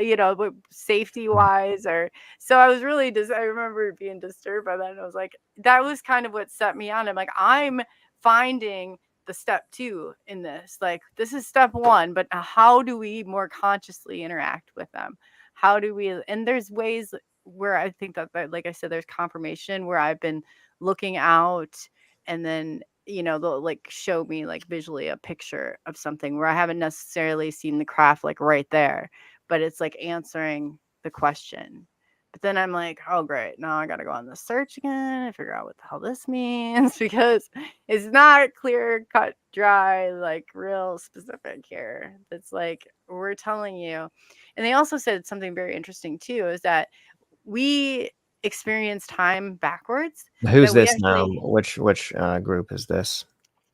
safety wise, or, so I was really just, I remember being disturbed by that. And I was like, that was kind of what set me on. I'm like, I'm finding the step 2 in this. Like, this is step 1, but how do we more consciously interact with them? How do we, and there's ways where I think that like I said, there's confirmation where I've been looking out, and then they'll like show me like visually a picture of something where I haven't necessarily seen the craft like right there, but it's like answering the question. But then I'm like, oh great, now I gotta go on the search again and figure out what the hell this means, because it's not clear cut, dry, like real specific here. It's like we're telling you. And they also said something very interesting too, is that we experience time backwards. Who's That we this now? actually, Which group is this?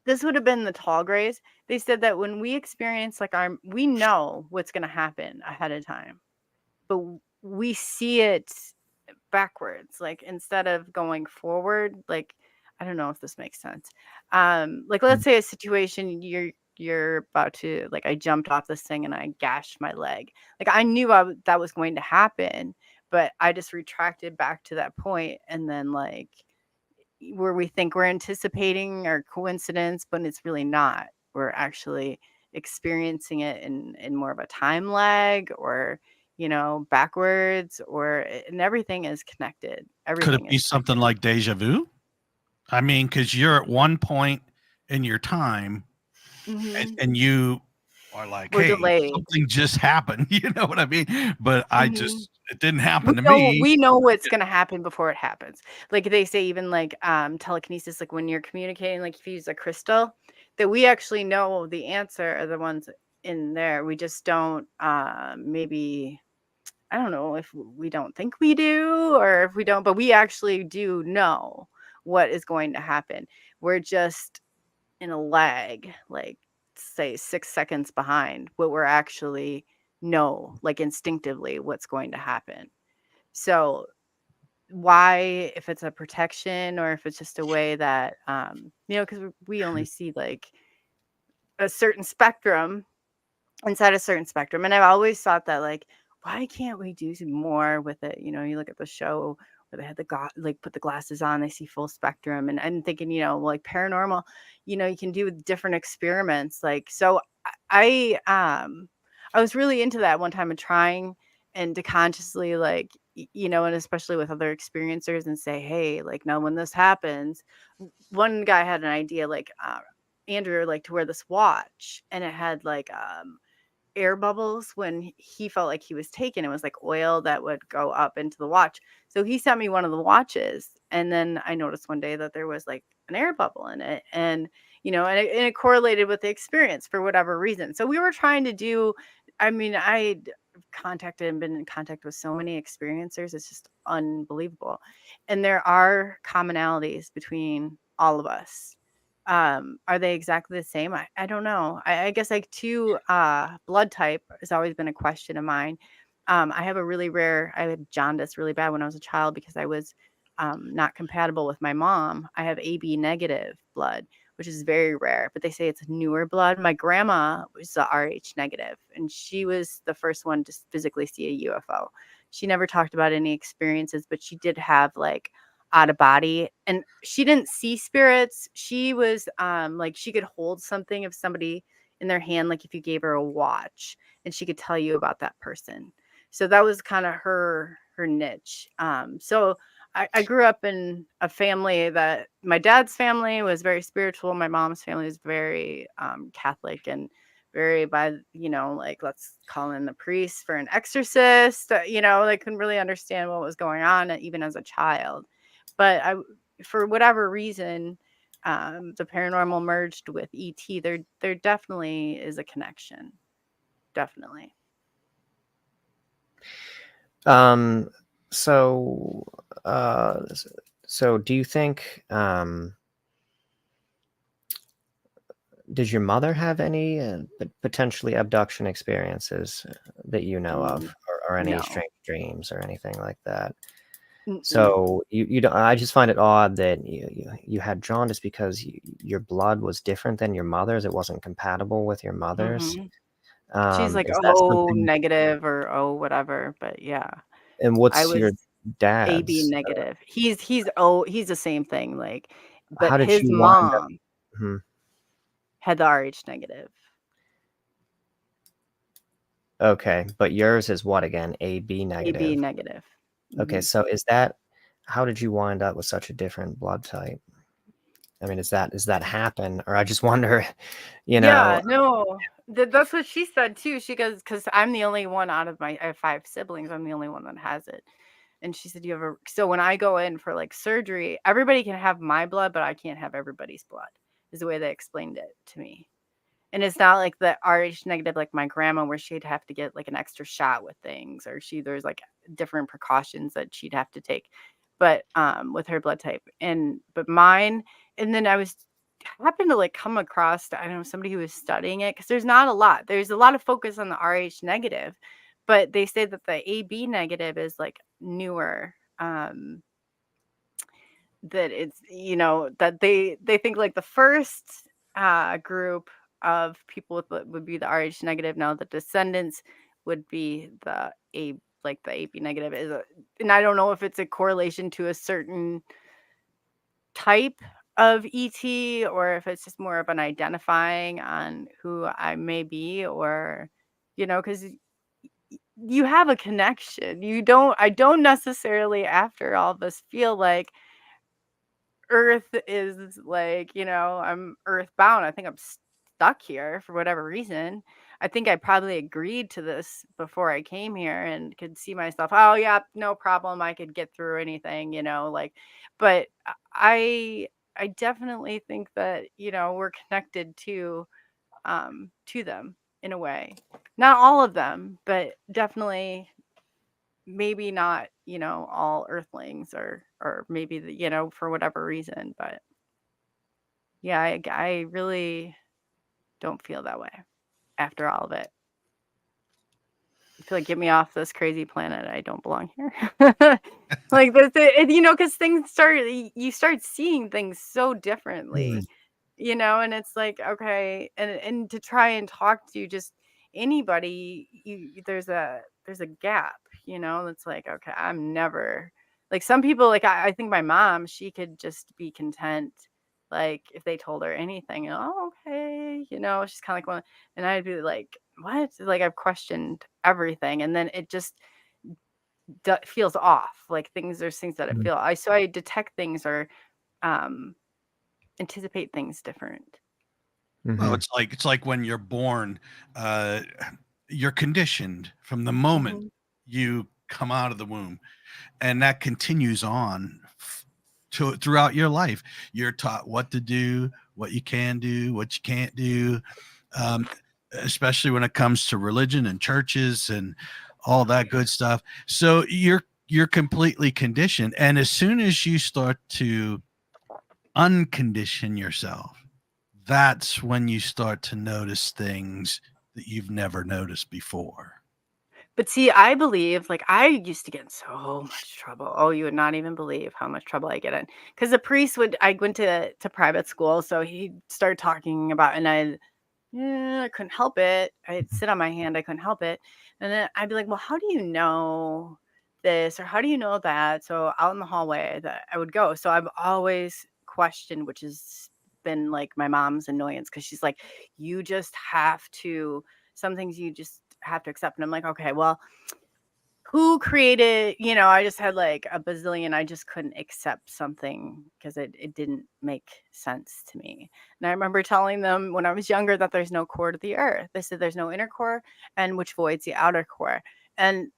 this would have been the tall grays. They said that when we experience like we know what's going to happen ahead of time, but we see it backwards, like instead of going forward. Like, I don't know if this makes sense. Like let's say a situation, you're about to, like, I jumped off this thing and I gashed my leg. Like I knew that was going to happen, but I just retracted back to that point, and then like where we think we're anticipating or coincidence, but it's really not. We're actually experiencing it in more of a time lag, or backwards, and everything is connected. Could it Everything be is something connected. like deja vu? I mean, because you're at one point in your time, Hmm. and you are like, We're hey, delayed. something just happened. You know what I mean? But Hmm. it didn't We happen to know me. we know what's gonna happen before it happens. Like they say, even like telekinesis, like when you're communicating, like if you use a crystal, that we actually know the answer are the ones in there. We just don't maybe, I don't know if we don't think we do, or if we don't, but we actually do know what is going to happen. We're just in a lag, like say 6 seconds behind what we're actually know, like instinctively what's going to happen. So why, if it's a protection or if it's just a way that, because we only see like a certain spectrum inside a certain spectrum. And I've always thought that, like, why can't we do some more with it? You look at the show where they had like put the glasses on, they see full spectrum, and I'm thinking, like paranormal, you can do different experiments. Like, so I was really into that one time, and trying and to consciously, like, and especially with other experiencers, and say, hey, like, now when this happens, one guy had an idea, like, Andrew, like, to wear this watch, and it had like air bubbles when he felt like he was taken. It was like oil that would go up into the watch. So he sent me one of the watches, and then I noticed one day that there was like an air bubble in it, and it correlated with the experience for whatever reason. So we were trying to do. I mean, I contacted and been in contact with so many experiencers. It's just unbelievable, and there are commonalities between all of us. Are they exactly the same? I don't know. I guess, like, too, blood type has always been a question of mine. I had jaundice really bad when I was a child because I was not compatible with my mom. I have AB negative blood, which is very rare, but they say it's newer blood. My grandma was a RH negative, and she was the first one to physically see a UFO. She never talked about any experiences, but she did have, like, out of body, and she didn't see spirits. She was like, she could hold something of somebody in their hand, like if you gave her a watch, and she could tell you about that person. So that was kind of her niche. So I grew up in a family that my dad's family was very spiritual. My mom's family was very Catholic, and very by, like, let's call in the priest for an exorcist. They couldn't really understand what was going on even as a child. But for whatever reason, the paranormal merged with ET. There definitely is a connection. Definitely. So, so do you think, did your mother have any potentially abduction experiences that you know of, or any No. strange dreams or anything like that? Mm-mm. So you don't. I just find it odd that you had jaundice because your blood was different than your mother's. It wasn't compatible with your mother's. She's like, Is that oh, something? negative, or oh, whatever. But yeah, And I what's was your AB dad's? negative. He's the same thing. Like, but How did his you wind up? mom Mhm. had the RH negative. Okay, but yours is what again? AB negative. AB negative. Okay, so how did you wind up with such a different blood type? I mean, does that happen? Or I just wonder, Yeah, no, that's what she said too. She goes, because I'm the only one out of I have 5 siblings. I'm the only one that has it. And she said, so when I go in for like surgery, everybody can have my blood, but I can't have everybody's blood, is the way they explained it to me. And it's not like the RH negative, like my grandma, where she'd have to get like an extra shot with things, or there's like different precautions that she'd have to take. But with her blood type, but mine, and then I happened to like come across, I don't know, somebody who was studying it, because there's not a lot. There's a lot of focus on the RH negative, but they say that the AB negative is like newer. That it's, that they think like the first group of people would be the RH negative. Now the descendants would be the like the AB negative and I don't know if it's a correlation to a certain type of ET, or if it's just more of an identifying on who I may be, or because you have a connection. I don't necessarily, after all this, feel like Earth is like, I'm earthbound. I think I'm stuck here for whatever reason. I think I probably agreed to this before I came here and could see myself, oh yeah, no problem. I could get through anything, like, but I definitely think that, we're connected to them in a way. Not all of them, but definitely, maybe not, all earthlings, or maybe for whatever reason. But yeah, I really don't feel that way after all of it. I feel like, get me off this crazy planet. I don't belong here. Like this, because you start seeing things so differently, and it's like, okay, and to try and talk to you, just anybody, there's a gap, that's like, okay, I'm never like, some people, like, I think my mom, she could just be content, like, if they told her anything, oh, okay, she's kind of like one, and I'd be like, what? Like, I've questioned everything, and then it just feels off. Like, there's things that Mhm. so I detect things or um anticipate things different. Well, Mhm. it's like when you're born, uh, you're conditioned from the moment Hmm. you come out of the womb, and that continues on throughout your life. You're taught what to do, what you can do, what you can't do, um, especially when it comes to religion and churches and all that good stuff. So you're completely conditioned, and as soon as you start to uncondition yourself, that's when you start to notice things that you've never noticed before. But see, I believe, like, I used to get in so much trouble. Oh, you would not even believe how much trouble I get in. Because the priest I went to private school, so he started talking about, and I couldn't help it. I'd sit on my hand, I couldn't help it. And then I'd be like, well, how do you know this or how do you know that? So out in the hallway that I would go. So I've always questioned, which has been like my mom's annoyance, because she's like, you just have to, some things you just have to accept. And I'm like, okay, well, who created, I just had like a bazillion, I just couldn't accept something because it didn't make sense to me. And I remember telling them when I was younger that there's no core to the earth. They said there's no inner core, and which voids the outer core. And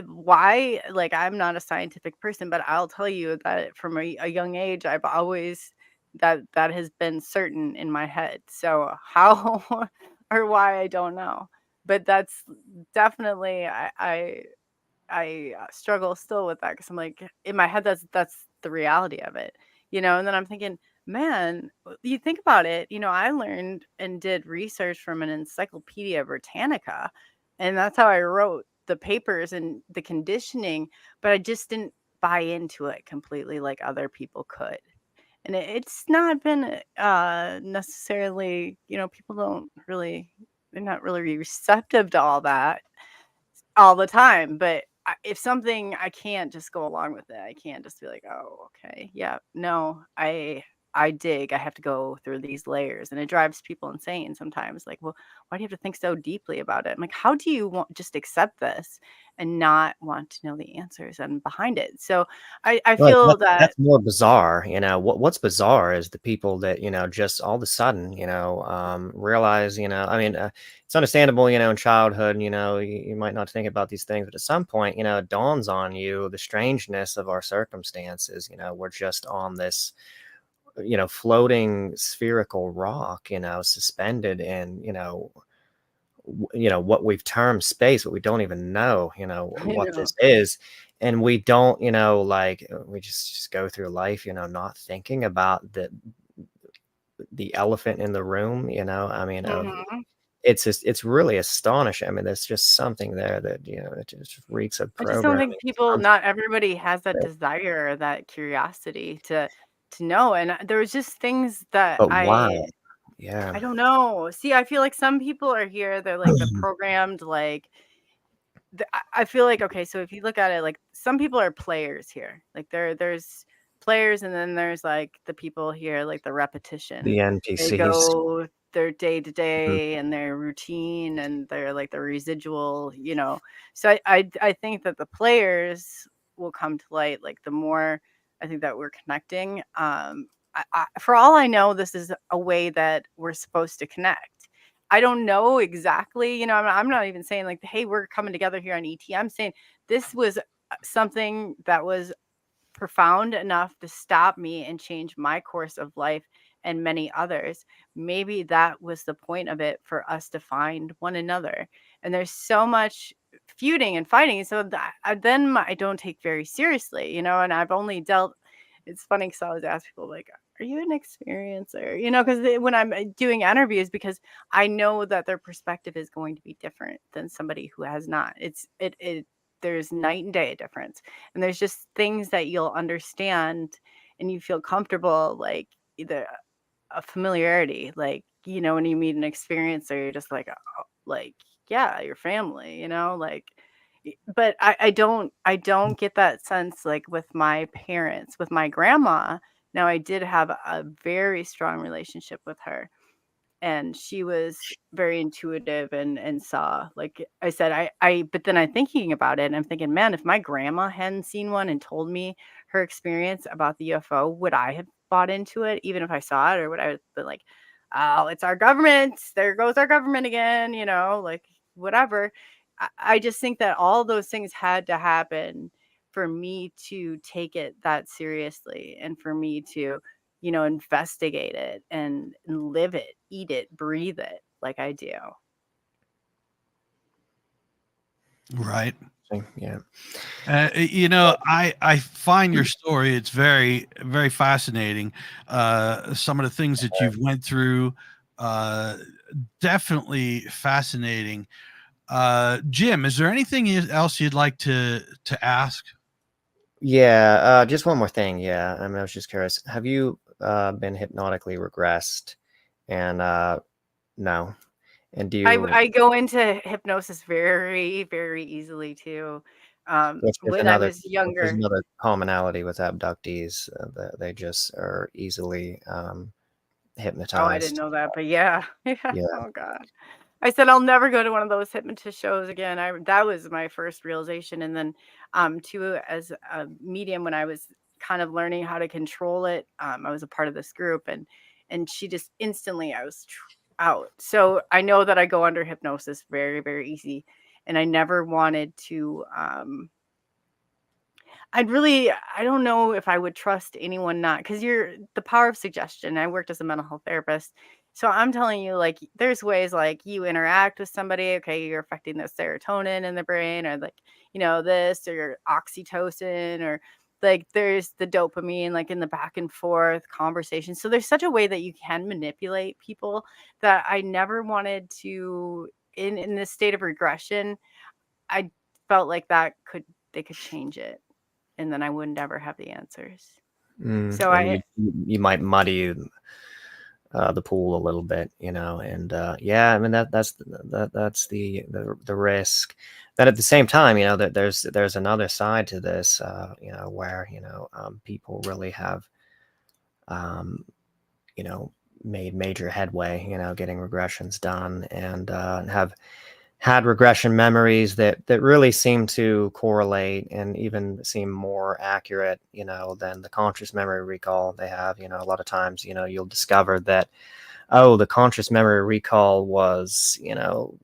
why, like, I'm not a scientific person, but I'll tell you that from a young age, I've always, that has been certain in my head. So how or why, I don't know. But that's definitely, I struggle still with that, because I'm like, in my head, that's the reality of it, and then I'm thinking, man, you think about it, I learned and did research from an Encyclopedia Britannica, and that's how I wrote the papers and the conditioning, but I just didn't buy into it completely like other people could. And it's not been necessarily, people don't really, they're not really receptive to all that all the time, but if something, I can't just go along with it. I can't just be like, "Oh, okay. Yeah. No, I dig. I have to go through these layers." And it drives people insane sometimes. Like, "Well, why do you have to think so deeply about it?" I'm like, "How do you want just accept this and not want to know the answers and behind it?" So, I Like, feel that. that's more bizarre, what's bizarre is the people that, just all of a sudden, realize, I mean, it's understandable, in childhood, you might not think about these things, but at some point, it dawns on you the strangeness of our circumstances. We're just on this, floating spherical rock, suspended in, what we've termed space, but we don't even know, I what know. this is. And we don't, like, we just go through life, not thinking about the elephant in the room, I mean, Mhm. it's just, it's really astonishing. I mean, there's just something there that, it just reeks of I just don't think programming. not everybody has that desire or that curiosity to know. And there was just things that But I wow. Yeah. I don't know. See, I feel like some people are here, they're like the programmed, like, I feel like, okay, so if you look at it, like, some people are players here. Like, there's players, and then there's like the people here, like the repetition. The They NPCs. go their day to Mhm. day and their routine, and they're like the residual. So I think that the players will come to light, like, the more I think that we're connecting. For all I know, this is a way that we're supposed to connect. I don't know exactly, I'm not even saying like, hey, we're coming together here on ET. I'm saying this was something that was profound enough to stop me and change my course of life and many others. Maybe that was the point of it, for us to find one another. And there's so much feuding and fighting. So then I don't take very seriously, and I've only dealt. It's funny because I always ask people, like, are you an experiencer? Because when I'm doing interviews, because I know that their perspective is going to be different than somebody who has not. There's night and day difference. And there's just things that you'll understand and you feel comfortable, like, either a familiarity, like, when you meet an experiencer, you're just like, oh. like, yeah, your family, you know, like, but I don't get that sense like with my parents, with my grandma. Now I did have a very strong relationship with her, and she was very intuitive and saw, like I said, I but then I'm thinking about it and I'm thinking, man, if my grandma hadn't seen one and told me her experience about the UFO, would I have bought into it even if I saw it, or would I have been like, oh, it's our government, there goes our government again, you know, like whatever. I just think that all those things had to happen for me to take it that seriously, and for me to, you know, investigate it and live it, eat it, breathe it like I do. Right. Yeah. You know, I find your story, it's very, very fascinating. Some of the things that you've went through, uh, definitely fascinating. Jim, is there anything else you'd like to ask? Yeah, just one more thing. Yeah, I mean, I was just curious. Have you been hypnotically regressed? And no. And do you? I go into hypnosis very, very easily too. There's When I another. was There's younger. another commonality with abductees. That they just are easily Oh, I didn't hypnotized. know that, but yeah. Yeah. Yeah. Oh God. I said I'll never go to one of those hypnotist shows again. That was my first realization. And then too, as a medium, when I was kind of learning how to control it, I was a part of this group, and she just instantly I was out. So I know that I go under hypnosis very, very easy. And I never wanted to I don't know if I would trust anyone not, because you're the power of suggestion. I worked as a mental health therapist. So I'm telling you, like, there's ways like you interact with somebody, okay, you're affecting the serotonin in the brain, or like, you know, this, or your oxytocin, or like there's the dopamine, like in the back and forth conversation. So there's such a way that you can manipulate people that I never wanted to in this state of regression. I felt like they could change it, and then I would never have the answers. So And I you might muddy the pool a little bit, you know. And yeah, I mean that's the risk. But at the same time, you know, that there's another side to this, you know, where people really have um, you know, made major headway, you know, getting regressions done, and have had regression memories that really seem to correlate and even seem more accurate, you know, than the conscious memory recall they have. You know, a lot of times, you know, you'll discover that, oh, the conscious memory recall was, you know,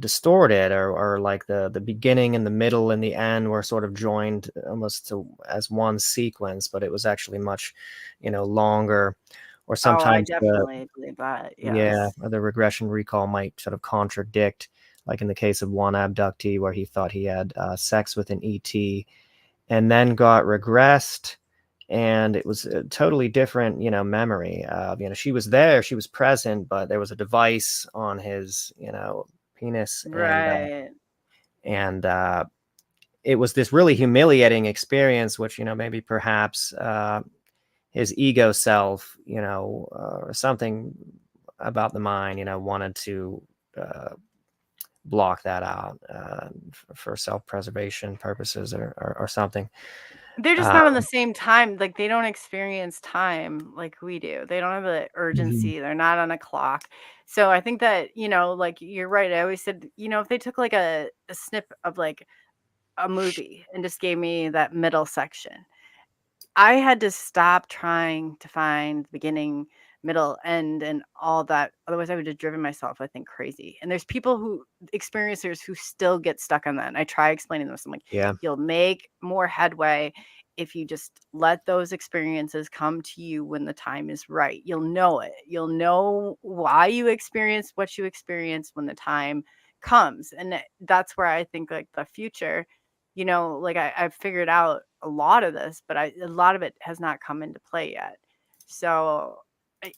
distorted, or like the beginning and the middle and the end were sort of joined almost as one sequence, but it was actually much, you know, longer. Or oh, I sometimes definitely believe that. yeah, Yes. the regression recall might sort of contradict, like in the case of one abductee where he thought he had sex with an ET and then got regressed, and it was a totally different, you know, memory. You know, she was there, she was present, but there was a device on his, you know, penis, Right. and it was this really humiliating experience, which, you know, maybe perhaps his ego self, you know, or something about the mind, you know, wanted to uh, block that out for self-preservation purposes, or something. They're just Uh, not on the same time. Like they don't experience time like we do. They don't have the mhm. urgency. They're not on a clock. So I think that, you know, like you're right. I always said, you know, if they took like a snip of like a movie and just gave me that middle section, I had to stop trying to find the beginning, middle, end, and all that. Otherwise, I would have driven myself, I think, crazy. And there's people who experiencers who still get stuck on that. And I try explaining this. I'm like, Yeah. you'll make more headway if you just let those experiences come to you when the time is right. You'll know it. You'll know why you experienced what you experienced when the time comes. And that's where I think like the future, you know, like I've figured out a lot of this, but a lot of it has not come into play yet. So,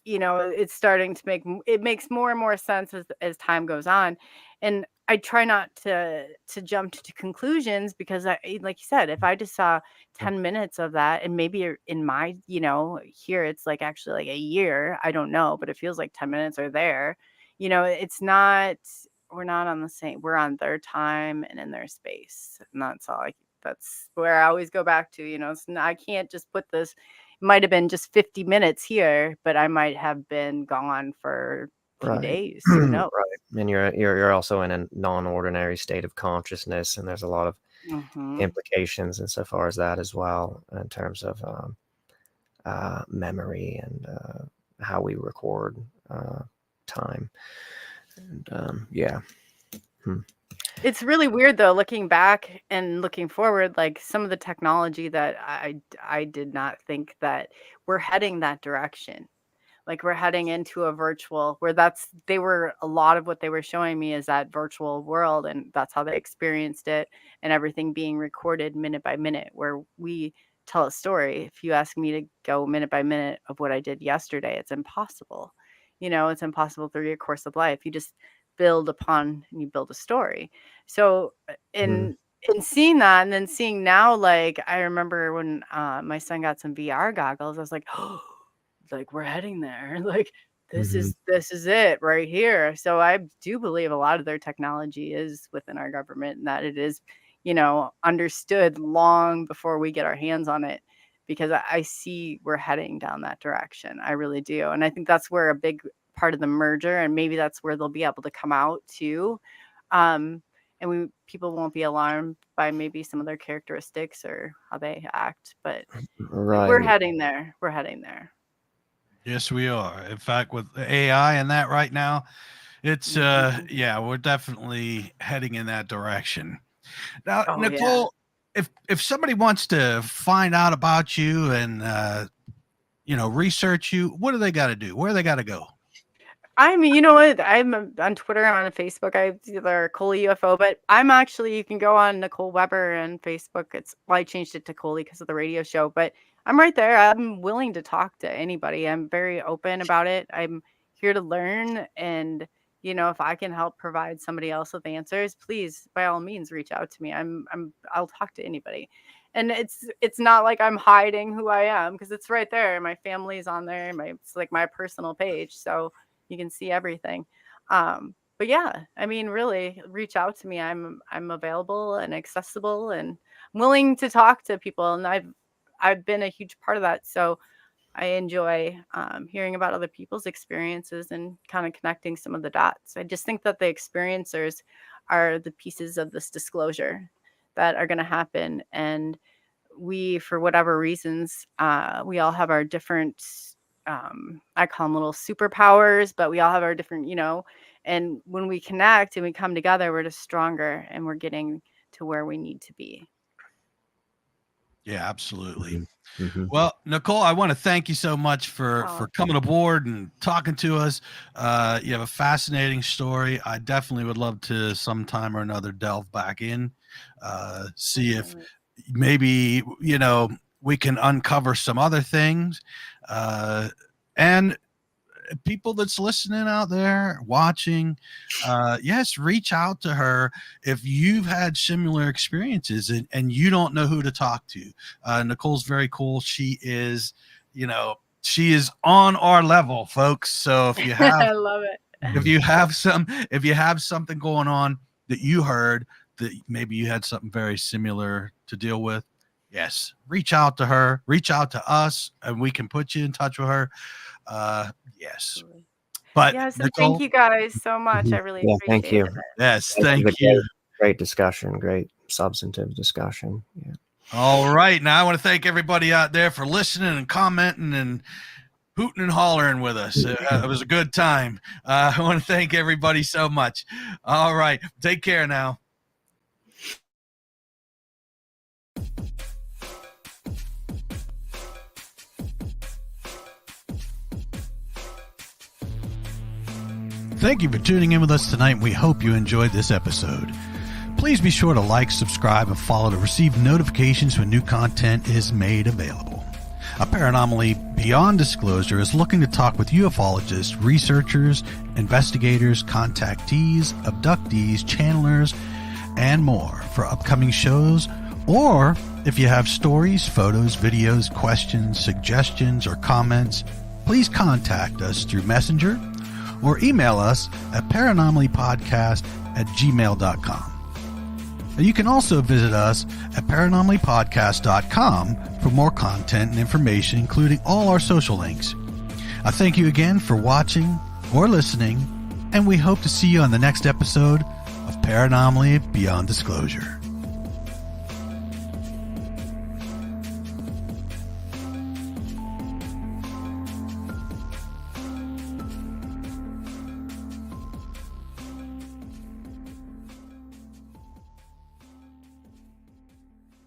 you know, it's starting to it makes more and more sense as time goes on. And I try not to jump to conclusions, because like you said, if I just saw 10 minutes of that, and maybe in my, you know, here it's like actually like a year, I don't know, but it feels like 10 minutes are there. You know, it's not not on the same. We're on their time and in their space, and that's where I always go back to. I can't just put this. It might have been just 50 minutes here, but I might have been gone for a few days. Who knows? Right. And you're also in a non-ordinary state of consciousness, and there's a lot of implications insofar as that as well, in terms of memory and how we record time. And It's really weird though, looking back and looking forward, like some of the technology that I did not think that we're heading that direction. Like we're heading into a virtual where a lot of what they were showing me is that virtual world, and that's how they experienced it, and everything being recorded minute by minute, where we tell a story. If you ask me to go minute by minute of what I did yesterday, it's impossible. It's impossible through your course of life. You just build upon and you build a story. So in seeing that, and then seeing now, like I remember when my son got some VR goggles, I was like, oh, like we're heading there. Like this is it right here. So I do believe a lot of their technology is within our government, and that it is, understood long before we get our hands on it, because I see we're heading down that direction. I really do. And I think that's where a big part of the merger, and maybe that's where they'll be able to come out too. And people won't be alarmed by maybe some of their characteristics or how they act, but we're heading there. We're heading there. Yes, we are. In fact, with AI and that right now, it's we're definitely heading in that direction. Now, Nichole, if somebody wants to find out about you and research you, what do they got to do? Where they got to go? I mean, you know what? I'm on Twitter, I'm on Facebook. I either Nichole UFO, but you can go on Nichole Weber and Facebook. I changed it to Coley because of the radio show, but I'm right there. I'm willing to talk to anybody. I'm very open about it. I'm here to learn, and if I can help provide somebody else with answers, please, by all means, reach out to me. I'll talk to anybody. And it's not like I'm hiding who I am, because it's right there. My family's on there. It's like my personal page, so you can see everything. But yeah, I mean, really, reach out to me. I'm available and accessible and willing to talk to people, and I've been a huge part of that. So I enjoy hearing about other people's experiences and kind of connecting some of the dots. I just think that the experiencers are the pieces of this disclosure that are going to happen. And we, for whatever reasons, we all have our different, I call them little superpowers, but we all have our different, and when we connect and we come together, we're just stronger, and we're getting to where we need to be. Yeah, absolutely. Well, Nichole, I want to thank you so much for coming aboard and talking to us. You have a fascinating story. I definitely would love to sometime or another delve back in, see if maybe, we can uncover some other things. And people that's listening out there watching, yes, reach out to her if you've had similar experiences and you don't know who to talk to. Nichole's very cool. She is on our level, folks. So if you have, I love it. If you have something going on that you heard that maybe you had something very similar to deal with, yes, reach out to her, reach out to us, and we can put you in touch with her. Yes. But yes, Nichole, thank you guys so much. I really appreciate thank you. it. Yes, thank you. Great discussion, great substantive discussion. Yeah. All right. Now I want to thank everybody out there for listening and commenting and hooting and hollering with us. It was a good time. I want to thank everybody so much. All right. Take care now. Thank you for tuning in with us tonight. We hope you enjoyed this episode. Please be sure to like, subscribe, and follow to receive notifications when new content is made available. A Paranomaly Beyond Disclosure is looking to talk with ufologists, researchers, investigators, contactees, abductees, channelers, and more for upcoming shows. Or if you have stories, photos, videos, questions, suggestions, or comments, please contact us through Messenger or email us at paranomalypodcast@gmail.com. You can also visit us at paranomalypodcast.com for more content and information, including all our social links. I thank you again for watching or listening, and we hope to see you on the next episode of Paranomaly Beyond Disclosure.